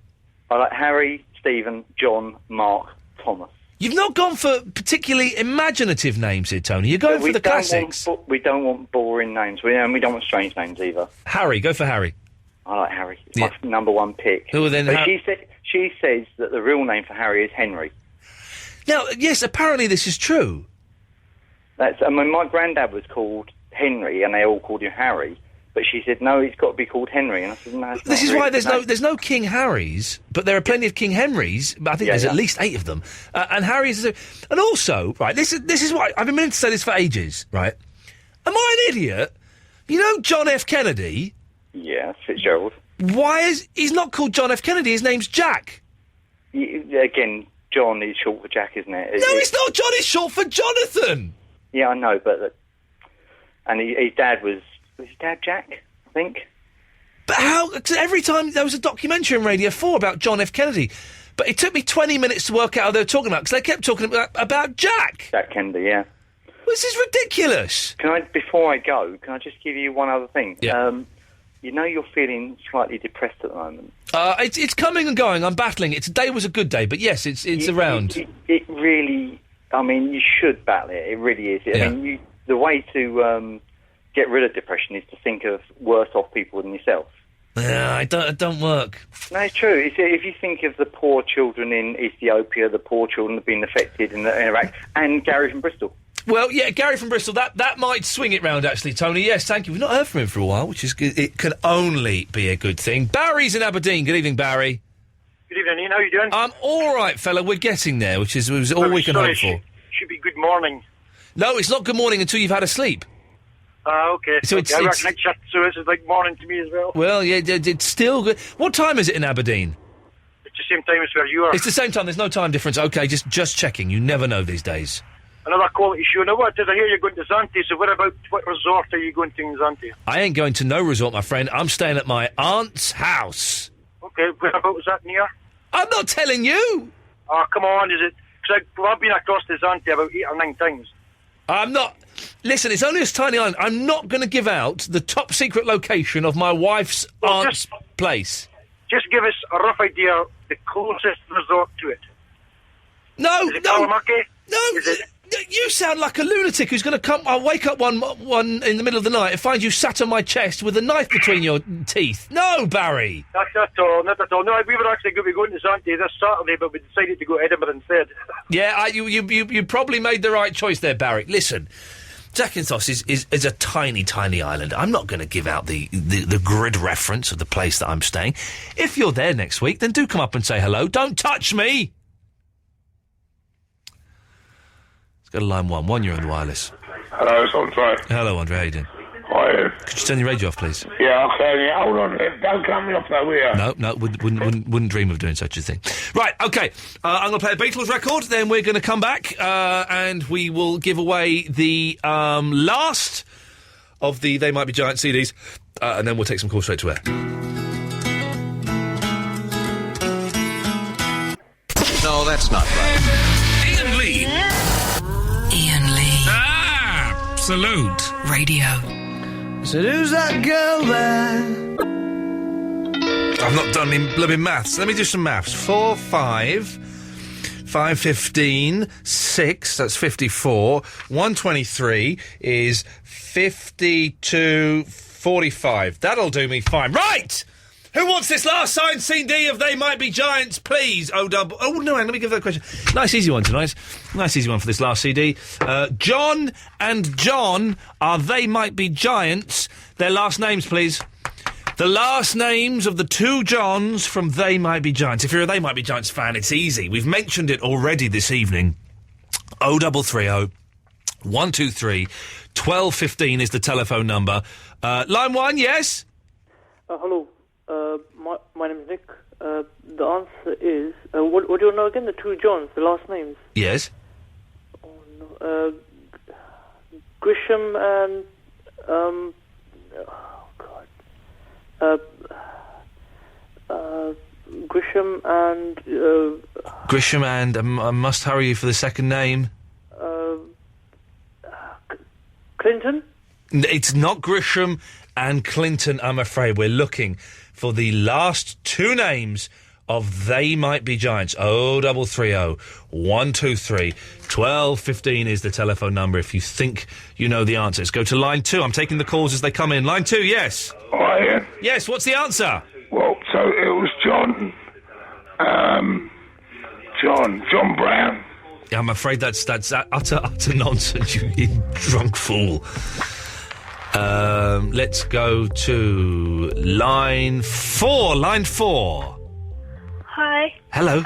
[SPEAKER 10] I like Harry, Stephen, John, Mark, Thomas.
[SPEAKER 4] You've not gone for particularly imaginative names here, Tony. You're going for the classics.
[SPEAKER 10] We don't want boring names. We don't want strange names either.
[SPEAKER 4] Harry, go for Harry.
[SPEAKER 10] I like Harry. It's my number one pick.
[SPEAKER 4] Well, then
[SPEAKER 10] she says that the real name for Harry is Henry.
[SPEAKER 4] Now, yes, apparently this is true.
[SPEAKER 10] My granddad was called Henry, and they all called him Harry. But she said, no, he's got to be called Henry. And I said, no,
[SPEAKER 4] this is why there's no King Harrys, but there are plenty of King Henrys. But I think there's at least 8 of them. And Harry's... And also, right, this is why... I've been meaning to say this for ages, right? Am I an idiot? You know John F. Kennedy?
[SPEAKER 10] Yeah, Fitzgerald.
[SPEAKER 4] He's not called John F. Kennedy? His name's Jack.
[SPEAKER 10] Again, John is short for Jack, isn't it?
[SPEAKER 4] No, it's not John. It's short for Jonathan.
[SPEAKER 10] Yeah, I know, but and his dad was his dad Jack, I think.
[SPEAKER 4] But how? 'Cause every time there was a documentary on Radio 4 about John F. Kennedy, but it took me 20 minutes to work out what they were talking about because they kept talking about Jack.
[SPEAKER 10] Jack Kennedy, yeah.
[SPEAKER 4] This is ridiculous.
[SPEAKER 10] Before I go, can I just give you one other thing?
[SPEAKER 4] Yeah.
[SPEAKER 10] You know you're feeling slightly depressed at the moment.
[SPEAKER 4] It's coming and going. I'm battling it. Today was a good day, but yes, it's around.
[SPEAKER 10] It really, I mean, you should battle it. It really is. I mean, the way to get rid of depression is to think of worse off people than yourself.
[SPEAKER 4] Yeah, it don't work.
[SPEAKER 10] No, it's true. If you think of the poor children in Ethiopia, the poor children that have been affected in Iraq, and Gary from Bristol.
[SPEAKER 4] Well, yeah, Gary from Bristol, that might swing it round, actually, Tony. Yes, thank you. We've not heard from him for a while, which is good. It can only be a good thing. Barry's in Aberdeen. Good evening, Barry.
[SPEAKER 14] Good evening, Ian. How are you doing?
[SPEAKER 4] I'm all right, fella. We're getting there, which is all we can hope for.
[SPEAKER 14] Should be good morning.
[SPEAKER 4] No, it's not good morning until you've had a sleep.
[SPEAKER 14] Okay.
[SPEAKER 4] So
[SPEAKER 14] I
[SPEAKER 4] it's
[SPEAKER 14] work night shift, so this is like morning to me as well.
[SPEAKER 4] Well, yeah, it's still good. What time is it in Aberdeen?
[SPEAKER 14] It's the same time as where you are.
[SPEAKER 4] It's the same time. There's no time difference. Okay, just checking. You never know these days.
[SPEAKER 14] Another quality show. Now, what did I hear you're going to Zante? So what resort are you going to in Zante?
[SPEAKER 4] I ain't going to no resort, my friend. I'm staying at my aunt's house.
[SPEAKER 14] Okay, whereabouts was that near?
[SPEAKER 4] I'm not telling you.
[SPEAKER 14] Oh, come on, is it? Because I've been across to Zante about 8 or 9 times.
[SPEAKER 4] I'm not... Listen, it's only this tiny island. I'm not going to give out the top secret location of my wife's aunt's place.
[SPEAKER 14] Just give us a rough idea of the closest resort to it.
[SPEAKER 4] No,
[SPEAKER 14] is it Kalamake?
[SPEAKER 4] No, you sound like a lunatic who's going to come... I'll wake up one in the middle of the night and find you sat on my chest with a knife between your teeth. No, Barry!
[SPEAKER 14] Not at all. No, we were actually going to be going to Zante this Saturday, but we decided to go to Edinburgh instead.
[SPEAKER 4] Yeah, you probably made the right choice there, Barry. Listen, Zakynthos is a tiny, tiny island. I'm not going to give out the grid reference of the place that I'm staying. If you're there next week, then do come up and say hello. Don't touch me! Let's go to line one. You're on the wireless.
[SPEAKER 18] Hello, it's Andre.
[SPEAKER 4] Hello, Andre. How you doing?
[SPEAKER 18] Hi.
[SPEAKER 4] Could you turn your radio off, please?
[SPEAKER 18] Yeah, okay. Yeah, hold on. Don't cut me off though, will you?
[SPEAKER 4] No, wouldn't dream of doing such a thing. Right, okay. I'm going to play a Beatles record, then we're going to come back, and we will give away the last of the They Might Be Giant CDs, and then we'll take some calls straight to air.
[SPEAKER 3] No, that's not right.
[SPEAKER 1] Iain Lee.
[SPEAKER 7] Iain Lee.
[SPEAKER 1] Absolute
[SPEAKER 7] Radio.
[SPEAKER 4] So who's that girl there? I've not done any blooming maths. Let me do some maths. 4, 5, 5, 15, 6, that's 54. 123 is 52, 45. That'll do me fine. Right! Who wants this last signed CD of They Might Be Giants, please? Oh, no, let me give that a question. Nice easy one tonight. Nice easy one for this last CD. John and John are They Might Be Giants. Their last names, please. The last names of the two Johns from They Might Be Giants. If you're a They Might Be Giants fan, it's easy. We've mentioned it already this evening. 0330 123 1215 is the telephone number. Line 1, yes?
[SPEAKER 19] Hello. My name is Nick. The answer is... what do you know again? The two Johns, the last names?
[SPEAKER 4] Yes.
[SPEAKER 19] Oh, no. Grisham and... oh, God. Grisham and...
[SPEAKER 4] Grisham and... I must hurry you for the second name.
[SPEAKER 19] Clinton?
[SPEAKER 4] It's not Grisham and Clinton, I'm afraid. We're looking for the last two names of They Might Be Giants. 0330 123 1215 is the telephone number if you think you know the answer. Let's go to line 2. I'm taking the calls as they come in. Line 2, yes.
[SPEAKER 18] Hi, Ian.
[SPEAKER 4] Yes, what's the answer?
[SPEAKER 18] Well, so it was John Brown.
[SPEAKER 4] I'm afraid that's utter nonsense, you drunk fool. Let's go to line 4. Line 4.
[SPEAKER 23] Hi.
[SPEAKER 4] Hello.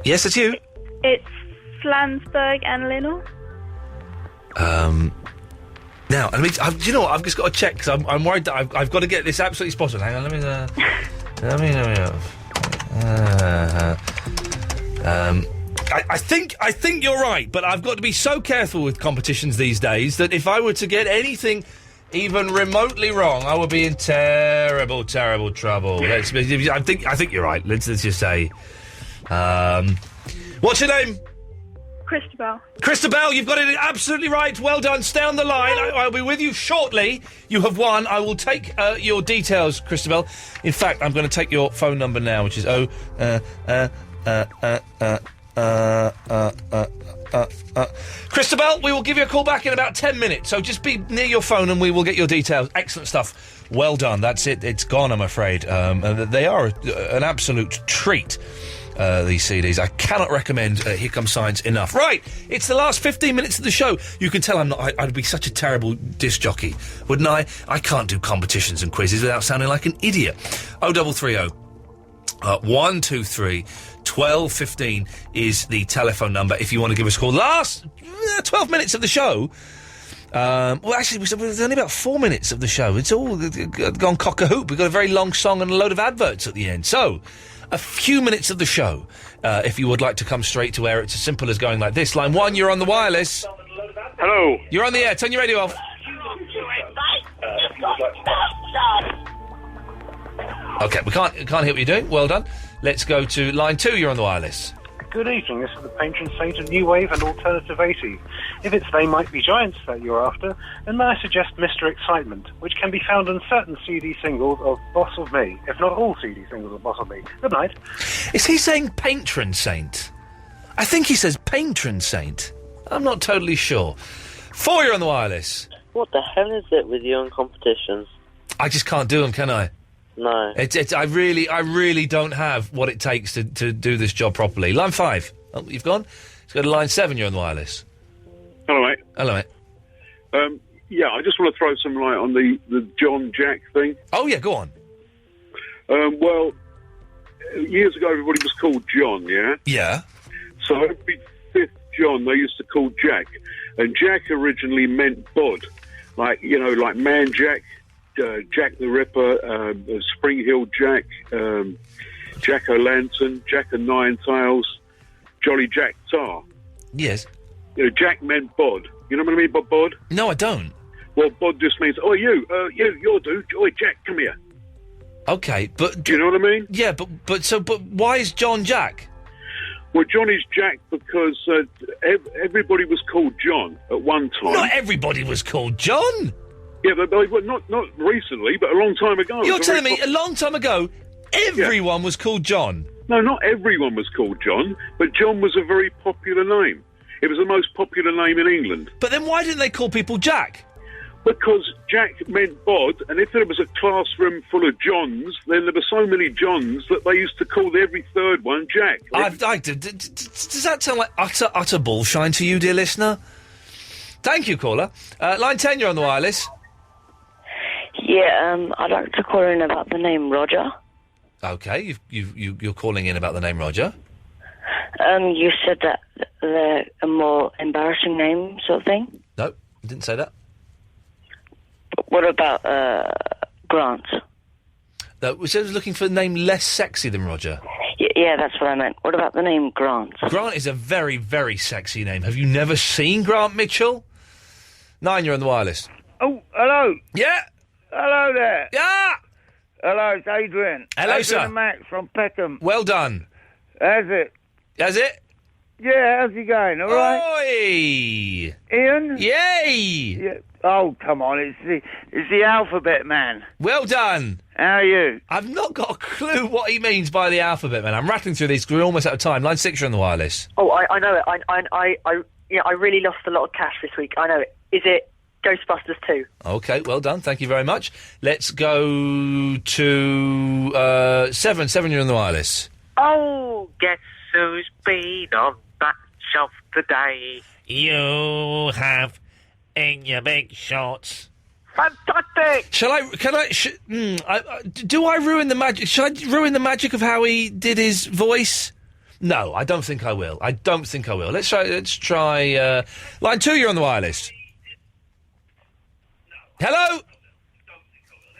[SPEAKER 4] Yes, it's you.
[SPEAKER 23] It's Flansburgh and Linnell.
[SPEAKER 4] Now, do you know what? I've just got to check because I'm worried that I've got to get this absolutely spot on. Hang on, let me. I think you're right, but I've got to be so careful with competitions these days that if I were to get anything even remotely wrong, I would be in terrible, terrible trouble. I think you're right. Let's just say. What's your name? Christabel, you've got it absolutely right. Well done. Stay on the line. I'll be with you shortly. You have won. I will take your details, Christabel. In fact, I'm going to take your phone number now, which is Christabel, we will give you a call back in about 10 minutes, so just be near your phone and we will get your details. Excellent stuff. Well done. That's it. It's gone, I'm afraid. They are an absolute treat, these CDs. I cannot recommend Here Comes Science enough. Right, it's the last 15 minutes of the show. You can tell I'd be such a terrible disc jockey, wouldn't I? I can't do competitions and quizzes without sounding like an idiot. 0330 123 1215 is the telephone number if you want to give us a call. Last 12 minutes of the show. Well, actually, it was only about 4 minutes of the show. It's all gone cock-a-hoop. We've got a very long song and a load of adverts at the end. So, a few minutes of the show, if you would like to come straight to air. It's as simple as going like this. Line 1, you're on the wireless.
[SPEAKER 6] Hello.
[SPEAKER 4] You're on the air. Turn your radio off. OK, we can't hear what you're doing. Well done. Let's go to line 2. You're on the wireless.
[SPEAKER 6] Good evening. This is the patron saint of New Wave and Alternative 80. If it's They Might Be Giants that you're after, then may I suggest Mr. Excitement, which can be found on certain CD singles of Boss of Me, if not all CD singles of Boss of Me. Good night.
[SPEAKER 4] Is he saying patron saint? I think he says patron saint. I'm not totally sure. 4, you're on the wireless.
[SPEAKER 9] What the hell is it with you on competitions?
[SPEAKER 4] I just can't do them, can I?
[SPEAKER 9] No.
[SPEAKER 4] I really don't have what it takes to do this job properly. Line 5. Oh, you've gone? Let's go to line 7. You're on the wireless.
[SPEAKER 17] Hello, mate.
[SPEAKER 4] Hello, mate.
[SPEAKER 17] Yeah, I just want to throw some light on the John Jack thing.
[SPEAKER 4] Oh, yeah, go on.
[SPEAKER 17] Well, years ago, everybody was called John, yeah?
[SPEAKER 4] Yeah.
[SPEAKER 17] So every 5th John, they used to call Jack. And Jack originally meant bod. Like Man Jack, Jack the Ripper, Spring Hill Jack, Jack O'Lantern, Jack and Nine Tails, Jolly Jack Tar.
[SPEAKER 4] Yes.
[SPEAKER 17] Jack meant bod. You know what I mean by bod?
[SPEAKER 4] No, I don't.
[SPEAKER 17] Well, bod just means, you're dude. Oi, Jack, come here.
[SPEAKER 4] Okay, but...
[SPEAKER 17] Do you know what I mean?
[SPEAKER 4] Yeah, but why is John Jack?
[SPEAKER 17] Well, John is Jack because everybody was called John at one time.
[SPEAKER 4] Not everybody was called John.
[SPEAKER 17] Yeah, but not recently, but a long time ago.
[SPEAKER 4] You're telling me a long time ago, everyone was called John?
[SPEAKER 17] No, not everyone was called John, but John was a very popular name. It was the most popular name in England.
[SPEAKER 4] But then why didn't they call people Jack?
[SPEAKER 17] Because Jack meant bod, and if there was a classroom full of Johns, then there were so many Johns that they used to call every third one Jack.
[SPEAKER 4] Does that sound like utter bullshine to you, dear listener? Thank you, caller. Line 10, you're on the wireless.
[SPEAKER 9] Yeah, I'd like to call in about the name Roger.
[SPEAKER 4] Okay, you're calling in about the name Roger.
[SPEAKER 9] You said that they're a more embarrassing name, sort of thing.
[SPEAKER 4] No, I didn't say that.
[SPEAKER 9] What about Grant?
[SPEAKER 4] No, we said I was looking for a name less sexy than Roger.
[SPEAKER 9] Yeah, that's what I meant. What about the name Grant?
[SPEAKER 4] Grant is a very, very sexy name. Have you never seen Grant Mitchell? 9, you're on the wireless.
[SPEAKER 24] Oh, hello.
[SPEAKER 4] Yeah.
[SPEAKER 24] Hello there.
[SPEAKER 4] Yeah.
[SPEAKER 24] Hello, it's Adrian.
[SPEAKER 4] Hello,
[SPEAKER 24] Adrian
[SPEAKER 4] sir.
[SPEAKER 24] And Max from Peckham.
[SPEAKER 4] Well done.
[SPEAKER 24] How's it?
[SPEAKER 4] How's it?
[SPEAKER 24] Yeah, how's it going? All right?
[SPEAKER 4] Oi!
[SPEAKER 24] Ian?
[SPEAKER 4] Yay!
[SPEAKER 24] Yeah. Oh, come on, it's the alphabet man.
[SPEAKER 4] Well done.
[SPEAKER 24] How are you?
[SPEAKER 4] I've not got a clue what he means by the alphabet man. I'm rattling through these because we're almost out of time. Line 6, you're on the wireless.
[SPEAKER 25] Oh, I know it. I really lost a lot of cash this week. I know it. Is it Ghostbusters 2?
[SPEAKER 4] Okay, well done. Thank you very much. Let's go to 7. 7, you're on the wireless.
[SPEAKER 26] Oh, guess who's been on that shelf today?
[SPEAKER 4] You have in your big shorts.
[SPEAKER 26] Fantastic!
[SPEAKER 4] Do I ruin the magic? Should I ruin the magic of how he did his voice? No, I don't think I will. Let's try, line 2, you're on the wireless. Hello?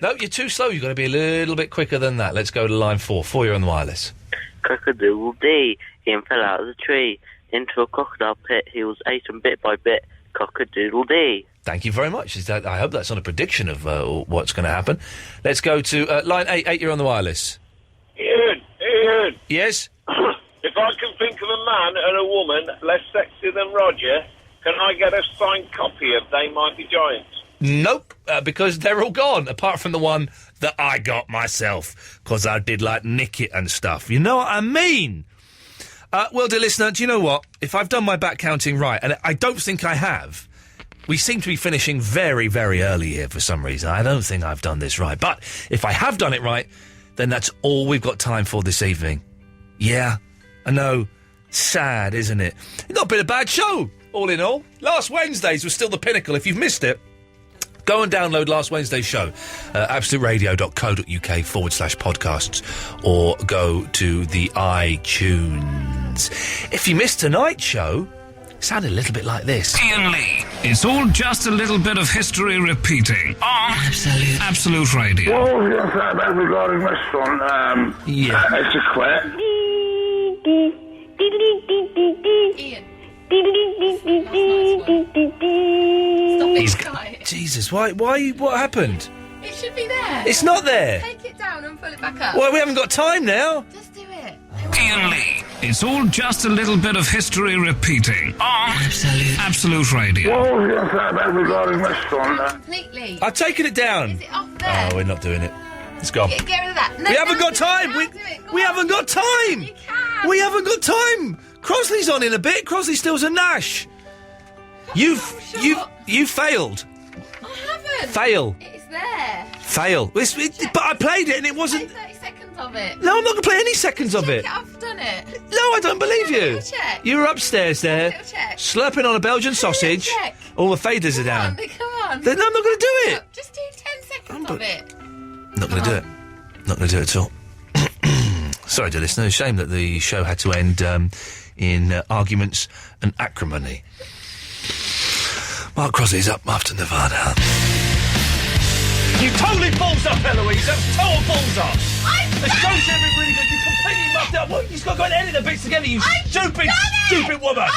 [SPEAKER 4] No, you're too slow. You've got to be a little bit quicker than that. Let's go to line 4. 4, you're on the wireless.
[SPEAKER 26] Cock-a-doodle-dee. Ian fell out of the tree into a crocodile pit. He was eaten bit by bit. Cock-a-doodle-dee.
[SPEAKER 4] Thank you very much. I hope that's not a prediction of what's going to happen. Let's go to line 8. You're on the wireless.
[SPEAKER 18] Ian.
[SPEAKER 4] Yes?
[SPEAKER 18] If I can think of a man and a woman less sexy than Roger, can I get a signed copy of They Might Be Giants?
[SPEAKER 4] Nope, because they're all gone, apart from the one that I got myself, because I did, nick it and stuff. You know what I mean? Well, dear listener, do you know what? If I've done my back counting right, and I don't think I have, we seem to be finishing very, very early here for some reason. I don't think I've done this right. But if I have done it right, then that's all we've got time for this evening. Yeah, I know. Sad, isn't it? It's not been a bad show, all in all. Last Wednesday's was still the pinnacle. If you've missed it, go and download last Wednesday's show, absoluteradio.co.uk/podcasts, or go to the iTunes. If you missed tonight's show, it sounded a little bit like this.
[SPEAKER 1] Iain Lee. It's all just a little bit of history repeating on Absolute Radio.
[SPEAKER 18] What was I going to say about regarding restaurant? It's a quit.
[SPEAKER 5] Ian.
[SPEAKER 4] Jesus, why, what happened?
[SPEAKER 5] It should be there.
[SPEAKER 4] It's not there.
[SPEAKER 5] Take it down and pull it back up.
[SPEAKER 4] Well, we haven't got time now.
[SPEAKER 5] Just do it.
[SPEAKER 1] Iain Lee. It's all just a little bit of history repeating on Absolute Radio.
[SPEAKER 18] What was I going to say about regarding restaurant?
[SPEAKER 5] Completely.
[SPEAKER 4] I've taken it down.
[SPEAKER 5] Is it off there?
[SPEAKER 4] Oh, we're not doing it. It's gone.
[SPEAKER 5] Get rid of that. No,
[SPEAKER 4] we haven't got time. We haven't got time.
[SPEAKER 5] You can.
[SPEAKER 4] We haven't got time. Crosley's on in a bit. Crosley still's a Nash. You failed.
[SPEAKER 5] I haven't.
[SPEAKER 4] Fail.
[SPEAKER 5] It's there.
[SPEAKER 4] Fail. But I played it and it wasn't.
[SPEAKER 5] Play 30 seconds of it.
[SPEAKER 4] No, I'm not going to play any seconds of it.
[SPEAKER 5] I've done it.
[SPEAKER 4] No, I don't believe you.
[SPEAKER 5] Check.
[SPEAKER 4] You were upstairs there,
[SPEAKER 5] check.
[SPEAKER 4] slurping on a Belgian sausage.
[SPEAKER 5] Check.
[SPEAKER 4] All the faders are down.
[SPEAKER 5] Come on.
[SPEAKER 4] No, I'm not going to do it.
[SPEAKER 5] Just do 10 seconds of it.
[SPEAKER 4] Not going to do it. Not going to do it at all. Sorry, dear listener. Shame that the show had to end in arguments and acrimony. Mark Crosley's up after Nirvana. You totally balls up, Eloise. That's total balls up. The show's every really good. You completely mucked up. What? You've got to go and edit the bits together, you stupid woman.